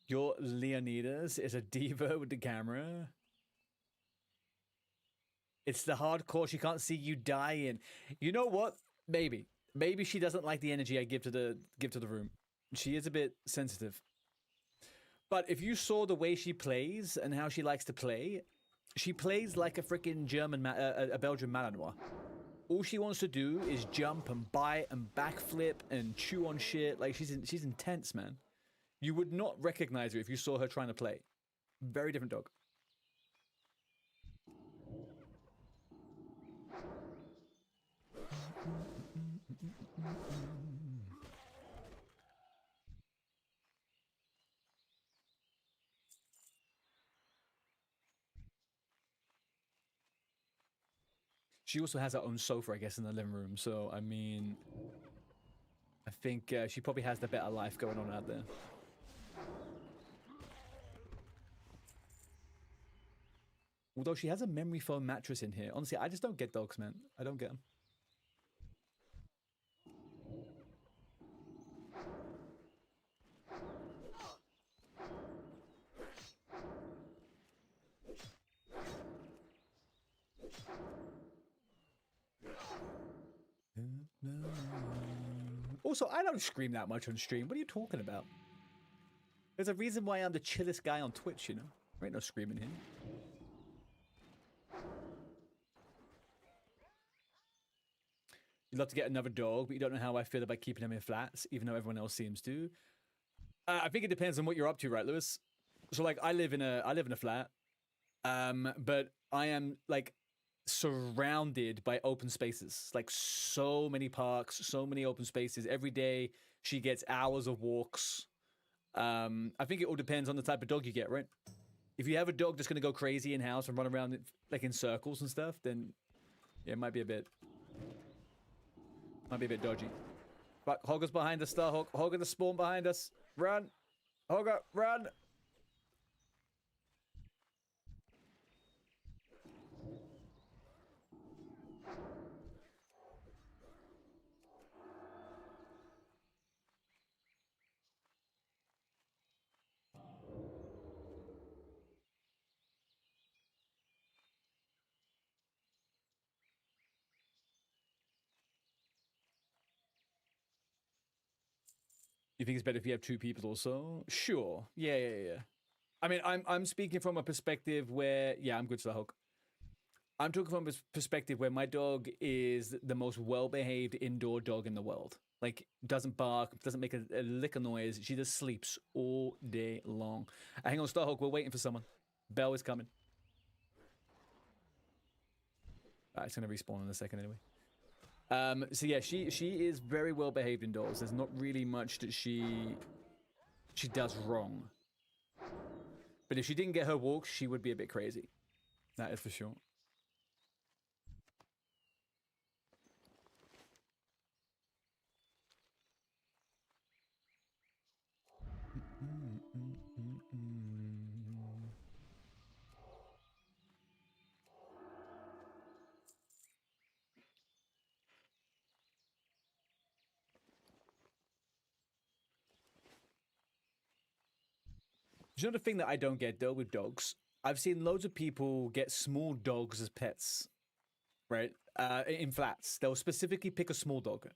Your Leonidas is a diva with the camera. It's the hardcore she can't see you dying. You know what? Maybe. Maybe she doesn't like the energy I give to the room. She is a bit sensitive. But if you saw the way she plays and how she likes to play, she plays like a freaking German, a Belgian Malinois. All she wants to do is jump and bite and backflip and chew on shit. Like, she's intense, man. You would not recognize her if you saw her trying to play. Very different dog. She also has her own sofa, I guess, in the living room. So, I mean, I think she probably has the better life going on out there. Although she has a memory foam mattress in here. Honestly, I just don't get dogs, man. I don't get them. Also, I don't scream that much on stream. What are you talking about? There's a reason why I'm the chillest guy on Twitch, you know? There ain't no screaming here. You'd love to get another dog, but you don't know how I feel about keeping them in flats, even though everyone else seems to. I think it depends on what you're up to, right, Lewis? So, like, I live in a flat, but I am, like, surrounded by open spaces, like so many parks, so many open spaces. Every day she gets hours of walks. I think it all depends on the type of dog you get, right? If you have a dog that's going to go crazy in house and run around like in circles and stuff, then yeah, it might be a bit dodgy. But Hogger's behind us, Starhawk. Hogger the spawn behind us. Run, Hogger, run. You think it's better if you have two people also? Sure. Yeah. I mean, I'm speaking from a perspective where, yeah, I'm good, Slahawk. I'm talking from a perspective where my dog is the most well-behaved indoor dog in the world. Like, doesn't bark, doesn't make a lick of noise. She just sleeps all day long. Hang on, Starhawk, we're waiting for someone. Belle is coming. It's going to respawn in a second anyway. So yeah, she is very well-behaved indoors. There's not really much that she does wrong. But if she didn't get her walks, she would be a bit crazy. That is for sure. You know the thing that I don't get though with dogs? I've seen loads of people get small dogs as pets, right? In flats. They'll specifically pick a small dog.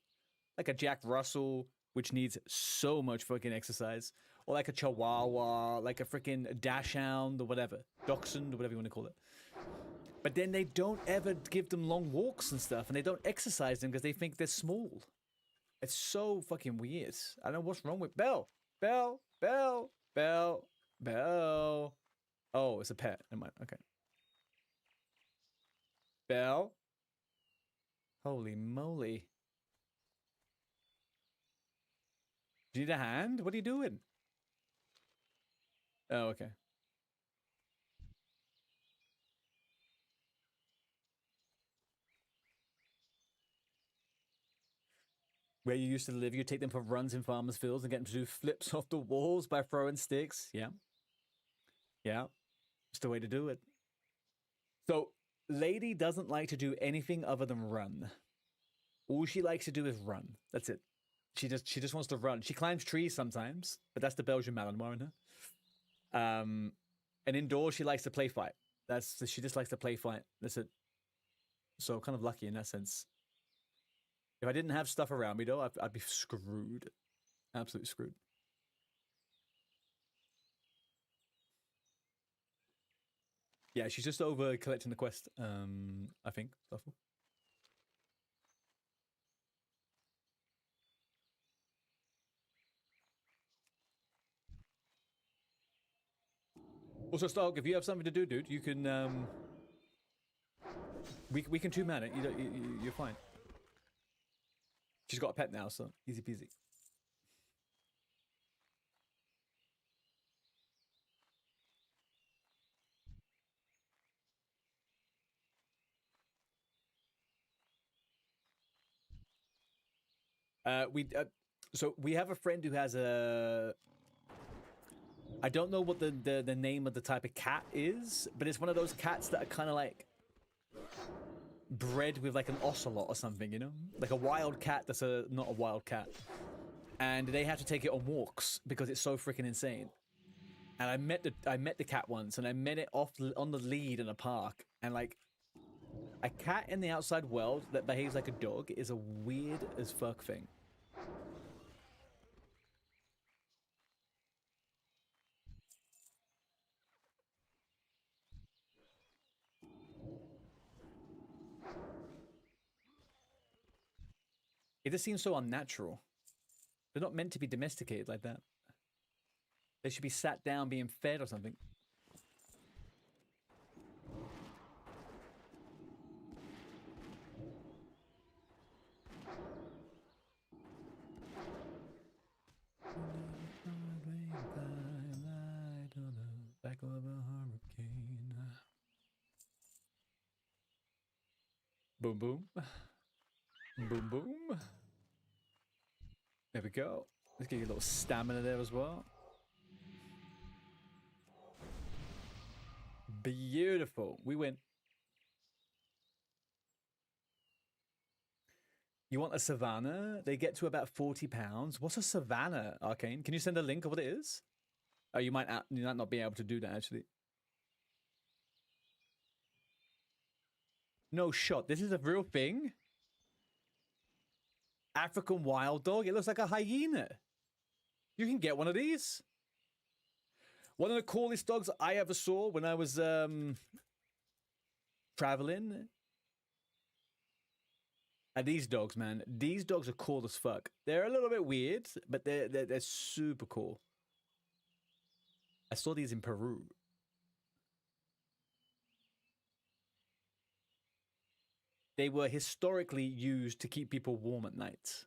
Like a Jack Russell, which needs so much fucking exercise. Or like a Chihuahua, like a freaking Dachshund or whatever. Dachshund or whatever you want to call it. But then they don't ever give them long walks and stuff. And they don't exercise them because they think they're small. It's so fucking weird. I don't know what's wrong with Belle. Belle. Oh, it's a pet. Never mind. Okay. Belle. Holy moly. Do you need a hand? What are you doing? Oh, okay. Where you used to live, you take them for runs in farmers' fields and get them to do flips off the walls by throwing sticks. Yeah. Yeah. It's the way to do it. So, Lady doesn't like to do anything other than run. All she likes to do is run. That's it. She just wants to run. She climbs trees sometimes, but that's the Belgian Malinois in her. And indoors, she likes to play fight. She just likes to play fight. That's it. So, kind of lucky in that sense. If I didn't have stuff around me, though, I'd be screwed. Absolutely screwed. Yeah, she's just over collecting the quest, I think. Also, Stark, if you have something to do, dude, you can, we can two-man it. You're fine. She's got a pet now, so easy peasy. So we have a friend who has a... I don't know what the name of the type of cat is, but it's one of those cats that are kind of like bred with like an ocelot or something, you know? Like a wild cat that's not a wild cat. And they have to take it on walks because it's so freaking insane. And I met the cat once, and I met it on the lead in a park, and like a cat in the outside world that behaves like a dog is a weird as fuck thing. It just seems so unnatural. They're not meant to be domesticated like that. They should be sat down being fed or something. Back of a hurricane. Boom, boom. Boom, boom. There we go. Let's get you a little stamina there as well. Beautiful. We win. You want a savannah? They get to about 40 pounds. What's a savannah, Arcane? Can you send a link of what it is? Oh, you might not be able to do that, actually. No shot. This is a real thing? African wild dog? It looks like a hyena. You can get one of these. One of the coolest dogs I ever saw when I was traveling. And these dogs, man, these dogs are cool as fuck. They're a little bit weird, but they're super cool. I saw these in Peru. They were historically used to keep people warm at night.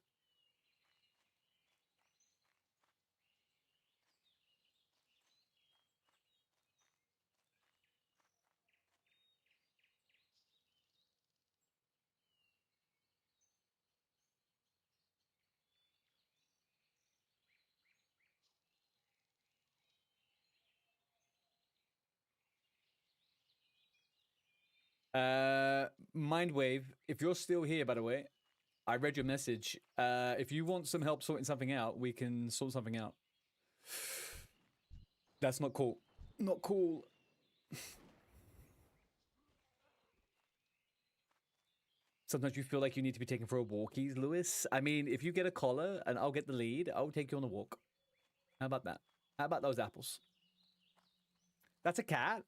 Mindwave, if you're still here, by the way, I read your message. If you want some help sorting something out, we can sort something out. That's not cool. Not cool. Sometimes you feel like you need to be taken for a walkies, Lewis. I mean, if you get a collar and I'll get the lead, I'll take you on a walk. How about that? How about those apples? That's a cat?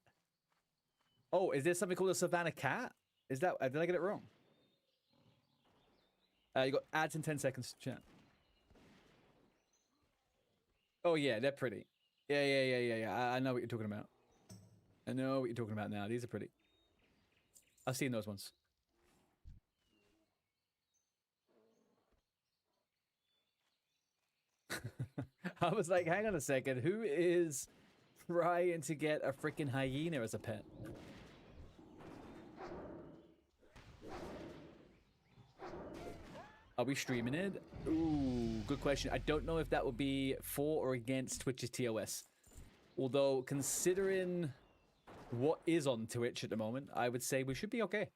Oh, is there something called a Savannah cat? Is that... did I get it wrong? You got ads in 10 seconds, chat. Oh, yeah, they're pretty. Yeah. I know what you're talking about. I know what you're talking about now. These are pretty. I've seen those ones. I was like, hang on a second. Who is trying to get a freaking hyena as a pet? Are we streaming it? Ooh, good question. I don't know if that would be for or against Twitch's TOS. Although, considering what is on Twitch at the moment, I would say we should be okay.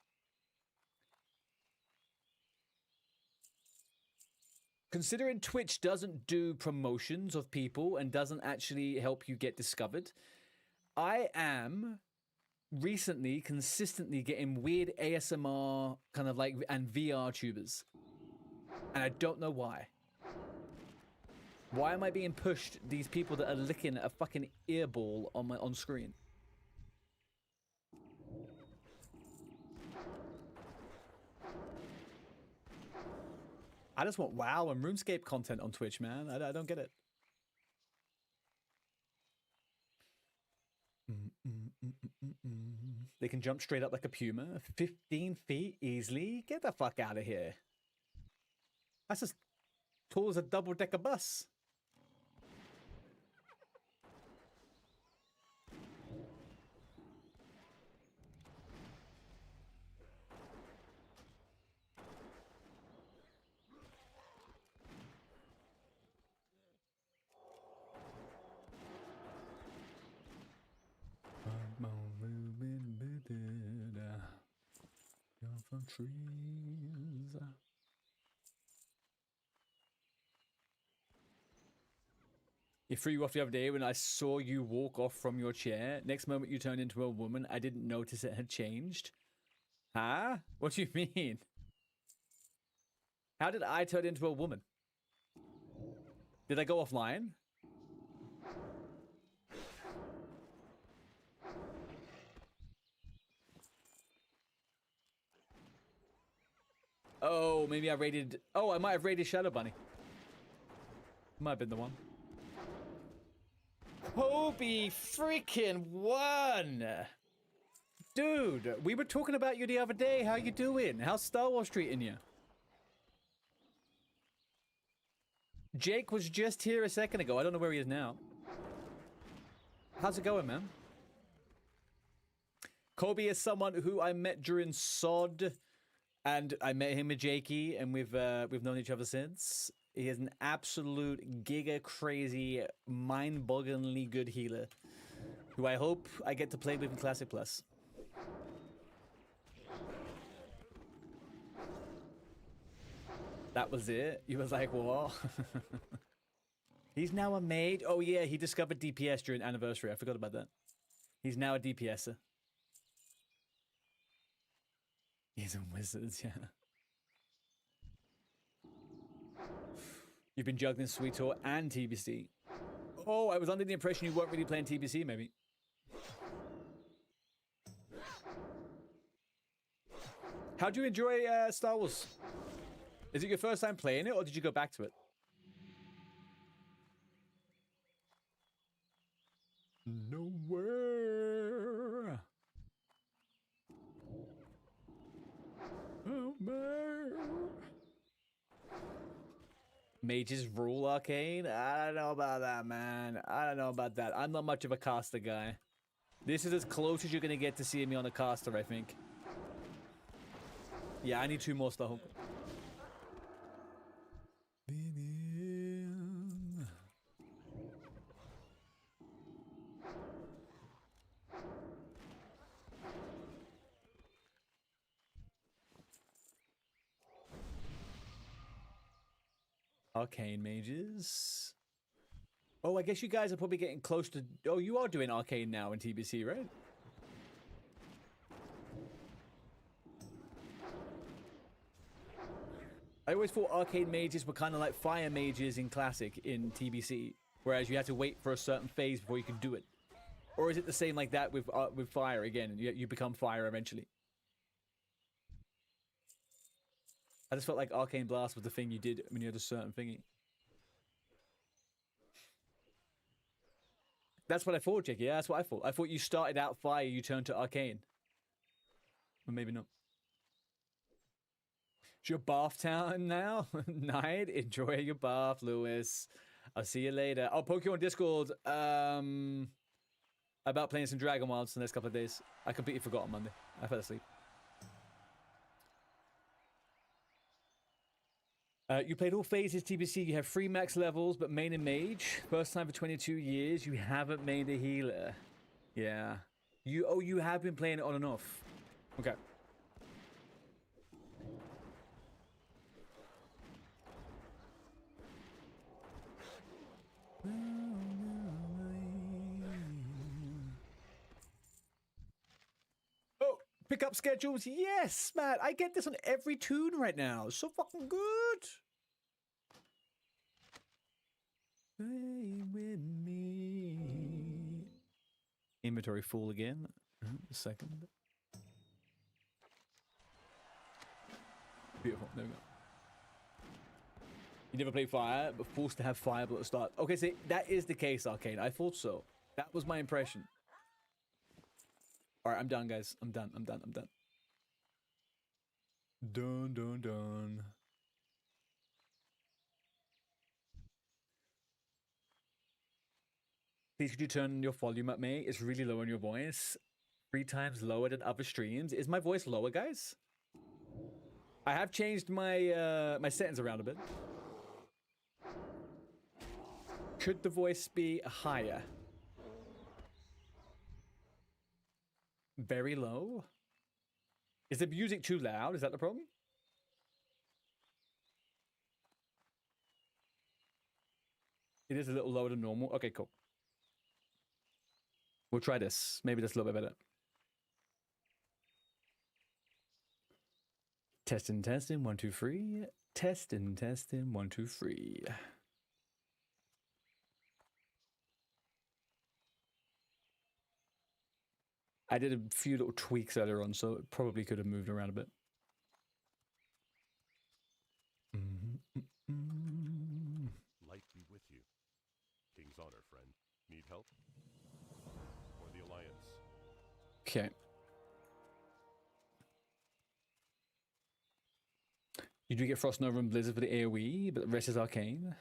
Considering Twitch doesn't do promotions of people and doesn't actually help you get discovered, I am recently consistently getting weird ASMR kind of like and VR tubers. And I don't know why. Why am I being pushed these people that are licking a fucking earball on my on screen? I just want WoW and RuneScape content on Twitch, man. I don't get it. They can jump straight up like a puma. 15 feet easily? Get the fuck out of here. That's as tall as a double-decker bus. Trees. It threw you off the other day when I saw you walk off from your chair. Next moment you turned into a woman. I didn't notice it had changed. Huh? What do you mean? How did I turn into a woman? Did I go offline? Oh, maybe I raided... Oh, I might have raided Shadow Bunny. Might have been the one. Kobe freaking won! Dude, we were talking about you the other day. How you doing? How's Star Wars treating you? Jake was just here a second ago. I don't know where he is now. How's it going, man? Kobe is someone who I met during SOD. And I met him with Jakey, and we've known each other since. He is an absolute giga crazy, mind-bogglingly good healer, who I hope I get to play with in Classic Plus. That was it? You was like, what? He's now a maid? Oh yeah, he discovered DPS during Anniversary. I forgot about that. He's now a DPSer. He's a wizard, yeah. You've been juggling Sweet Tour and TBC. Oh, I was under the impression you weren't really playing TBC, maybe. How do you enjoy Star Wars? Is it your first time playing it, or did you go back to it? Nowhere. Oh, man. Mages rule Arcane? I don't know about that, man. I don't know about that. I'm not much of a caster guy. This is as close as you're going to get to seeing me on a caster, I think. Yeah, I need 2 more Star. Arcane mages. Oh, I guess you guys are probably getting close to... Oh, you are doing Arcane now in TBC, right? I always thought Arcane mages were kind of like fire mages in Classic in TBC, whereas you had to wait for a certain phase before you could do it. Or is it the same like that with fire again? You become fire eventually. I just felt like Arcane Blast was the thing you did when you had a certain thingy. That's what I thought, Jake. Yeah, that's what I thought. I thought you started out fire, you turned to Arcane. Or maybe not. It's your bath time now? Night? Enjoy your bath, Lewis. I'll see you later. I'll poke you on Discord about playing some Dragon Wilds the next couple of days. I completely forgot on Monday. I fell asleep. You played all phases TBC. You have 3 max levels, but main and mage. First time for 22 years. You haven't made a healer. Yeah. You have been playing it on and off. Okay. Oh, pickup schedules. Yes, Matt. I get this on every tune right now. So fucking good. Play with me. Inventory full again. A second. Beautiful. There we go. You never played fire, but forced to have fire at the start. Okay, see, that is the case, Arcane. I thought so. That was my impression. Alright, I'm done, guys. I'm done. Done. Please could you turn your volume up, mate? It's really low in your voice. 3 times lower than other streams. Is my voice lower, guys? I have changed my my settings around a bit. Could the voice be higher? Very low? Is the music too loud? Is that the problem? It is a little lower than normal. Okay, cool. We'll try this. Maybe that's a little bit better. Testing, 1, 2, 3. Testing, 1, 2, 3. I did a few little tweaks earlier on, so it probably could have moved around a bit. Light be with you. King's honor, friend. Need help? Or the Alliance? Okay. You do get Frost Nova and Blizzard for the AoE, but the rest is Arcane.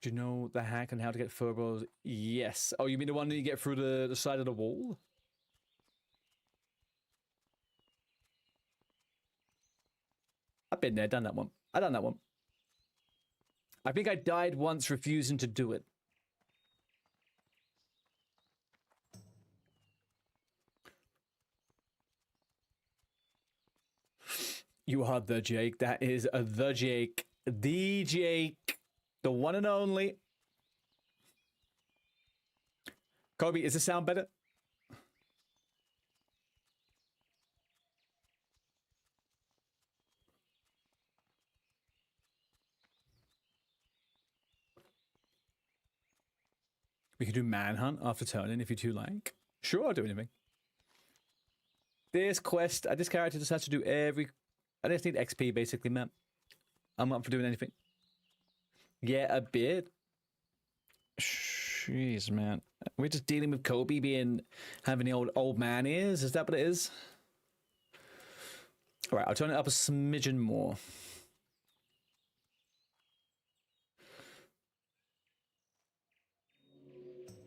Do you know the hack on how to get furballs? Yes. Oh, you mean the one that you get through the side of the wall? I've been there, done that one. I done that one. I think I died once refusing to do it. You are the Jake. That is the Jake. The Jake. The one and only. Kobe, is the sound better? We can do manhunt after turning if you two like. Sure, I'll do anything. This quest, this character just has to do every... I just need XP, basically, man. I'm up for doing anything. Yeah, a bit. Jeez, man. We're just dealing with Kobe having the old man ears. Is that what it is? All right, I'll turn it up a smidgen more.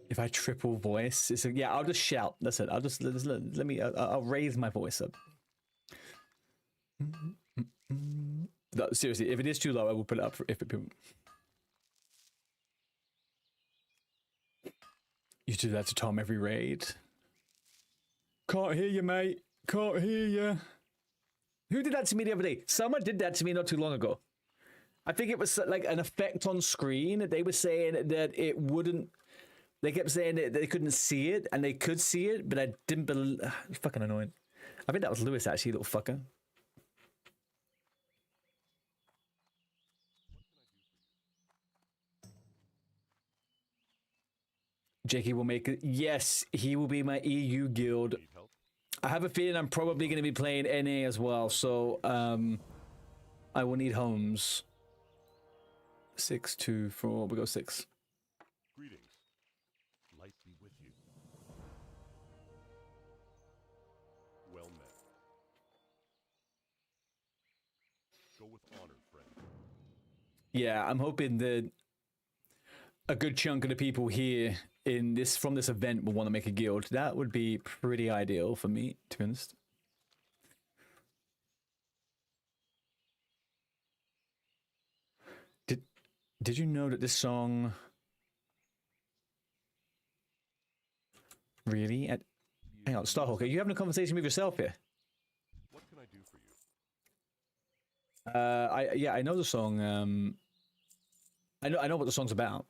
If I triple voice, yeah, I'll just shout. That's it. Let me. I'll raise my voice up. No, seriously, if it is too low, I will put it up. You do that to Tom every raid. Can't hear you, mate. Can't hear you. Who did that to me the other day? Someone did that to me not too long ago. I think it was like an effect on screen. They were saying that it wouldn't. They kept saying that they couldn't see it, and they could see it, but I didn't believe. It's fucking annoying. I think that was Lewis, actually, little fucker. Jakey will make it. Yes, he will be my EU guild. I have a feeling I'm probably going to be playing NA as well, so I will need homes. 6, 2, 4. We go 6. Greetings. Light be with you. Well met. Go with honor, friend. Yeah, I'm hoping that a good chunk of the people here from this event will want to make a guild. That would be pretty ideal for me, to be honest. Did you know that this song really? Hang on, Starhawk, are you having a conversation with yourself here? What can I do for you? I know the song. I know what the song's about.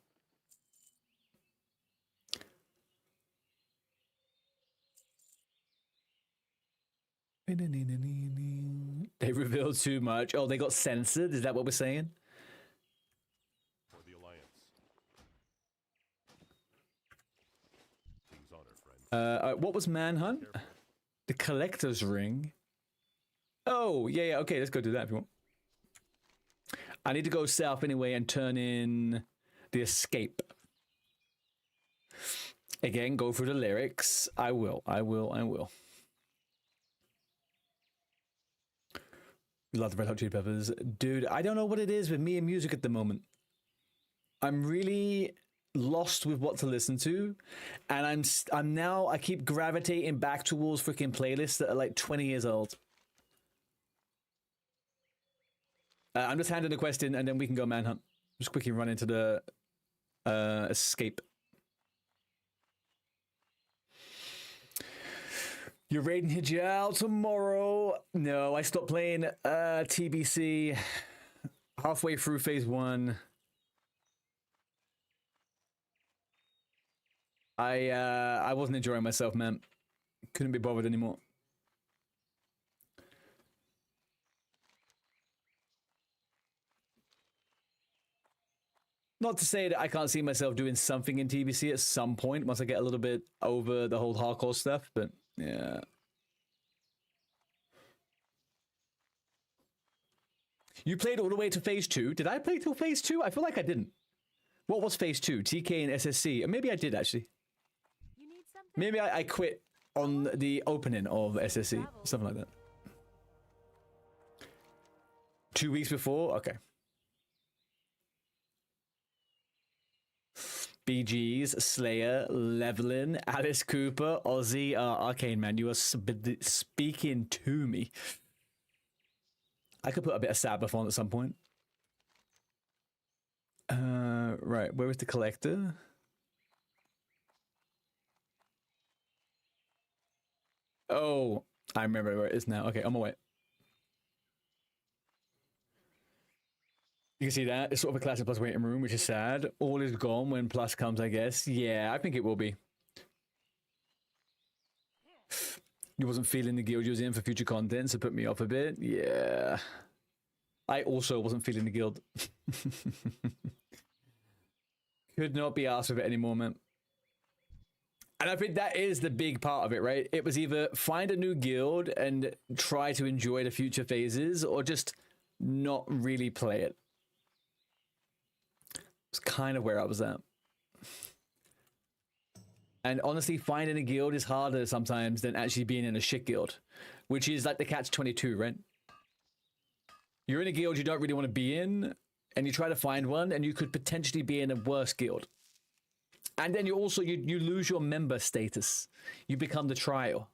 They revealed too much. Oh, they got censored? Is that what we're saying? For the Alliance. King's honor, friend. What was Manhunt? The Collector's Ring. Oh, yeah, okay, let's go do that if you want. I need to go south anyway and turn in the Escape. Again, go through the lyrics. I will. Love the Red Hot Chili Peppers. Dude, I don't know what it is with me and music at the moment. I'm really lost with what to listen to. And I keep gravitating back towards freaking playlists that are like 20 years old. I'm just handing the quest in and then we can go manhunt. Just quickly run into the Escape. You're raiding Hijal tomorrow. No, I stopped playing TBC halfway through phase 1. I wasn't enjoying myself, man. Couldn't be bothered anymore. Not to say that I can't see myself doing something in TBC at some point once I get a little bit over the whole hardcore stuff, but yeah. You played all the way to phase 2? Did I play till phase 2? I feel like I didn't. What was phase 2? TK and SSC? Maybe I did, actually. You need something? Maybe I quit on the opening of SSC. Something like that. 2 weeks before? Okay. BGs, Slayer, Levelin, Alice Cooper, Ozzy, Arcane, man. You are speaking to me. I could put a bit of Sabbath on at some point. Right, where is the Collector? Oh, I remember where it is now. Okay, on my way. You can see that. It's sort of a Classic Plus waiting room, which is sad. All is gone when Plus comes, I guess. Yeah, I think it will be. You wasn't feeling the guild you was in for future content, so put me off a bit. Yeah. I also wasn't feeling the guild. Could not be asked with it anymore, man. And I think that is the big part of it, right? It was either find a new guild and try to enjoy the future phases, or just not really play it. It's kind of where I was at. And honestly, finding a guild is harder sometimes than actually being in a shit guild, which is like the catch-22, right? You're in a guild you don't really want to be in, and you try to find one, and you could potentially be in a worse guild. And then you also, you lose your member status. You become the trial.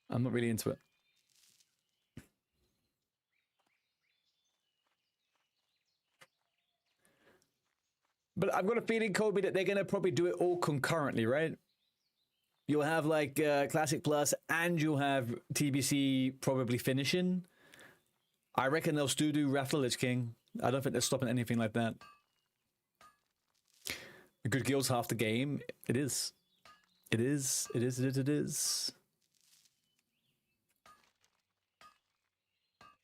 I'm not really into it. But I've got a feeling, Kobe, that they're going to probably do it all concurrently, right? You'll have like Classic Plus, and you'll have TBC probably finishing. I reckon they'll still do Wrath of the Lich King. I don't think they're stopping anything like that. A good guild's half the game. It is. It is. It is. It is. It is.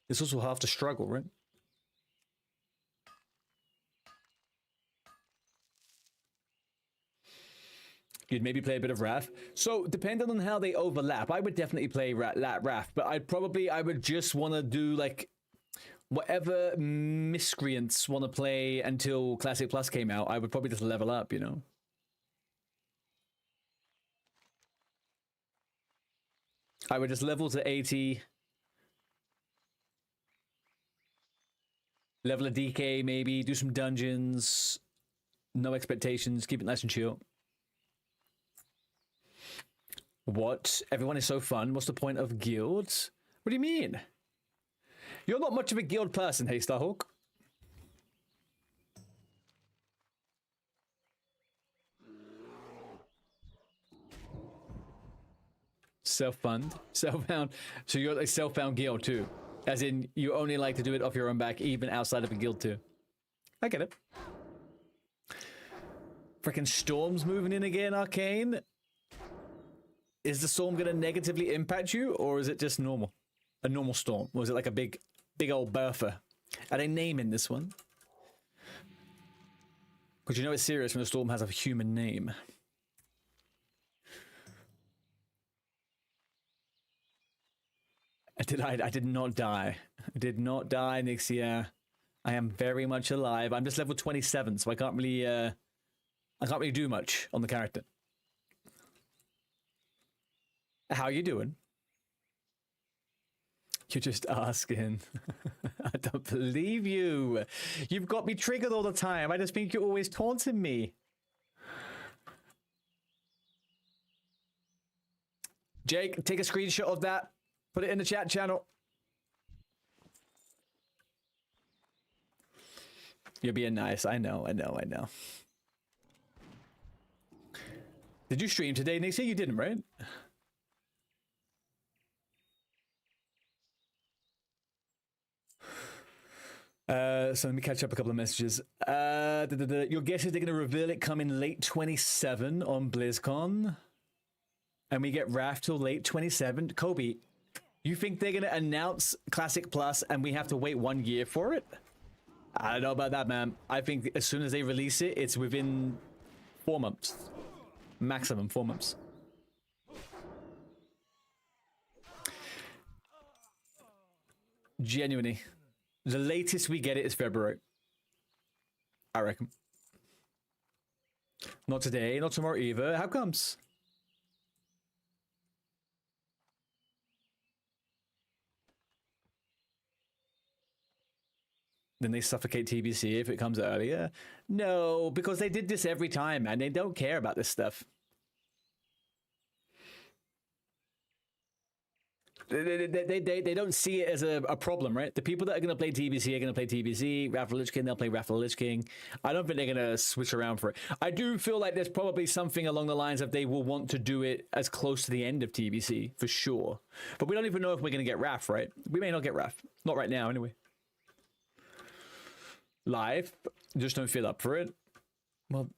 It's also half the struggle, right? You'd maybe play a bit of Wrath. So, depending on how they overlap, I would definitely play Wrath, but I would just want to do, like, whatever miscreants want to play until Classic Plus came out. I would probably just level up, you know? I would just level to 80. Level a DK, maybe. Do some dungeons. No expectations. Keep it nice and chill. What? Everyone is so fun. What's the point of guilds? What do you mean? You're not much of a guild person, hey Starhawk. Self-fund? Self-found. So you're a self-found guild too. As in, you only like to do it off your own back, even outside of a guild too. I get it. Freaking storms moving in again, Arcane. Is the storm going to negatively impact you, or is it just normal? A normal storm? Or is it like a big old Bertha? Are they naming this one? Because you know it's serious when a storm has a human name. I did not die. I did not die, Nixia. I am very much alive. I'm just level 27, so I can't really do much on the character. How you doing? You're just asking. I don't believe you. You've got me triggered all the time. I just think you're always taunting me. Jake, take a screenshot of that. Put it in the chat channel. You're being nice. I know. Did you stream today, Nixie? You didn't, right? So let me catch up a couple of messages. Your guess is they're going to reveal it coming late 27 on BlizzCon. And we get Wrath till late 27. Kobe, you think they're going to announce Classic Plus and we have to wait 1 year for it? I don't know about that, man. I think as soon as they release it, it's within 4 months. Maximum 4 months. Genuinely. The latest we get it is February. I reckon. Not today, not tomorrow either. How comes? Then they suffocate TBC if it comes earlier? No, because they did this every time, man. They don't care about this stuff. They don't see it as a problem, right? The people that are going to play TBC are going to play TBC. Wrath of the Lich King, they'll play Wrath of the Lich King. I don't think they're going to switch around for it. I do feel like there's probably something along the lines of they will want to do it as close to the end of TBC, for sure. But we don't even know if we're going to get Wrath, right? We may not get Wrath. Not right now, anyway. Live, just don't feel up for it. Well,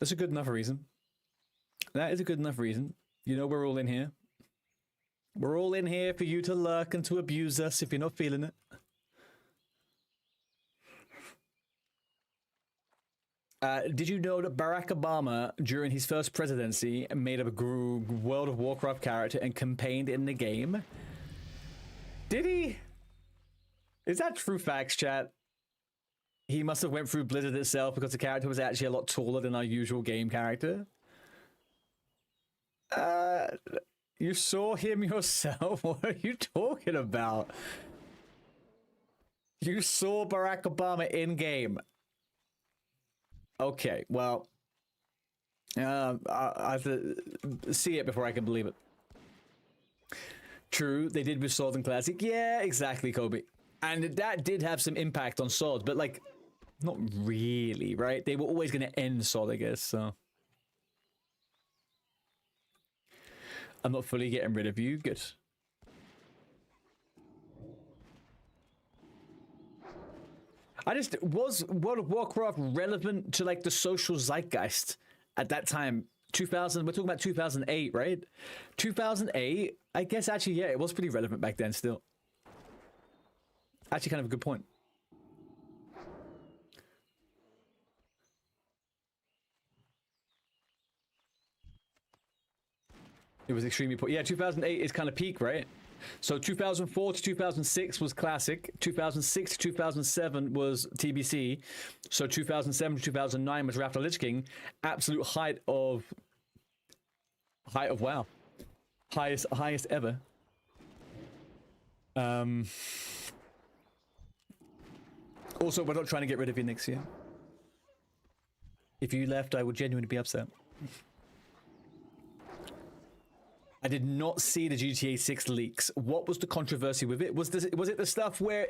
that's a good enough reason. That is a good enough reason. You know we're all in here. We're all in here for you to lurk and to abuse us if you're not feeling it. Did you know that Barack Obama, during his first presidency, made a World of Warcraft character and campaigned in the game? Did he? Is that true facts, chat? He must have went through Blizzard itself because the character was actually a lot taller than our usual game character. You saw him yourself? What are you talking about? You saw Barack Obama in-game. Okay, well, I have to see it before I can believe it. True, they did with Sword and Classic. Yeah, exactly, Kobe. And that did have some impact on Sword, but like, not really, right? They were always going to end Sword, I guess, so. I'm not fully getting rid of you. Good. Was World of Warcraft relevant to like the social zeitgeist at that time? 2000, we're talking about 2008, right? 2008, I guess actually, yeah, it was pretty relevant back then still. Actually kind of a good point. It was extremely important. Yeah, 2008 is kind of peak, right? So 2004 to 2006 was classic. 2006 to 2007 was TBC. So 2007 to 2009 was Wrath of the Lich King. Absolute height of WoW. Highest ever. Also, we're not trying to get rid of you next year. If you left, I would genuinely be upset. I did not see the GTA 6 leaks. What was the controversy with it? Was it the stuff where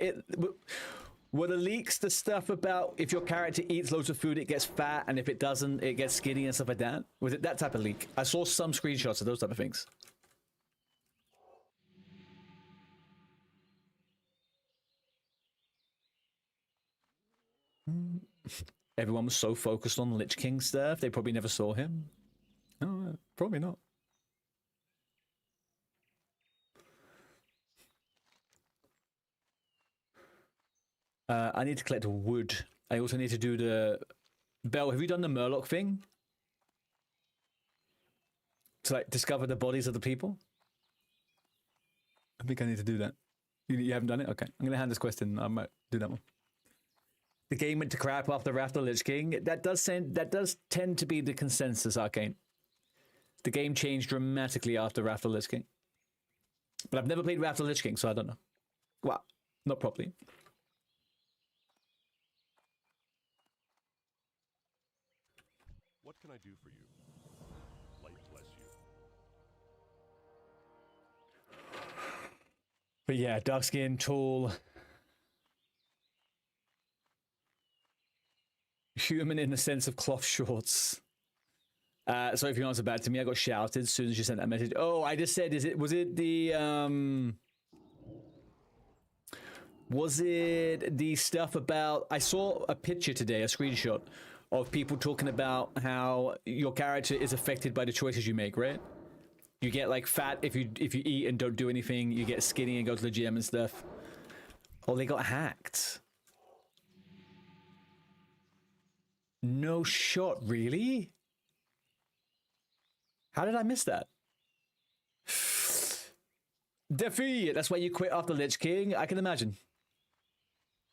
were the leaks the stuff about if your character eats loads of food, it gets fat, and if it doesn't, it gets skinny and stuff like that? Was it that type of leak? I saw some screenshots of those type of things. Everyone was so focused on Lich King stuff, they probably never saw him. No, probably not. I need to collect wood. I also need to do the... Belle, have you done the Murloc thing? To like discover the bodies of the people? I think I need to do that. You haven't done it? Okay. I'm going to hand this question. I might do that one. The game went to crap after Wrath of the Lich King. That does tend to be the consensus, Arcane. The game changed dramatically after Wrath of the Lich King. But I've never played Wrath of the Lich King, so I don't know. Well, not properly. What can I do for you? Light bless you. But yeah, dark skin, tall. Human in the sense of cloth shorts. Sorry if you answered bad to me. I got shouted as soon as you sent that message. Oh, I just said, was it the stuff about... I saw a picture today, a screenshot, of people talking about how your character is affected by the choices you make, right? You get like fat if you eat and don't do anything. You get skinny and go to the gym and stuff. Oh, they got hacked. No shot, really? How did I miss that? Defeat. That's why you quit after Lich King. I can imagine.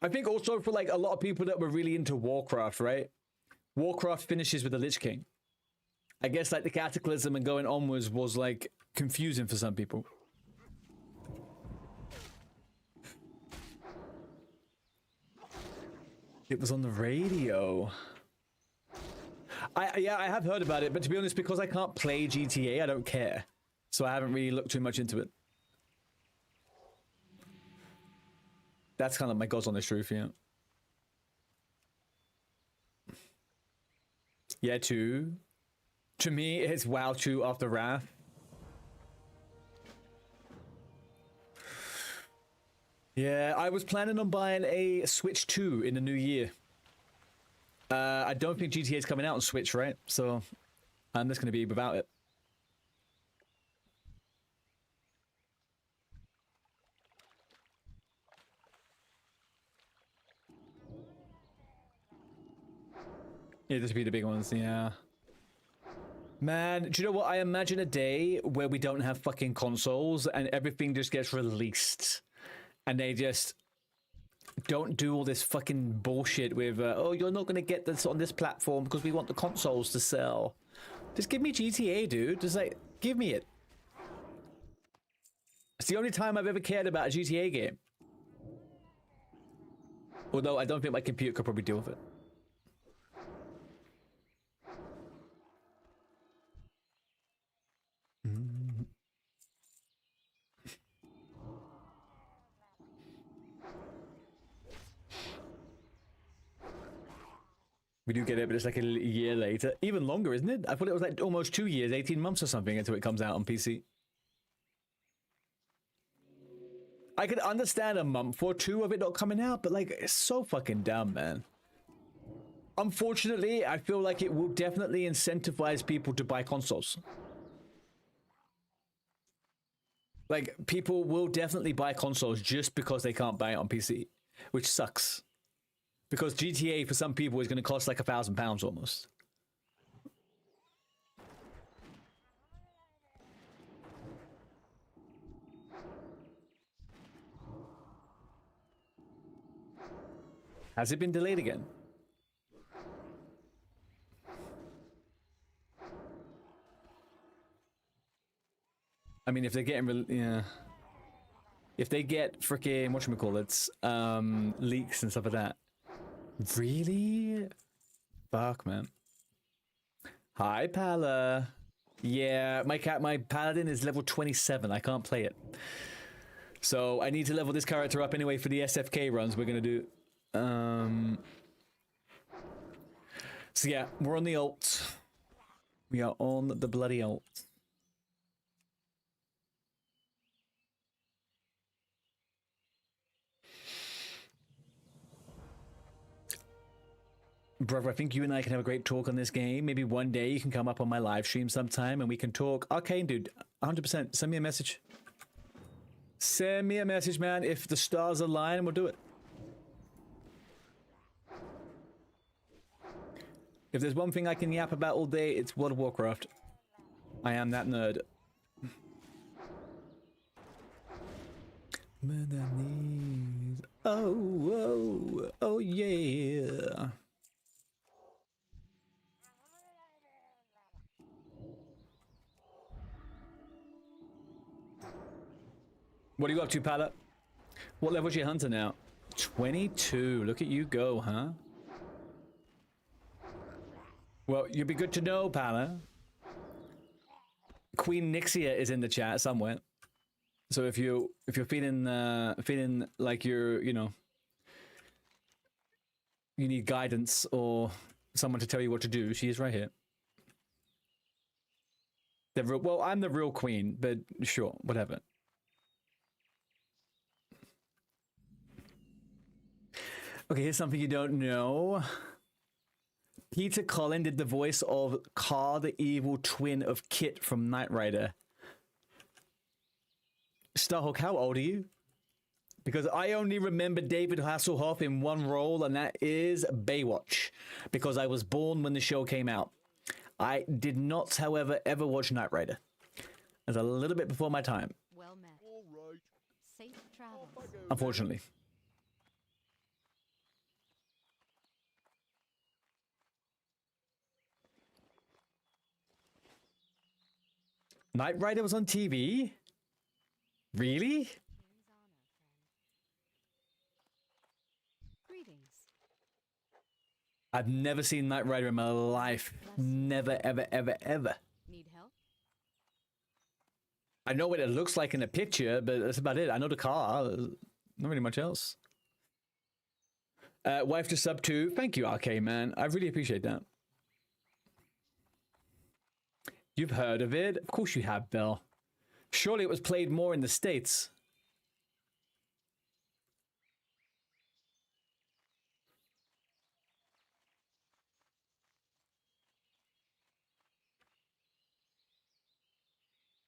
I think also for like a lot of people that were really into Warcraft, right? Warcraft finishes with the Lich King. I guess like the Cataclysm and going onwards was like confusing for some people. It was on the radio. Yeah, I have heard about it, but to be honest, because I can't play GTA, I don't care. So I haven't really looked too much into it. That's kind of my God's honest truth, yeah. Yeah, 2. To me, it's WoW 2 after Wrath. Yeah, I was planning on buying a Switch 2 in the new year. I don't think GTA is coming out on Switch, right? So I'm just going to be without it. Yeah, just be the big ones, yeah. Man, do you know what? I imagine a day where we don't have fucking consoles and everything just gets released. And they just don't do all this fucking bullshit with, oh, you're not going to get this on this platform because we want the consoles to sell. Just give me GTA, dude. Just like, give me it. It's the only time I've ever cared about a GTA game. Although I don't think my computer could probably deal with it. We do get it, but it's like a year later. Even longer, isn't it? I thought it was like almost 2 years, 18 months or something until it comes out on PC. I could understand a month or two of it not coming out, but like, it's so fucking dumb, man. Unfortunately, I feel like it will definitely incentivize people to buy consoles. Like, people will definitely buy consoles just because they can't buy it on PC, which sucks. Because GTA for some people is going to cost like £1,000 almost. Has it been delayed again? I mean, if they're getting, yeah, if they get freaking whatchamacallits, leaks and stuff like that. Really? Fuck, man. Hi, Pala. Yeah, my paladin is level 27. I can't play it. So I need to level this character up anyway for the SFK runs we're gonna do. So yeah, we're on the ult. We are on the bloody ult. Brother, I think you and I can have a great talk on this game. Maybe one day you can come up on my live stream sometime and we can talk. Arcane, dude, 100%. Send me a message. Send me a message, man. If the stars align, we'll do it. If there's one thing I can yap about all day, it's World of Warcraft. I am that nerd. Oh, yeah. What are you up to, Pala? What level's your hunter now? 22. Look at you go, huh? Well, you'd be good to know, Pala. Queen Nixia is in the chat somewhere. So if you're feeling like you're, you know, you need guidance or someone to tell you what to do, she is right here. Well, I'm the real queen, but sure, whatever. Okay, here's something you don't know. Peter Cullen did the voice of Carr, the evil twin of Kit from Knight Rider. Starhawk, how old are you? Because I only remember David Hasselhoff in one role, and that is Baywatch. Because I was born when the show came out. I did not, however, ever watch Knight Rider. It's a little bit before my time. Well met. All right. Safe travels. Unfortunately. Knight Rider was on TV? Really? King's honor, friend. Greetings. I've never seen Knight Rider in my life. Never, ever, ever, ever. Need help? I know what it looks like in a picture, but that's about it. I know the car. Not really much else. Wife to sub 2. Thank you, RK, man. I really appreciate that. You've heard of it? Of course you have, Bill. Surely it was played more in the States.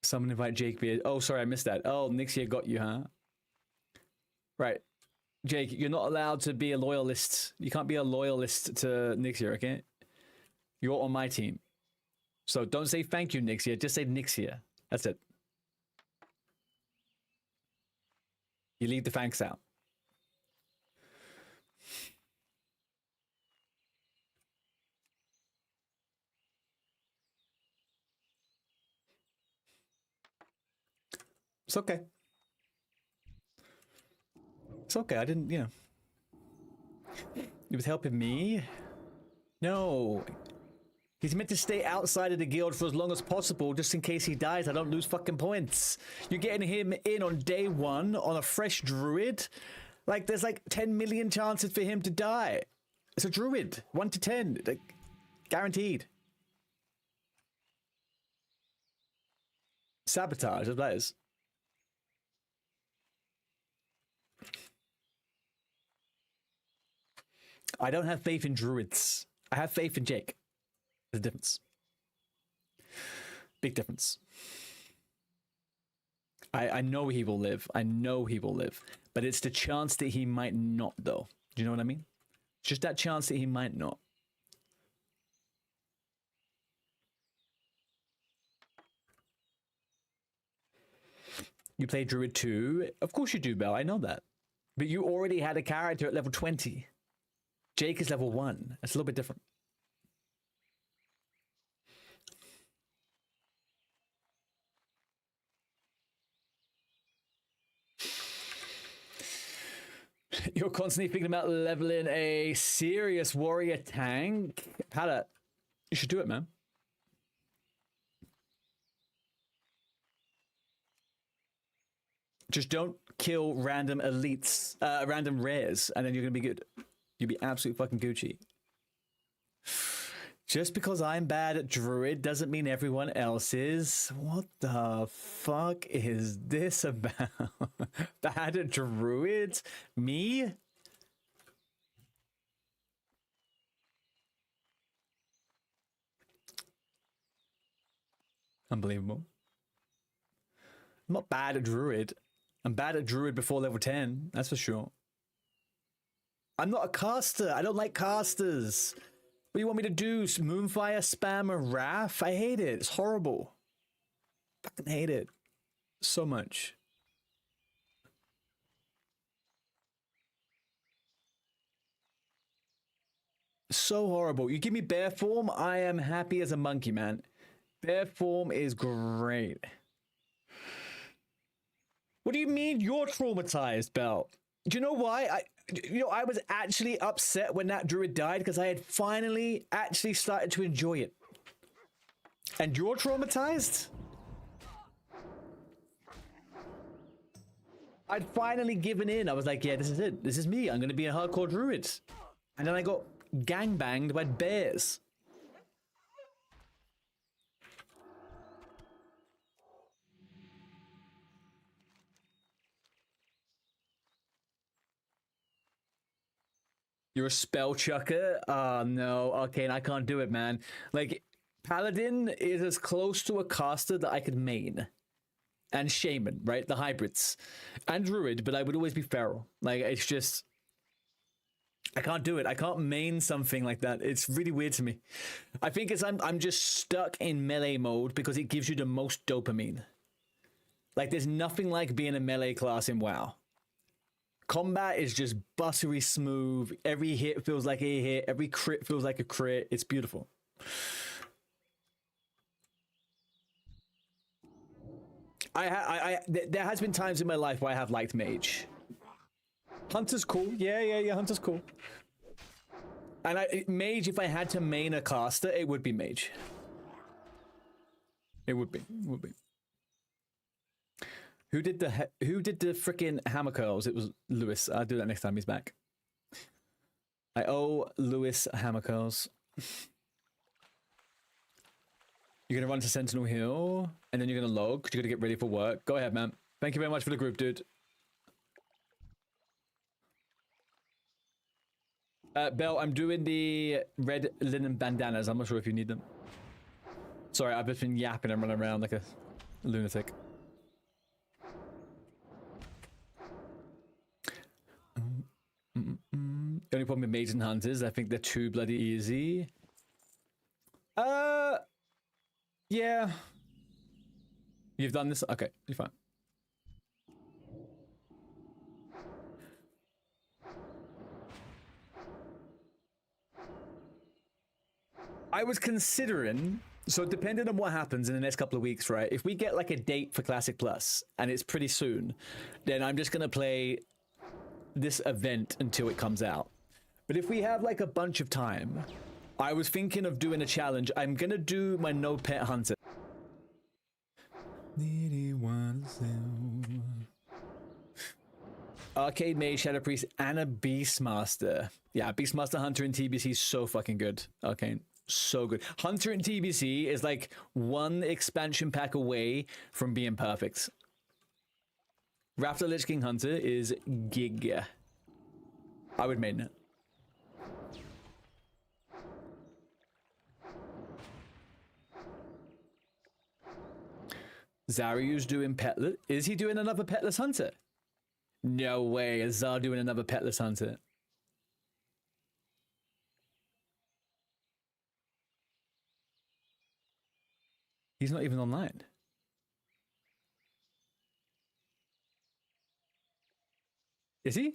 Someone invite Jake Beard. Oh, sorry, I missed that. Oh, Nixia got you, huh? Right. Jake, you're not allowed to be a loyalist. You can't be a loyalist to Nixia, okay? You're on my team. So don't say thank you, Nixia. Just say Nixia. That's it. You leave the thanks out. It's okay. It's okay. I didn't, you know. He was helping me. No. He's meant to stay outside of the guild for as long as possible, just in case he dies. I don't lose fucking points. You're getting him in on day one on a fresh druid. Like, there's like 10 million chances for him to die. It's a druid. 1 to 10. Like, guaranteed. Sabotage, that is. I don't have faith in druids. I have faith in Jake. There's a difference. Big difference. I know he will live. I know he will live. But it's the chance that he might not, though. Do you know what I mean? Just that chance that he might not. You play Druid 2? Of course you do, Belle. I know that. But you already had a character at level 20. Jake is level 1. That's a little bit different. You're constantly thinking about leveling a serious warrior tank. Pallet, you should do it, man. Just don't kill random elites, random rares, and then you're gonna be good. You'll be absolute fucking Gucci. Just because I'm bad at druid doesn't mean everyone else is. What the fuck is this about? Bad at druid? Me? Unbelievable. I'm not bad at druid. I'm bad at druid before level 10, that's for sure. I'm not a caster. I don't like casters. What do you want me to do? Moonfire, spam, or Wrath? I hate it. It's horrible. Fucking hate it. So much. So horrible. You give me bear form, I am happy as a monkey, man. Bear form is great. What do you mean you're traumatized, Belle? Do you know why? I was actually upset when that druid died because I had finally actually started to enjoy it. And you're traumatized? I'd finally given in. I was like, yeah, this is it. This is me. I'm going to be a hardcore druid. And then I got gangbanged by bears. You're a spell chucker? Oh, no. Okay, and I can't do it, man. Like, Paladin is as close to a caster that I could main. And Shaman, right? The hybrids. And Druid, but I would always be Feral. Like, it's just... I can't do it. I can't main something like that. It's really weird to me. I think it's I'm just stuck in melee mode because it gives you the most dopamine. Like, there's nothing like being a melee class in WoW. Combat is just buttery smooth. Every hit feels like a hit. Every crit feels like a crit. It's beautiful. There has been times in my life where I have liked Mage. Hunter's cool. Yeah. Hunter's cool. And Mage, if I had to main a caster, it would be Mage. It would be. Who did the freaking hammer curls? It was Lewis. I'll do that next time he's back. I owe Lewis hammer curls. You're gonna run to Sentinel Hill, and then you're gonna log. You're gonna get ready for work. Go ahead, man. Thank you very much for the group, dude. Belle, I'm doing the red linen bandanas. I'm not sure if you need them. Sorry, I've just been yapping and running around like a lunatic. The only problem with mages and hunters, I think they're too bloody easy. Yeah. You've done this? Okay, you're fine. I was considering, so depending on what happens in the next couple of weeks, right? If we get like a date for Classic Plus and it's pretty soon, then I'm just going to play this event until it comes out. But if we have like a bunch of time, I was thinking of doing a challenge. I'm going to do my No Pet Hunter. Arcade Mage, Shadow Priest, and a Beastmaster. Yeah, Beastmaster Hunter in TBC is so fucking good. Okay, so good. Hunter in TBC is like one expansion pack away from being perfect. Raptor Lich King Hunter is gig. I would main it. Zaryu's doing Petless. Is he doing another Petless Hunter? No way. Is Zar doing another Petless Hunter? He's not even online. Is he?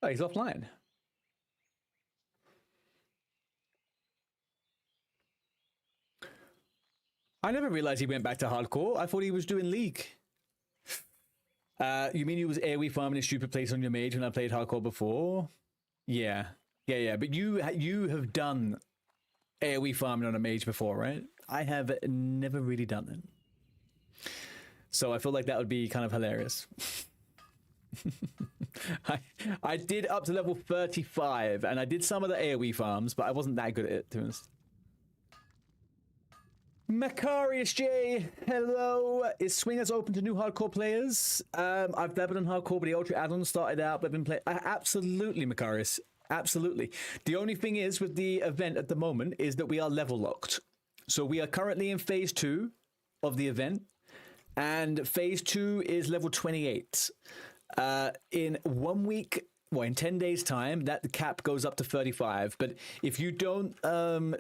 Oh, he's offline. I never realized he went back to hardcore. I thought he was doing League. You mean he was AoE farming a stupid place on your mage when I played hardcore before? Yeah. Yeah. But you have done AoE farming on a mage before, right? I have never really done it. So I feel like that would be kind of hilarious. I did up to level 35, and I did some of the AoE farms, but I wasn't that good at it, to be honest. Macarius J, hello. Is Swingers open to new hardcore players? I've dabbled in hardcore, but the Ultra add-on started out, but I've been playing. Absolutely, Macarius. Absolutely. The only thing is with the event at the moment is that we are level locked. So we are currently in phase 2 of the event, and phase 2 is level 28. In 1 week, well, in 10 days time, that cap goes up to 35. But if you don't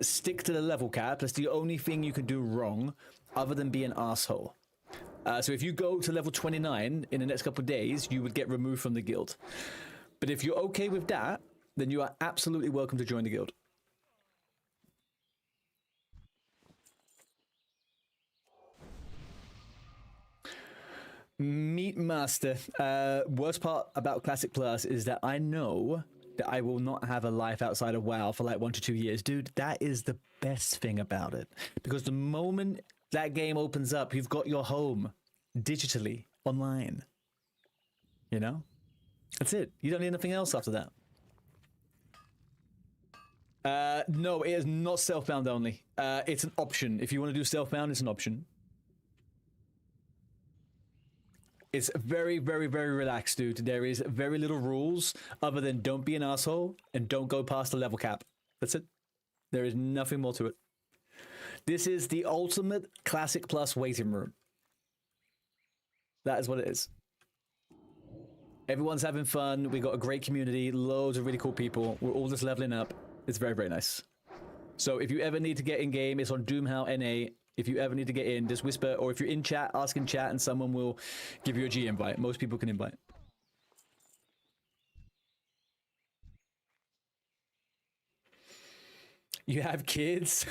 stick to the level cap, that's the only thing you can do wrong other than be an asshole. So if you go to level 29 in the next couple of days, you would get removed from the guild. But if you're okay with that, then you are absolutely welcome to join the guild. Meat Master. Worst part about Classic Plus is that I know that I will not have a life outside of WoW for like 1 to 2 years. Dude, that is the best thing about it. Because the moment that game opens up, you've got your home digitally online. You know? That's it. You don't need anything else after that. No, it is not self-bound only. It's an option. If you want to do self-bound, it's an option. It's very, very, very relaxed, dude. There is very little rules other than don't be an asshole and don't go past the level cap. That's it. There is nothing more to it. This is the ultimate Classic Plus waiting room. That is what it is. Everyone's having fun. We got a great community, loads of really cool people. We're all just leveling up. It's very, very nice. So if you ever need to get in game, it's on DOOMHOWL NA. If you ever need to get in, just whisper, or if you're in chat, ask in chat, and someone will give you a G invite. Most people can invite. You have kids?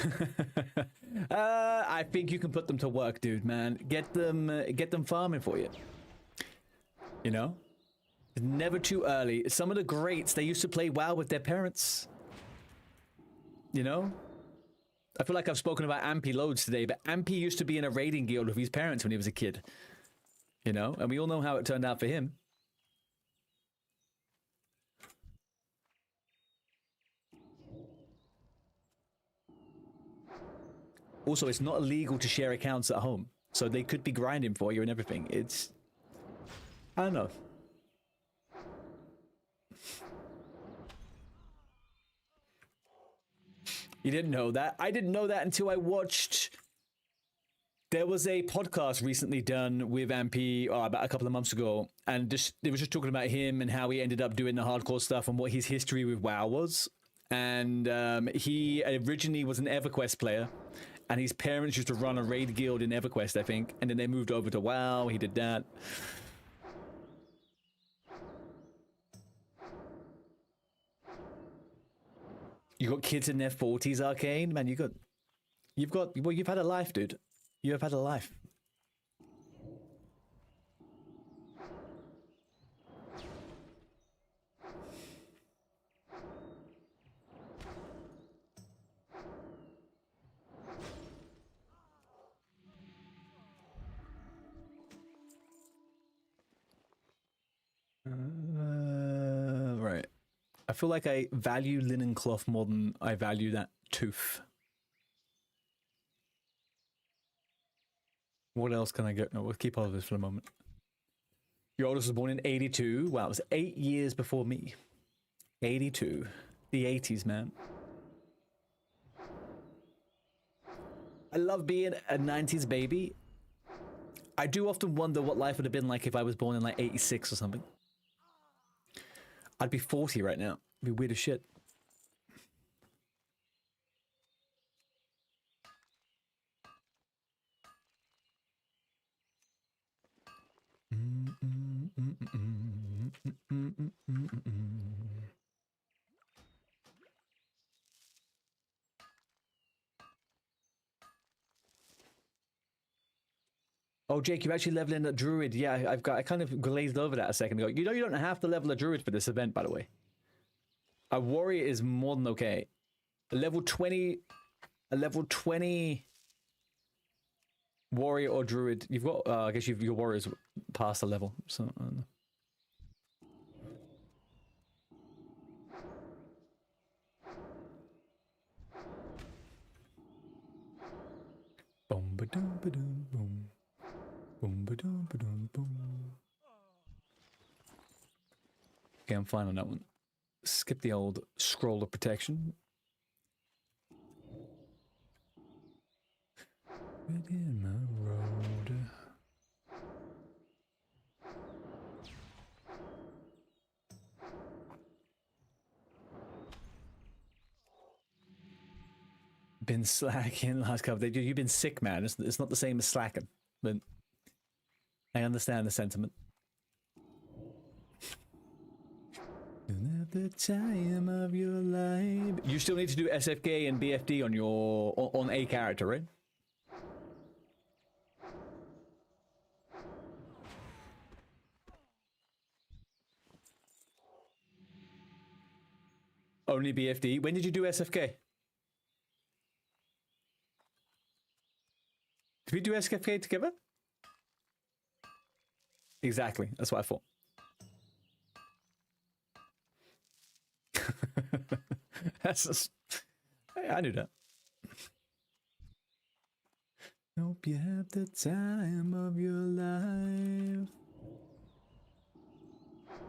I think you can put them to work, dude, man. Get them farming for you. You know? It's never too early. Some of the greats, they used to play WoW with their parents. You know? I feel like I've spoken about Ampy loads today, but Ampy used to be in a raiding guild with his parents when he was a kid. You know? And we all know how it turned out for him. Also, it's not illegal to share accounts at home. So they could be grinding for you and everything. It's... I don't know. You didn't know that? I didn't know that until I watched... There was a podcast recently done with Ampy about a couple of months ago, and it was just talking about him and how he ended up doing the hardcore stuff and what his history with WoW was. And he originally was an EverQuest player, and his parents used to run a raid guild in EverQuest, I think, and then they moved over to WoW. He did that. You got kids in their 40s, Arcane? Man, you've had a life, dude. You have had a life. Right. I feel like I value linen cloth more than I value that tooth. What else can I get? No, we'll keep all of this for a moment. Your oldest was born in 82. Wow, it was 8 years before me. 82. The 80s, man. I love being a 90s baby. I do often wonder what life would have been like if I was born in like 86 or something. I'd be 40 right now. It'd be weird as shit. Oh, Jake, you're actually leveling a druid. Yeah, I kind of glazed over that a second ago. You know you don't have to level a druid for this event, by the way. A warrior is more than okay. A level 20 warrior or druid. You've got, I guess your warrior's past the level, so I don't know. Boom, ba-doom, ba-doom, boom. Boom, ba-doom, ba-doom, boom. Okay, I'm fine on that one. Skip the old scroll of protection. Within my road. Been slacking last couple of days. You've been sick, man. It's not the same as slacking, but I understand the sentiment. At the time of your life, you still need to do SFK and BFD on your on a character, right? Only BFD. When did you do SFK? Did we do SFK together? Exactly. That's what I thought. That's just, I knew that. Hope you have the time of your life.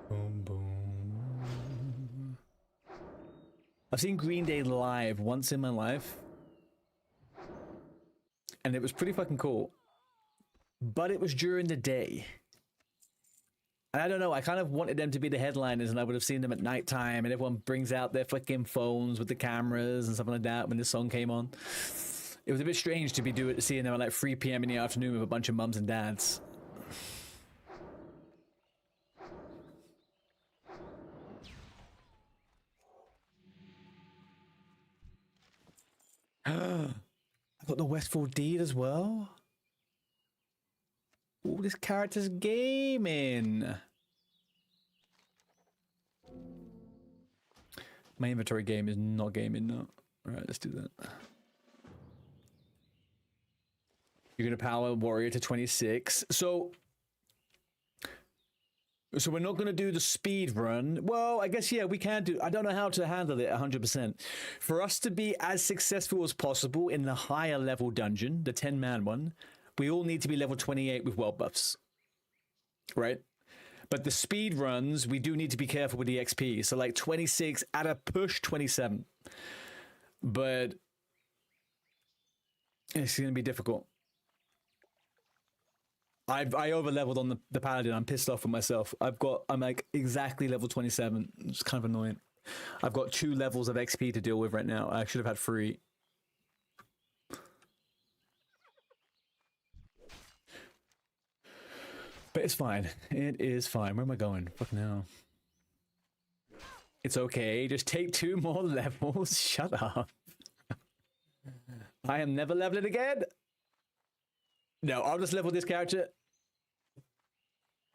Boom, boom. I've seen Green Day live once in my life, and it was pretty fucking cool. But it was during the day. And I don't know, I kind of wanted them to be the headliners, and I would have seen them at nighttime, and everyone brings out their fucking phones with the cameras and stuff like that when this song came on. It was a bit strange to be seeing them at like 3 p.m. in the afternoon with a bunch of mums and dads. I got the Westfall Deed as well. Oh, this character's gaming. My inventory game is not gaming, no. Alright, let's do that. You're gonna power warrior to 26. So we're not gonna do the speed run. Well, I guess, yeah, we can do. I don't know how to handle it 100%. For us to be as successful as possible in the higher level dungeon, the 10-man one, we all need to be level 28 with world buffs, right? But the speed runs, we do need to be careful with the XP. So like 26, at a push, 27. But it's going to be difficult. I over leveled on the paladin. I'm pissed off with myself. I'm like exactly level 27. It's kind of annoying. I've got 2 levels of XP to deal with right now. I should have had 3. But it's fine. It is fine. Where am I going? Fucking hell. It's okay. Just take 2 more levels. Shut up. I am never leveling again. No, I'll just level this character.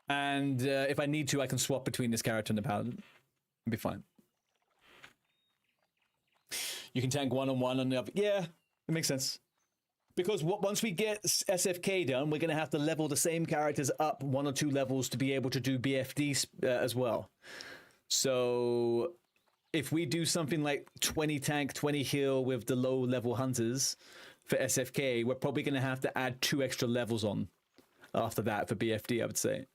And if I need to, I can swap between this character and the paladin. It'll be fine. You can tank 1-on-1 on the other. Yeah, it makes sense. Because once we get SFK done, we're going to have to level the same characters up 1 or 2 levels to be able to do BFD as well. So if we do something like 20 tank, 20 heal with the low level hunters for SFK, we're probably going to have to add 2 extra levels on after that for BFD, I would say.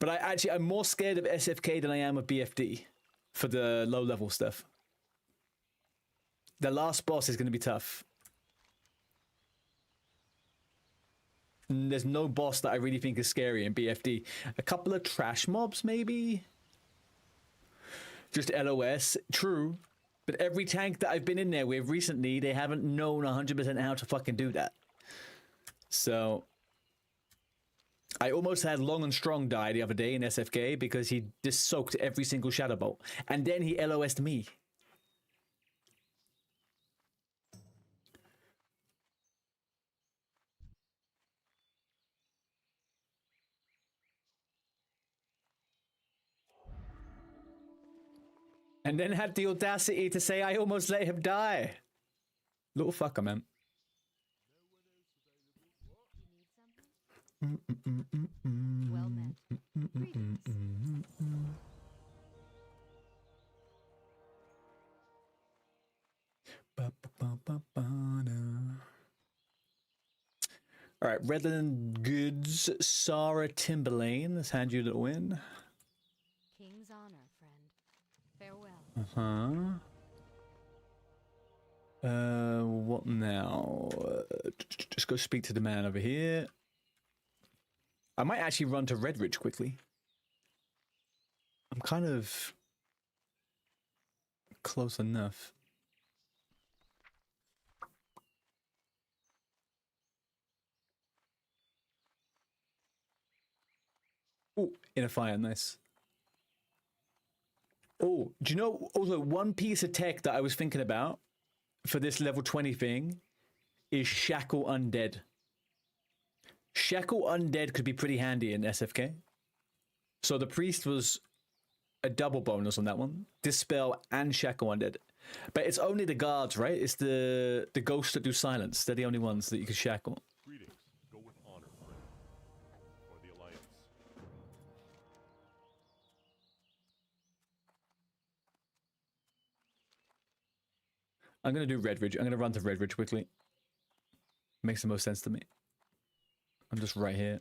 But I'm more scared of SFK than I am of BFD for the low level stuff. The last boss is going to be tough. There's no boss that I really think is scary in BFD. A couple of trash mobs, maybe? Just LOS. True. But every tank that I've been in there with recently, they haven't known 100% how to fucking do that. So I almost had Long and Strong die the other day in SFK because he just soaked every single Shadow Bolt. And then he LOS'd me. And then had the audacity to say I almost let him die. Little fucker, man. You need something? Well met. Greetings. All right, Redland Goods, Sarah Timberlane. Let's hand you the win. King's honor, friend. Farewell. What now? Just go speak to the man over here. I might actually run to Redridge quickly. I'm kind of close enough. Oh, inner fire, nice. Oh, do you know also one piece of tech that I was thinking about for this level 20 thing is Shackle Undead. Shackle Undead could be pretty handy in SFK. So the priest was a double bonus on that one. Dispel and Shackle Undead. But it's only the guards, right? It's the ghosts that do silence. They're the only ones that you can shackle. Greetings. Go with honor, friend. For the Alliance. I'm going to do Redridge. I'm going to run to Redridge quickly. Makes the most sense to me. I'm just right here.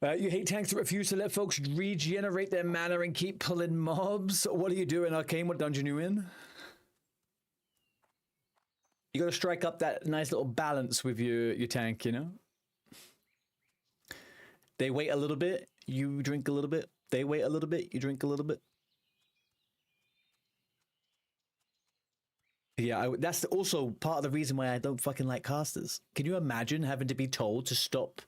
You hate tanks that refuse to let folks regenerate their mana and keep pulling mobs. What are you doing, Arcane? What dungeon you in? You got to strike up that nice little balance with your tank, you know? They wait a little bit, you drink a little bit. They wait a little bit, you drink a little bit. Yeah, that's also part of the reason why I don't fucking like casters. Can you imagine having to be told to stop,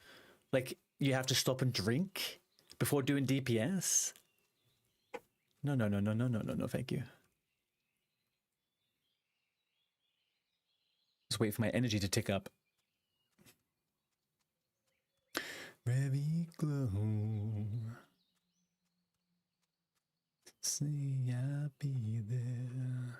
like, you have to stop and drink before doing DPS? No, thank you. Just wait for my energy to tick up. Very glow. Say I'll be there.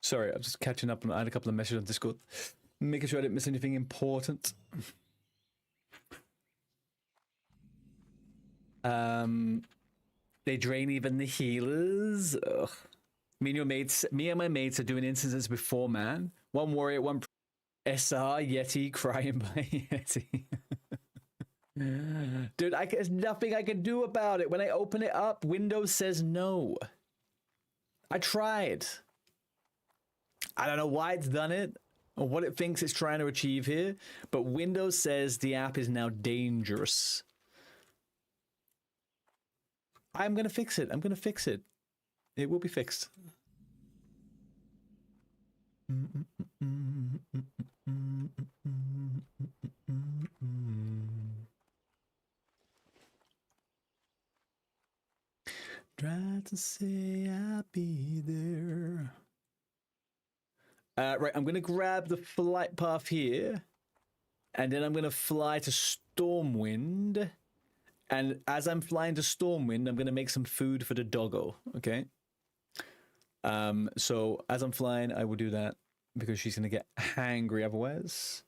Sorry, I'm just catching up. I had a couple of messages on Discord. Making sure I didn't miss anything important. They drain even the healers. Ugh. Me and my mates are doing instances before, man. One warrior, one SR Yeti crying by Yeti. Dude, there's nothing I can do about it. When I open it up, Windows says no. I tried. I don't know why it's done it or what it thinks it's trying to achieve here, but Windows says the app is now dangerous. I'm going to fix it. I'm going to fix it. It will be fixed. Try to say I'll be there. Right, I'm going to grab the flight path here. And then I'm going to fly to Stormwind. And as I'm flying to Stormwind, I'm going to make some food for the doggo, okay? So as I'm flying, I will do that because she's going to get hangry otherwise.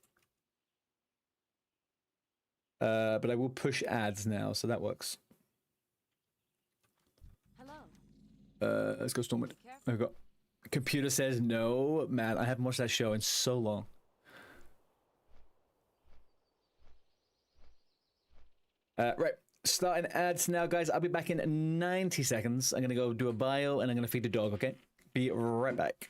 But I will push ads now, so that works. Let's go Stormwind. There we go. Computer says no. Man, I haven't watched that show in so long. Right. Starting ads now, guys. I'll be back in 90 seconds. I'm going to go do a bio and I'm going to feed the dog, okay? Be right back.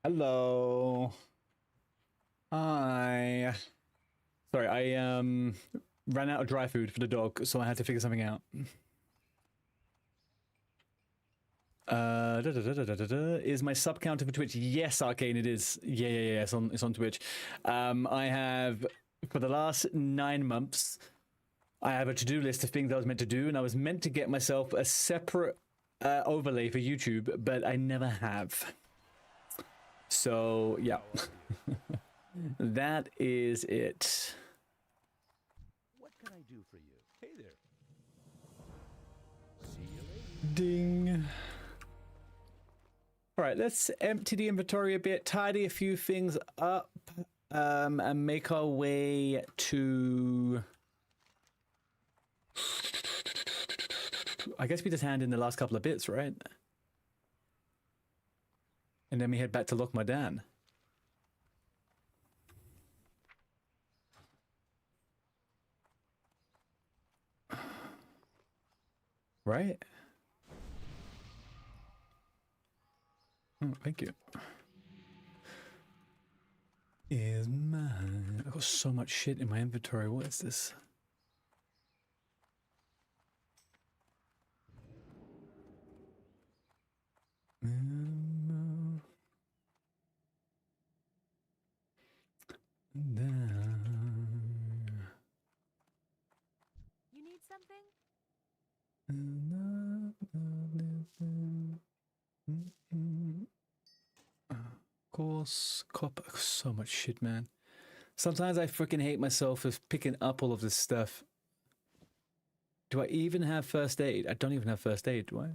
Hello. Hi. Sorry, I ran out of dry food for the dog, so I had to figure something out. Is my sub counter for Twitch? Yes, Arcane, it is. Yeah. It's on Twitch. I have, for the last 9 months, I have a to-do list of things I was meant to do, and I was meant to get myself a separate overlay for YouTube, but I never have. So, yeah. That is it. What can I do for you? Hey there. See you later. Ding. All right, let's empty the inventory a bit, tidy a few things up, and make our way to... I guess we just hand in the last couple of bits, right? And then we head back to Loch Mardan. Right? Oh, thank you. Is mine. I've got so much shit in my inventory. What is this? You need something? Course, copper, so much shit, man. Sometimes I freaking hate myself for picking up all of this stuff. Do I even have first aid? I don't even have first aid, do I?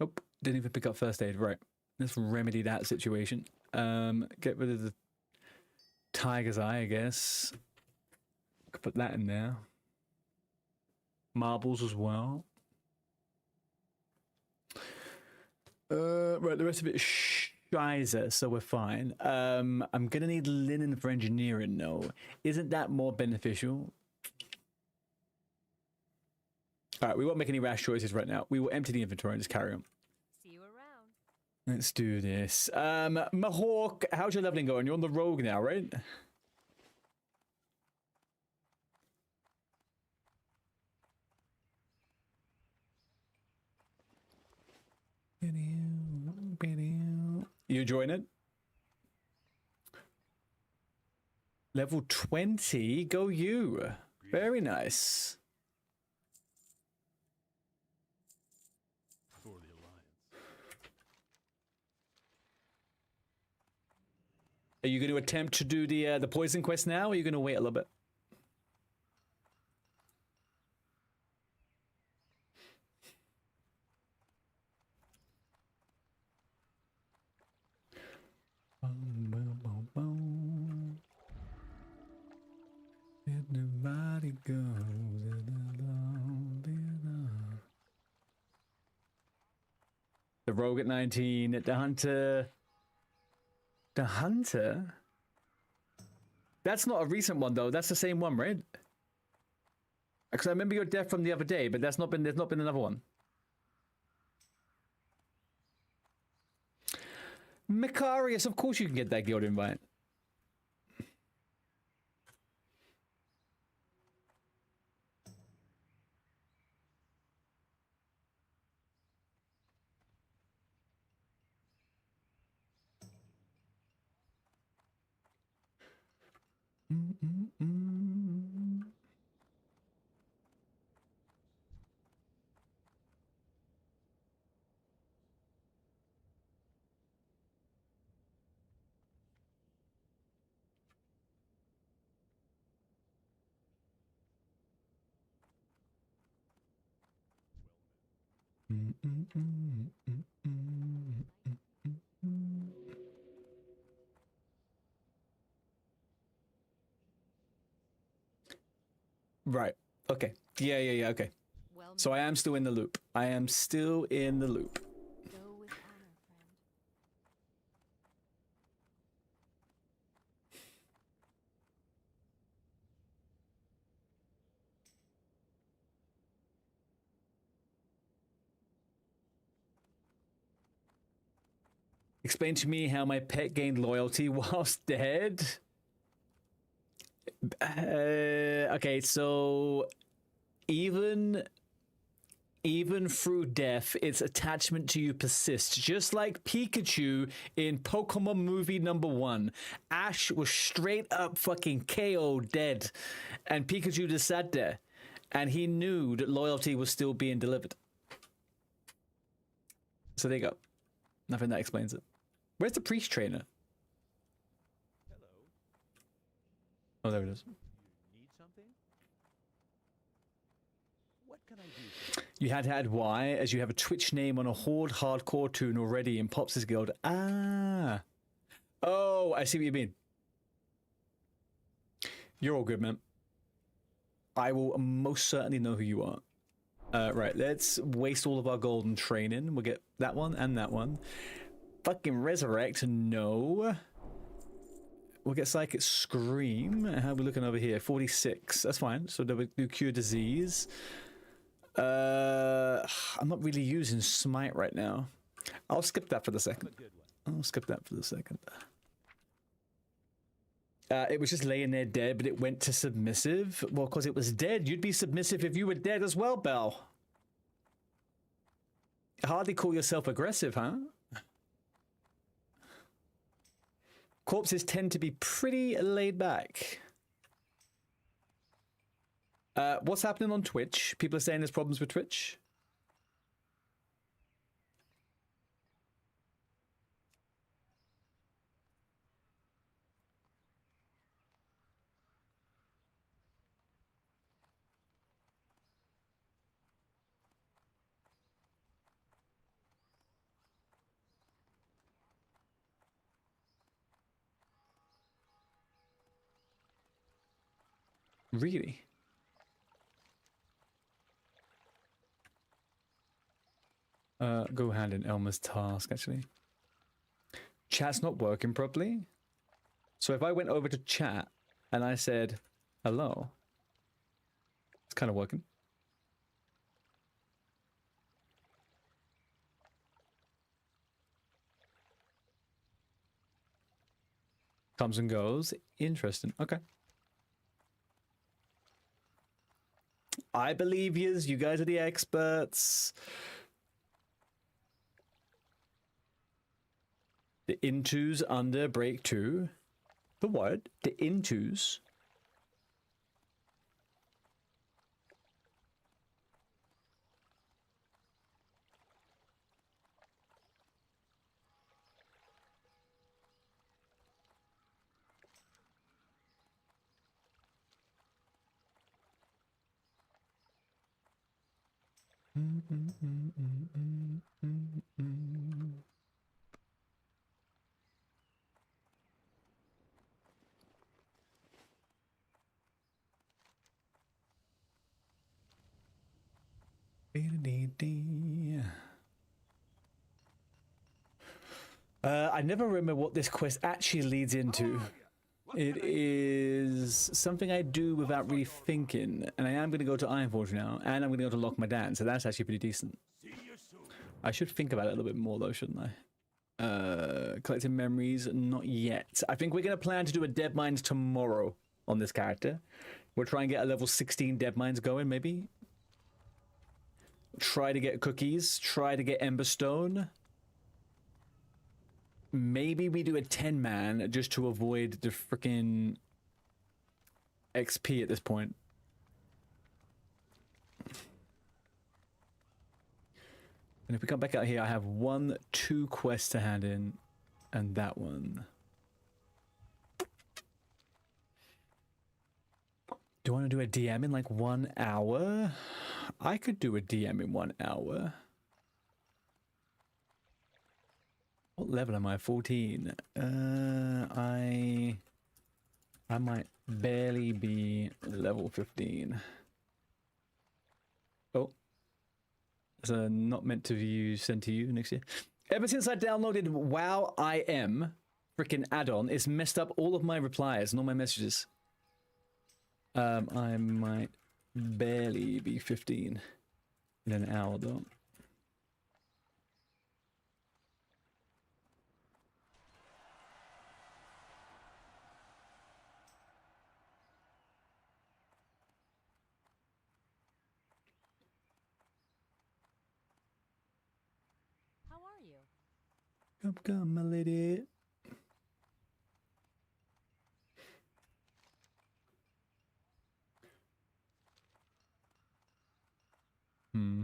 Nope, didn't even pick up first aid. Right, let's remedy that situation. Get rid of the tiger's eye, I guess. Could put that in there. Marbles as well. Right, the rest of it is shizer, so we're fine. I'm gonna need linen for engineering, though. Isn't that more beneficial? All right, we won't make any rash choices right now. We will empty the inventory and just carry on. See you around. Let's do this. Mahawk, how's your leveling going? You're on the rogue now, right? You enjoying it? Level 20? Go you. Very nice. For the Alliance. Are you going to attempt to do the poison quest now, or are you going to wait a little bit? Everybody goes the rogue at 19, the hunter. The hunter? That's not a recent one though. That's the same one, right? Because I remember your death from the other day, but there's not been another one. Macarius, of course you can get that guild invite. Right. Okay. Yeah. Okay. Well So I am still in the loop. I am still in the loop. go with honor, friend. Explain to me how my pet gained loyalty whilst dead. Okay, so even through death, its attachment to you persists. Just like Pikachu in Pokemon movie #1. Ash was straight up fucking KO'd dead. And Pikachu just sat there. And he knew that loyalty was still being delivered. So there you go. Nothing that explains it. Where's the priest trainer? Oh, there it is. Need something? What can I do? You had to add Y as you have a Twitch name on a Horde hardcore tune already in Pops' Guild. Ah. Oh, I see what you mean. You're all good, man. I will most certainly know who you are. Right, let's waste all of our golden training. We'll get that one and that one. Fucking resurrect, no. We'll get Psychic Scream. How are we looking over here? 46. That's fine. So do we do Cure Disease? I'm not really using Smite right now. I'll skip that for the second. I'll skip that for the second. It was just laying there dead, but it went to submissive. Well, because it was dead. You'd be submissive if you were dead as well, Belle. Hardly call yourself aggressive, huh? Corpses tend to be pretty laid back. What's happening on Twitch? People are saying there's problems with Twitch. Really? Go hand in Elmer's task, actually. Chat's not working properly. So if I went over to chat and I said, hello, it's kind of working. Comes and goes. Interesting. Okay. I believe yous. You guys are the experts. The intos under break 2. The what? The intos. I never remember what this quest actually leads into. It is something I do without really thinking, and I am going to go to Ironforge now, and I'm going to go to Lock My Dan, so that's actually pretty decent. I should think about it a little bit more though, shouldn't I? Collecting memories, not yet. I think we're going to plan to do a Dead Mines tomorrow on this character. We'll try and get a level 16 Dead Mines going, maybe. Try to get cookies, try to get Emberstone. Maybe we do a 10-man just to avoid the freaking XP at this point. And if we come back out here, I have 2 quests to hand in, and that one. Do I want to do a DM in like 1 hour? I could do a DM in 1 hour. What level am I? 14. I might barely be level 15. Oh. It's a not meant to view sent to you next year. Ever since I downloaded WoW IM freaking add-on, it's messed up all of my replies and all my messages. I might barely be 15 in an hour though. Come, my lady. Hmm.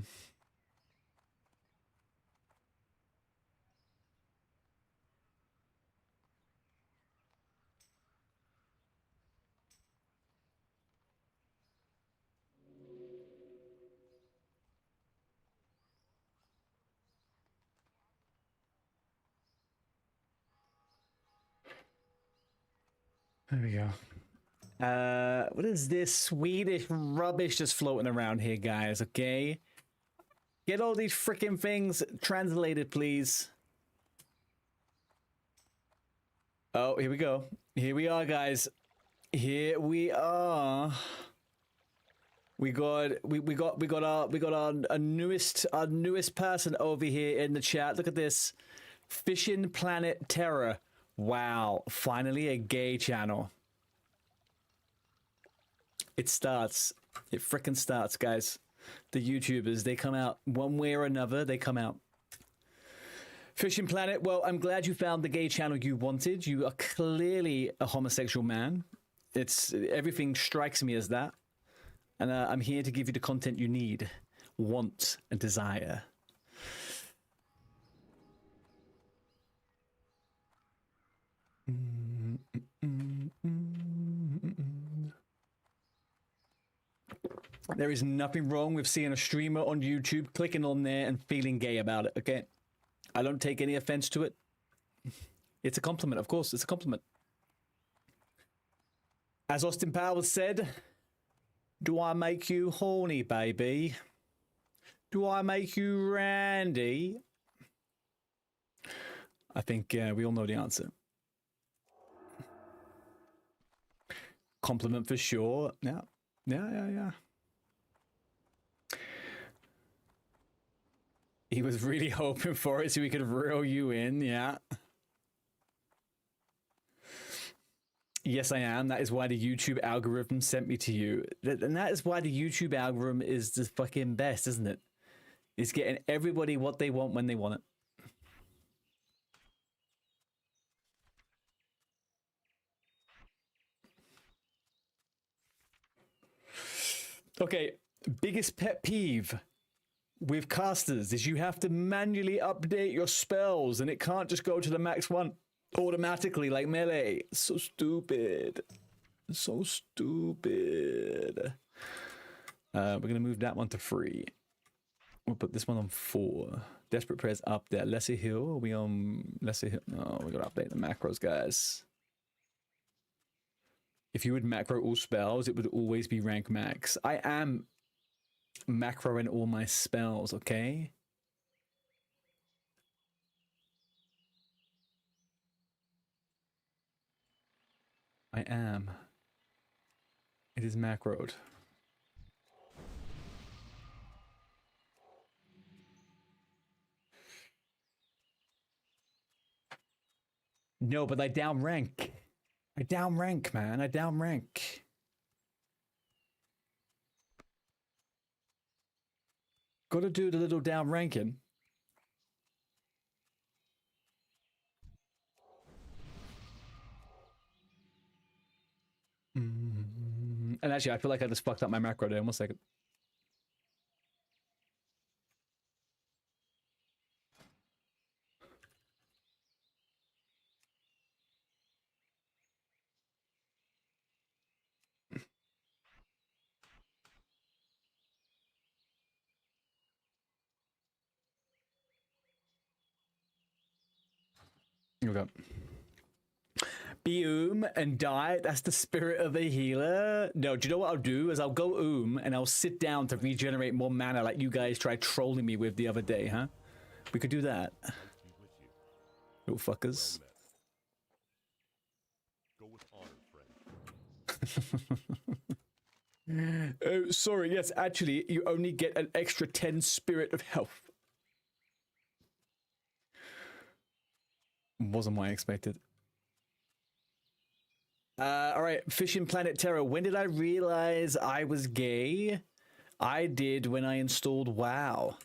There we go. What is this Swedish rubbish just floating around here, guys? Okay, get all these freaking things translated, please. Oh, here we go. Here we are, guys. Here we are. We got our newest person over here in the chat. Look at this, Fishing Planet Terror. Wow, finally a gay channel. It starts. It frickin' starts, guys. The YouTubers, they come out one way or another. They come out. Fishing Planet, well, I'm glad you found the gay channel you wanted. You are clearly a homosexual man. It's everything strikes me as that. And I'm here to give you the content you need, want, and desire. There is nothing wrong with seeing a streamer on YouTube, clicking on there and feeling gay about it, okay? I don't take any offense to it. It's a compliment, of course, it's a compliment. As Austin Powers said, do I make you horny, baby? Do I make you randy? I think we all know the answer. Compliment for sure. Yeah. Yeah. He was really hoping for it so he could reel you in, yeah. Yes, I am. That is why the YouTube algorithm sent me to you. And that is why the YouTube algorithm is the fucking best, isn't it? It's getting everybody what they want when they want it. Okay, biggest pet peeve with casters is you have to manually update your spells and it can't just go to the max one automatically like melee. So stupid. So stupid. We're gonna move that one to 3. We'll put this one on 4. Desperate Prayers up there. Lesser Hill. Are we on Lesser Hill? No, we gotta update the macros, guys. If you would macro all spells, it would always be rank max. I am macroing all my spells, okay? I am. It is macroed. No, but I down rank. I down rank, man. I down rank. Gotta do the little down ranking. And actually, I feel like I just fucked up my macro there. 1 second. Here we go. Be and die. That's the spirit of a healer. No, do you know what I'll do? Is I'll go and I'll sit down to regenerate more mana like you guys tried trolling me with the other day, huh? We could do that. Little fuckers. Go with honor, friend. Oh, sorry. Yes, actually, you only get an extra 10 spirit of health. Wasn't what I expected. All right, Fishing Planet Terror. When did I realize I was gay? I did when I installed WoW.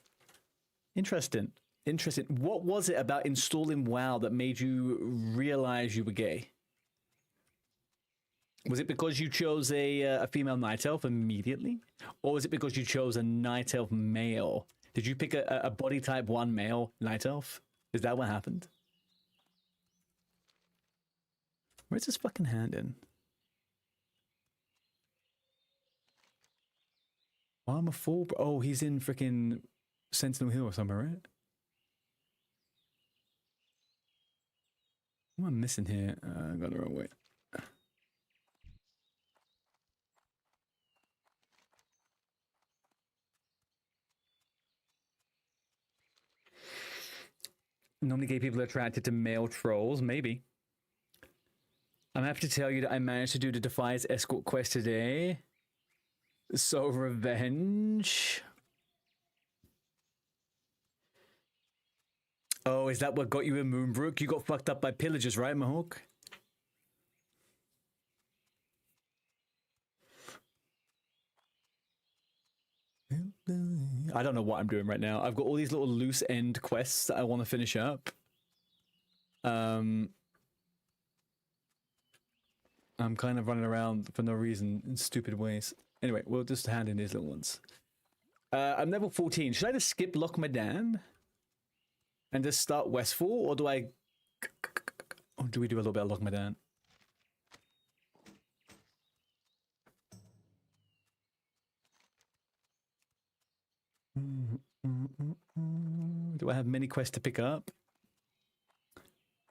Interesting. Interesting. What was it about installing WoW that made you realize you were gay? Was it because you chose a female night elf immediately? Or was it because you chose a night elf male? Did you pick a body type 1 male night elf? Is that what happened? Where's this fucking hand in? Armor 4? Oh, he's in freaking Sentinel Hill or somewhere, right? What am I missing here? I got the wrong way. Normally gay people are attracted to male trolls, maybe. I'm happy to tell you that I managed to do the Defiance escort quest today. So revenge. Oh, is that what got you in Moonbrook? You got fucked up by pillagers, right, Mahawk? I don't know what I'm doing right now. I've got all these little loose end quests that I want to finish up. I'm kind of running around for no reason in stupid ways. Anyway, we'll just hand in these little ones. I'm level 14. Should I just skip Loch Madan and just start Westfall, or do I... Or do we do a little bit of Loch Madan? Do I have many quests to pick up?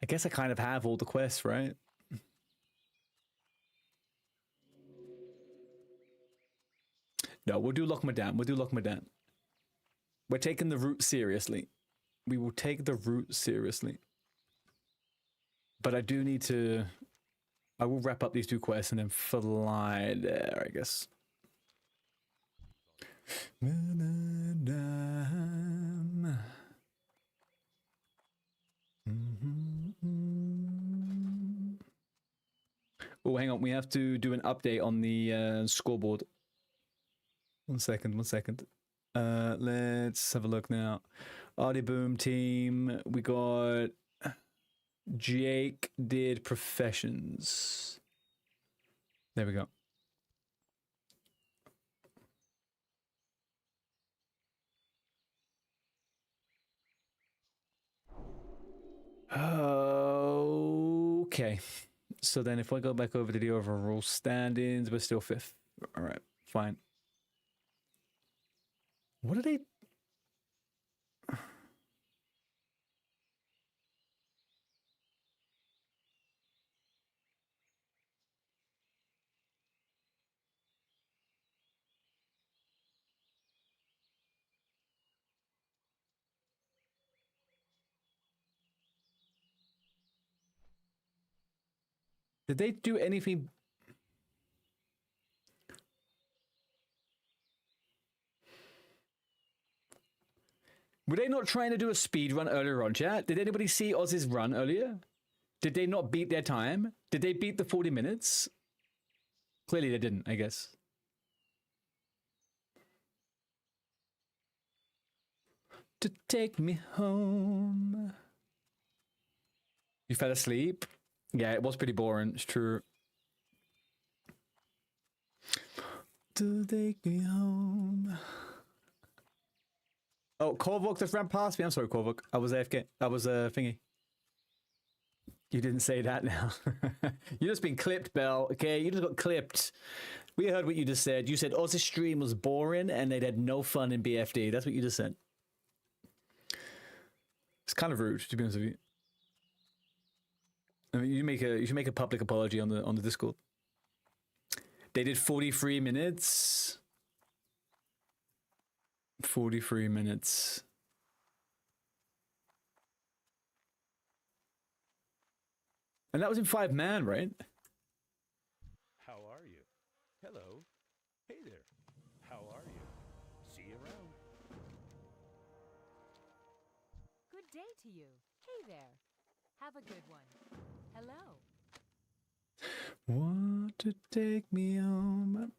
I guess I kind of have all the quests, right? No, we'll do Loch Madan. We'll do Loch Madan. We're taking the route seriously. We will take the route seriously. But I do need to... I will wrap up these 2 quests and then fly there, I guess. Oh, hang on. We have to do an update on the scoreboard. One second. Let's have a look now. ARTEY Boom team. We got... Jake did professions. There we go. Okay. So then if I go back over to the overall standings, we're still 5th. All right, fine. What are they... Did they do anything? Were they not trying to do a speed run earlier on, chat? Did anybody see Oz's run earlier? Did they not beat their time? Did they beat the 40 minutes? Clearly they didn't, I guess. To take me home. You fell asleep? Yeah, it was pretty boring. It's true. To take me home. Oh, Korvok just ran past me. I'm sorry, Korvok. I was AFK. I was thingy. You didn't say that now. You just been clipped, Bell. Okay, you just got clipped. We heard what you just said. You said Oz's stream was boring and they'd had no fun in BFD. That's what you just said. It's kind of rude, to be honest with you. I mean, you should make a public apology on the Discord. They did 43 minutes. 43 minutes. And that was in 5-man, right? How are you? Hello. Hey there. How are you? See you around. Good day to you. Hey there. Have a good one. Hello. Want to take me home?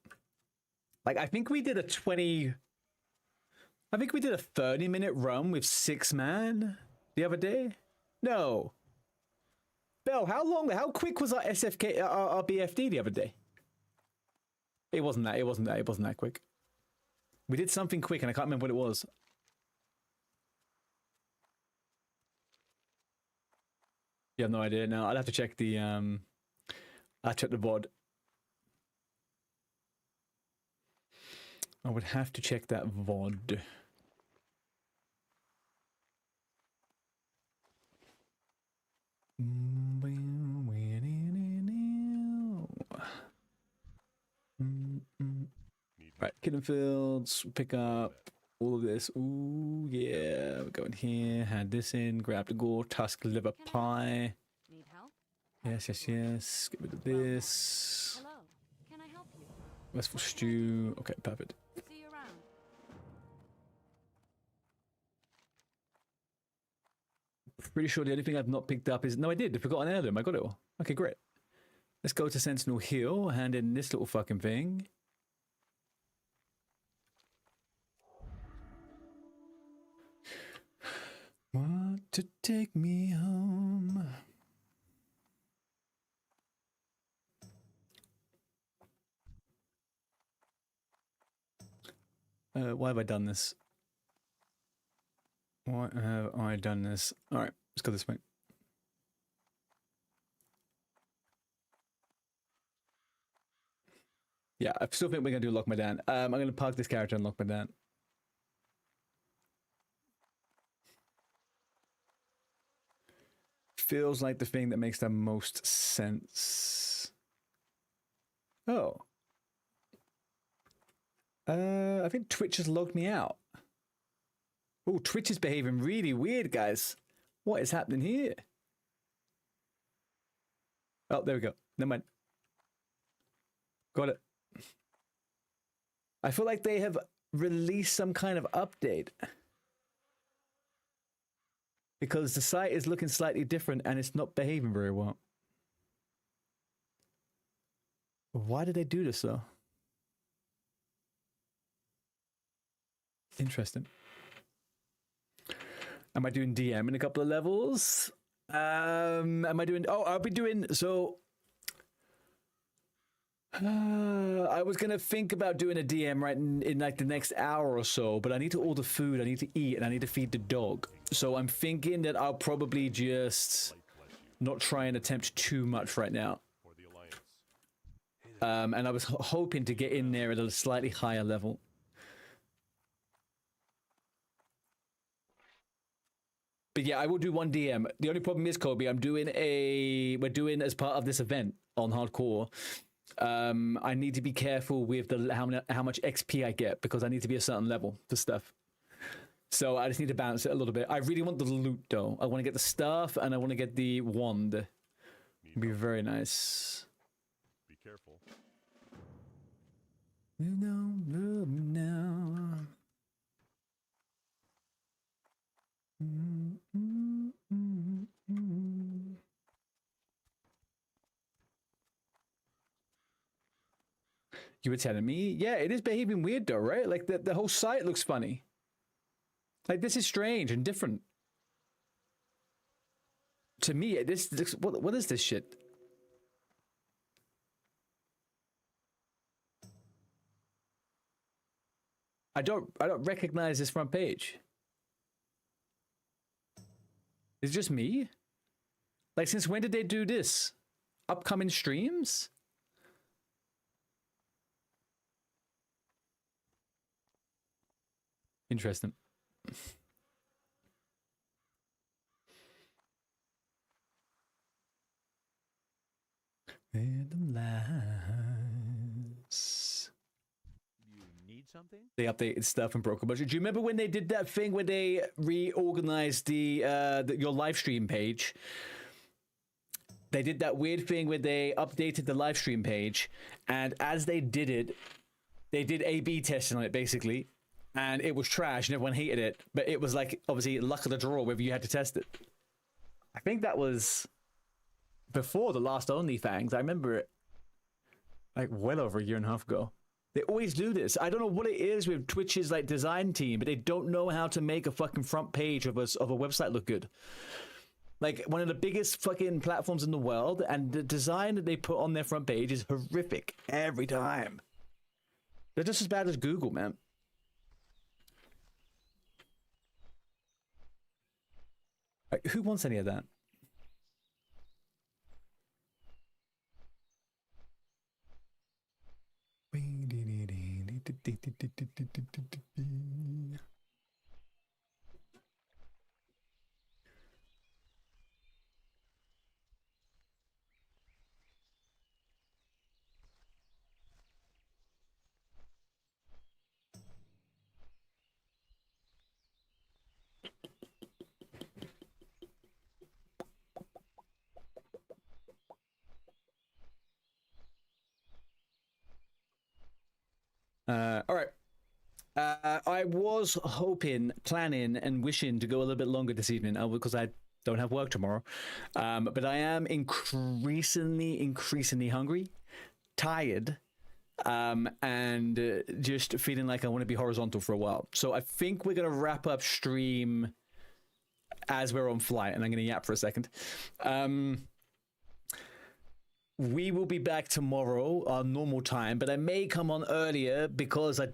Like, I think we did a 20... I think we did a 30-minute run with 6 man the other day. No. Bell, how quick was our SFK, our BFD the other day? It wasn't that quick. We did something quick and I can't remember what it was. You have no idea? No, I'll have to check the, I'll check the VOD. I would have to check that VOD. Right, Kitten Fields, pick up all of this. Ooh, yeah, we're going here. Had this in, grab the gore, tusk liver pie. Need help? Yes, yes, yes. Get rid of this. Hello. Can I help you? Westful stew. Okay, perfect. See you around. Pretty sure the only thing I've not picked up is... No, I did. I forgot an heirloom. I got it all. Okay, great. Let's go to Sentinel Hill. Hand in this little fucking thing. Want to take me home? Why have I done this? Why have I done this? Alright, let's go this way. Yeah, I still think we're going to do Lock My Dan. I'm going to park this character and Lock My Dan. Feels like the thing that makes the most sense. Oh. I think Twitch has logged me out. Oh, Twitch is behaving really weird, guys. What is happening here? Oh, there we go. Never mind. Got it. I feel like they have released some kind of update. Because the site is looking slightly different and it's not behaving very well. Why did they do this, though? Interesting. Am I doing DM in a couple of levels? Am I doing... Oh, I'll be doing... So... I was going to think about doing a DM right in like the next hour or so, but I need to order food, I need to eat, and I need to feed the dog. So I'm thinking that I'll probably just not try and attempt too much right now. And I was hoping to get in there at a slightly higher level. But yeah, I will do one DM. The only problem is, Kobe, we're doing as part of this event on Hardcore. I need to be careful with how much XP I get because I need to be a certain level for stuff. So I just need to balance it a little bit. I really want the loot though. I want to get the stuff and I want to get the wand. It'd be very nice. Be careful. You don't love me now. You were telling me? Yeah, it is behaving weird though, right? Like the whole site looks funny. Like this is strange and different. To me, this what is this shit? I don't recognize this front page. Is it just me? Like since when did they do this? Upcoming streams? Interesting. Random lives. You need something? They updated stuff and broke a bunch. Do you remember when they did that thing where they reorganized your live stream page? They did that weird thing where they updated the live stream page, and as they did it, they did A/B testing on it basically. And it was trash and everyone hated it. But it was like, obviously, luck of the draw whether you had to test it. I think that was before the last OnlyFans. I remember it like well over a year and a half ago. They always do this. I don't know what it is with Twitch's like design team, but they don't know how to make a fucking front page of a website look good. Like one of the biggest fucking platforms in the world, and the design that they put on their front page is horrific every time. They're just as bad as Google, man. Like, who wants any of that? All right. I was hoping, planning, and wishing to go a little bit longer this evening because I don't have work tomorrow. But I am increasingly hungry, tired, and just feeling like I want to be horizontal for a while. So I think we're going to wrap up stream as we're on flight, and I'm going to yap for a second. We will be back tomorrow, our normal time, but I may come on earlier because I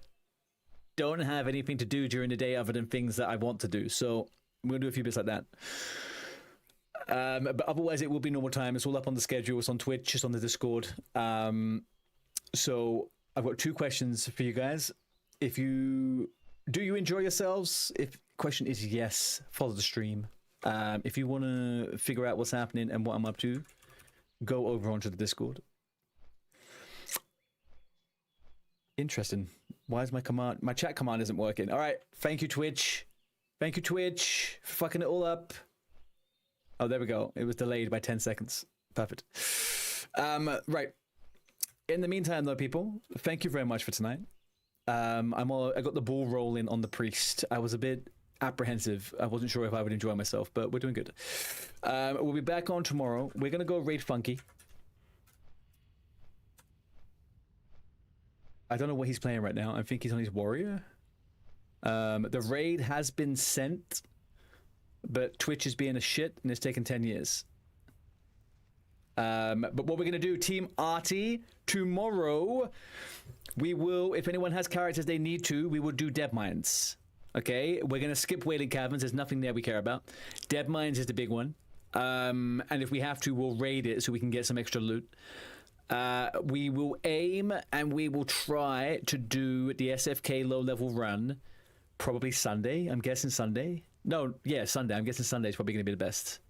don't have anything to do during the day other than things that I want to do. So we'll do a few bits like that. But otherwise, it will be normal time. It's all up on the schedule. It's on Twitch. It's on the Discord. So I've got 2 questions for you guys. Do you enjoy yourselves? If question is yes, follow the stream. If you want to figure out what's happening and what I'm up to, go over onto the Discord. Interesting. Why is my chat command isn't working? All right. Thank you, Twitch. Thank you, Twitch, for fucking it all up. Oh, there we go. It was delayed by 10 seconds. Perfect. Right. In the meantime, though, people, thank you very much for tonight. I got the ball rolling on the priest. I was a bit apprehensive. I wasn't sure if I would enjoy myself, but we're doing good. We'll be back on tomorrow. We're gonna go raid Funky. I don't know what he's playing right now. I think he's on his warrior. The raid has been sent, but Twitch is being a shit and it's taken 10 years. But what we're gonna do, Team ARTEY, tomorrow we will, if anyone has characters they need to, we will do Dead Mines. Okay, we're gonna skip Wailing Caverns. There's nothing there we care about. Dead Mines is the big one, and if we have to, we'll raid it so we can get some extra loot. We will aim and we will try to do the SFK low-level run, probably Sunday. I'm guessing Sunday. No, yeah, Sunday. I'm guessing Sunday is probably gonna be the best.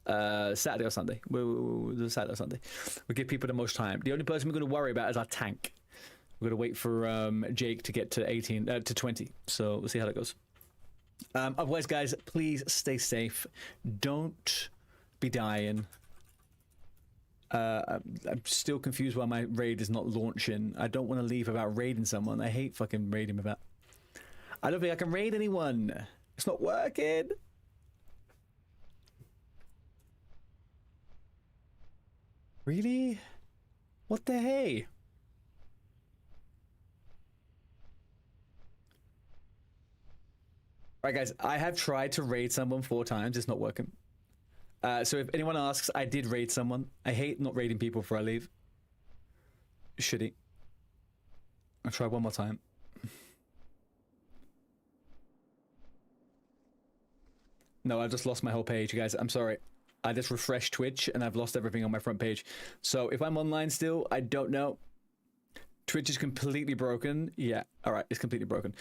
Saturday or Sunday. We'll do Saturday or Sunday. We'll give people the most time. The only person we're gonna worry about is our tank. We're going to wait for Jake to get to 20. So we'll see how that goes. Otherwise, guys, please stay safe. Don't be dying. I'm still confused why my raid is not launching. I don't want to leave without raiding someone. I hate fucking raiding without. I don't think I can raid anyone. It's not working. Really? What the hey? Right, guys, I have tried to raid someone 4 times. It's not working. So if anyone asks, I did raid someone. I hate not raiding people before I leave. Shitty. I'll try one more time. No, I just lost my whole page, guys. I'm sorry. I just refreshed Twitch and I've lost everything on my front page. So if I'm online still, I don't know. Twitch is completely broken. Yeah, all right, it's completely broken.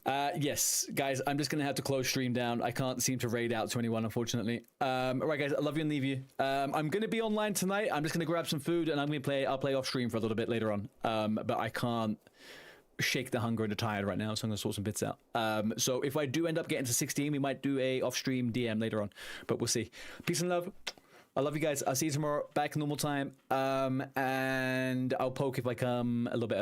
Yes, guys, I'm just gonna have to close stream down. I can't seem to raid out to anyone, unfortunately. All right, guys, I love you and leave you. I'm gonna be online tonight. I'm just gonna grab some food and I'll play off stream for a little bit later on. But I can't shake the hunger and the tired right now, so I'm gonna sort some bits out. So if I do end up getting to 16, we might do a off stream DM later on, but we'll see. Peace and love. I love you guys. I'll see you tomorrow back normal time. And I'll poke if I come a little bit early.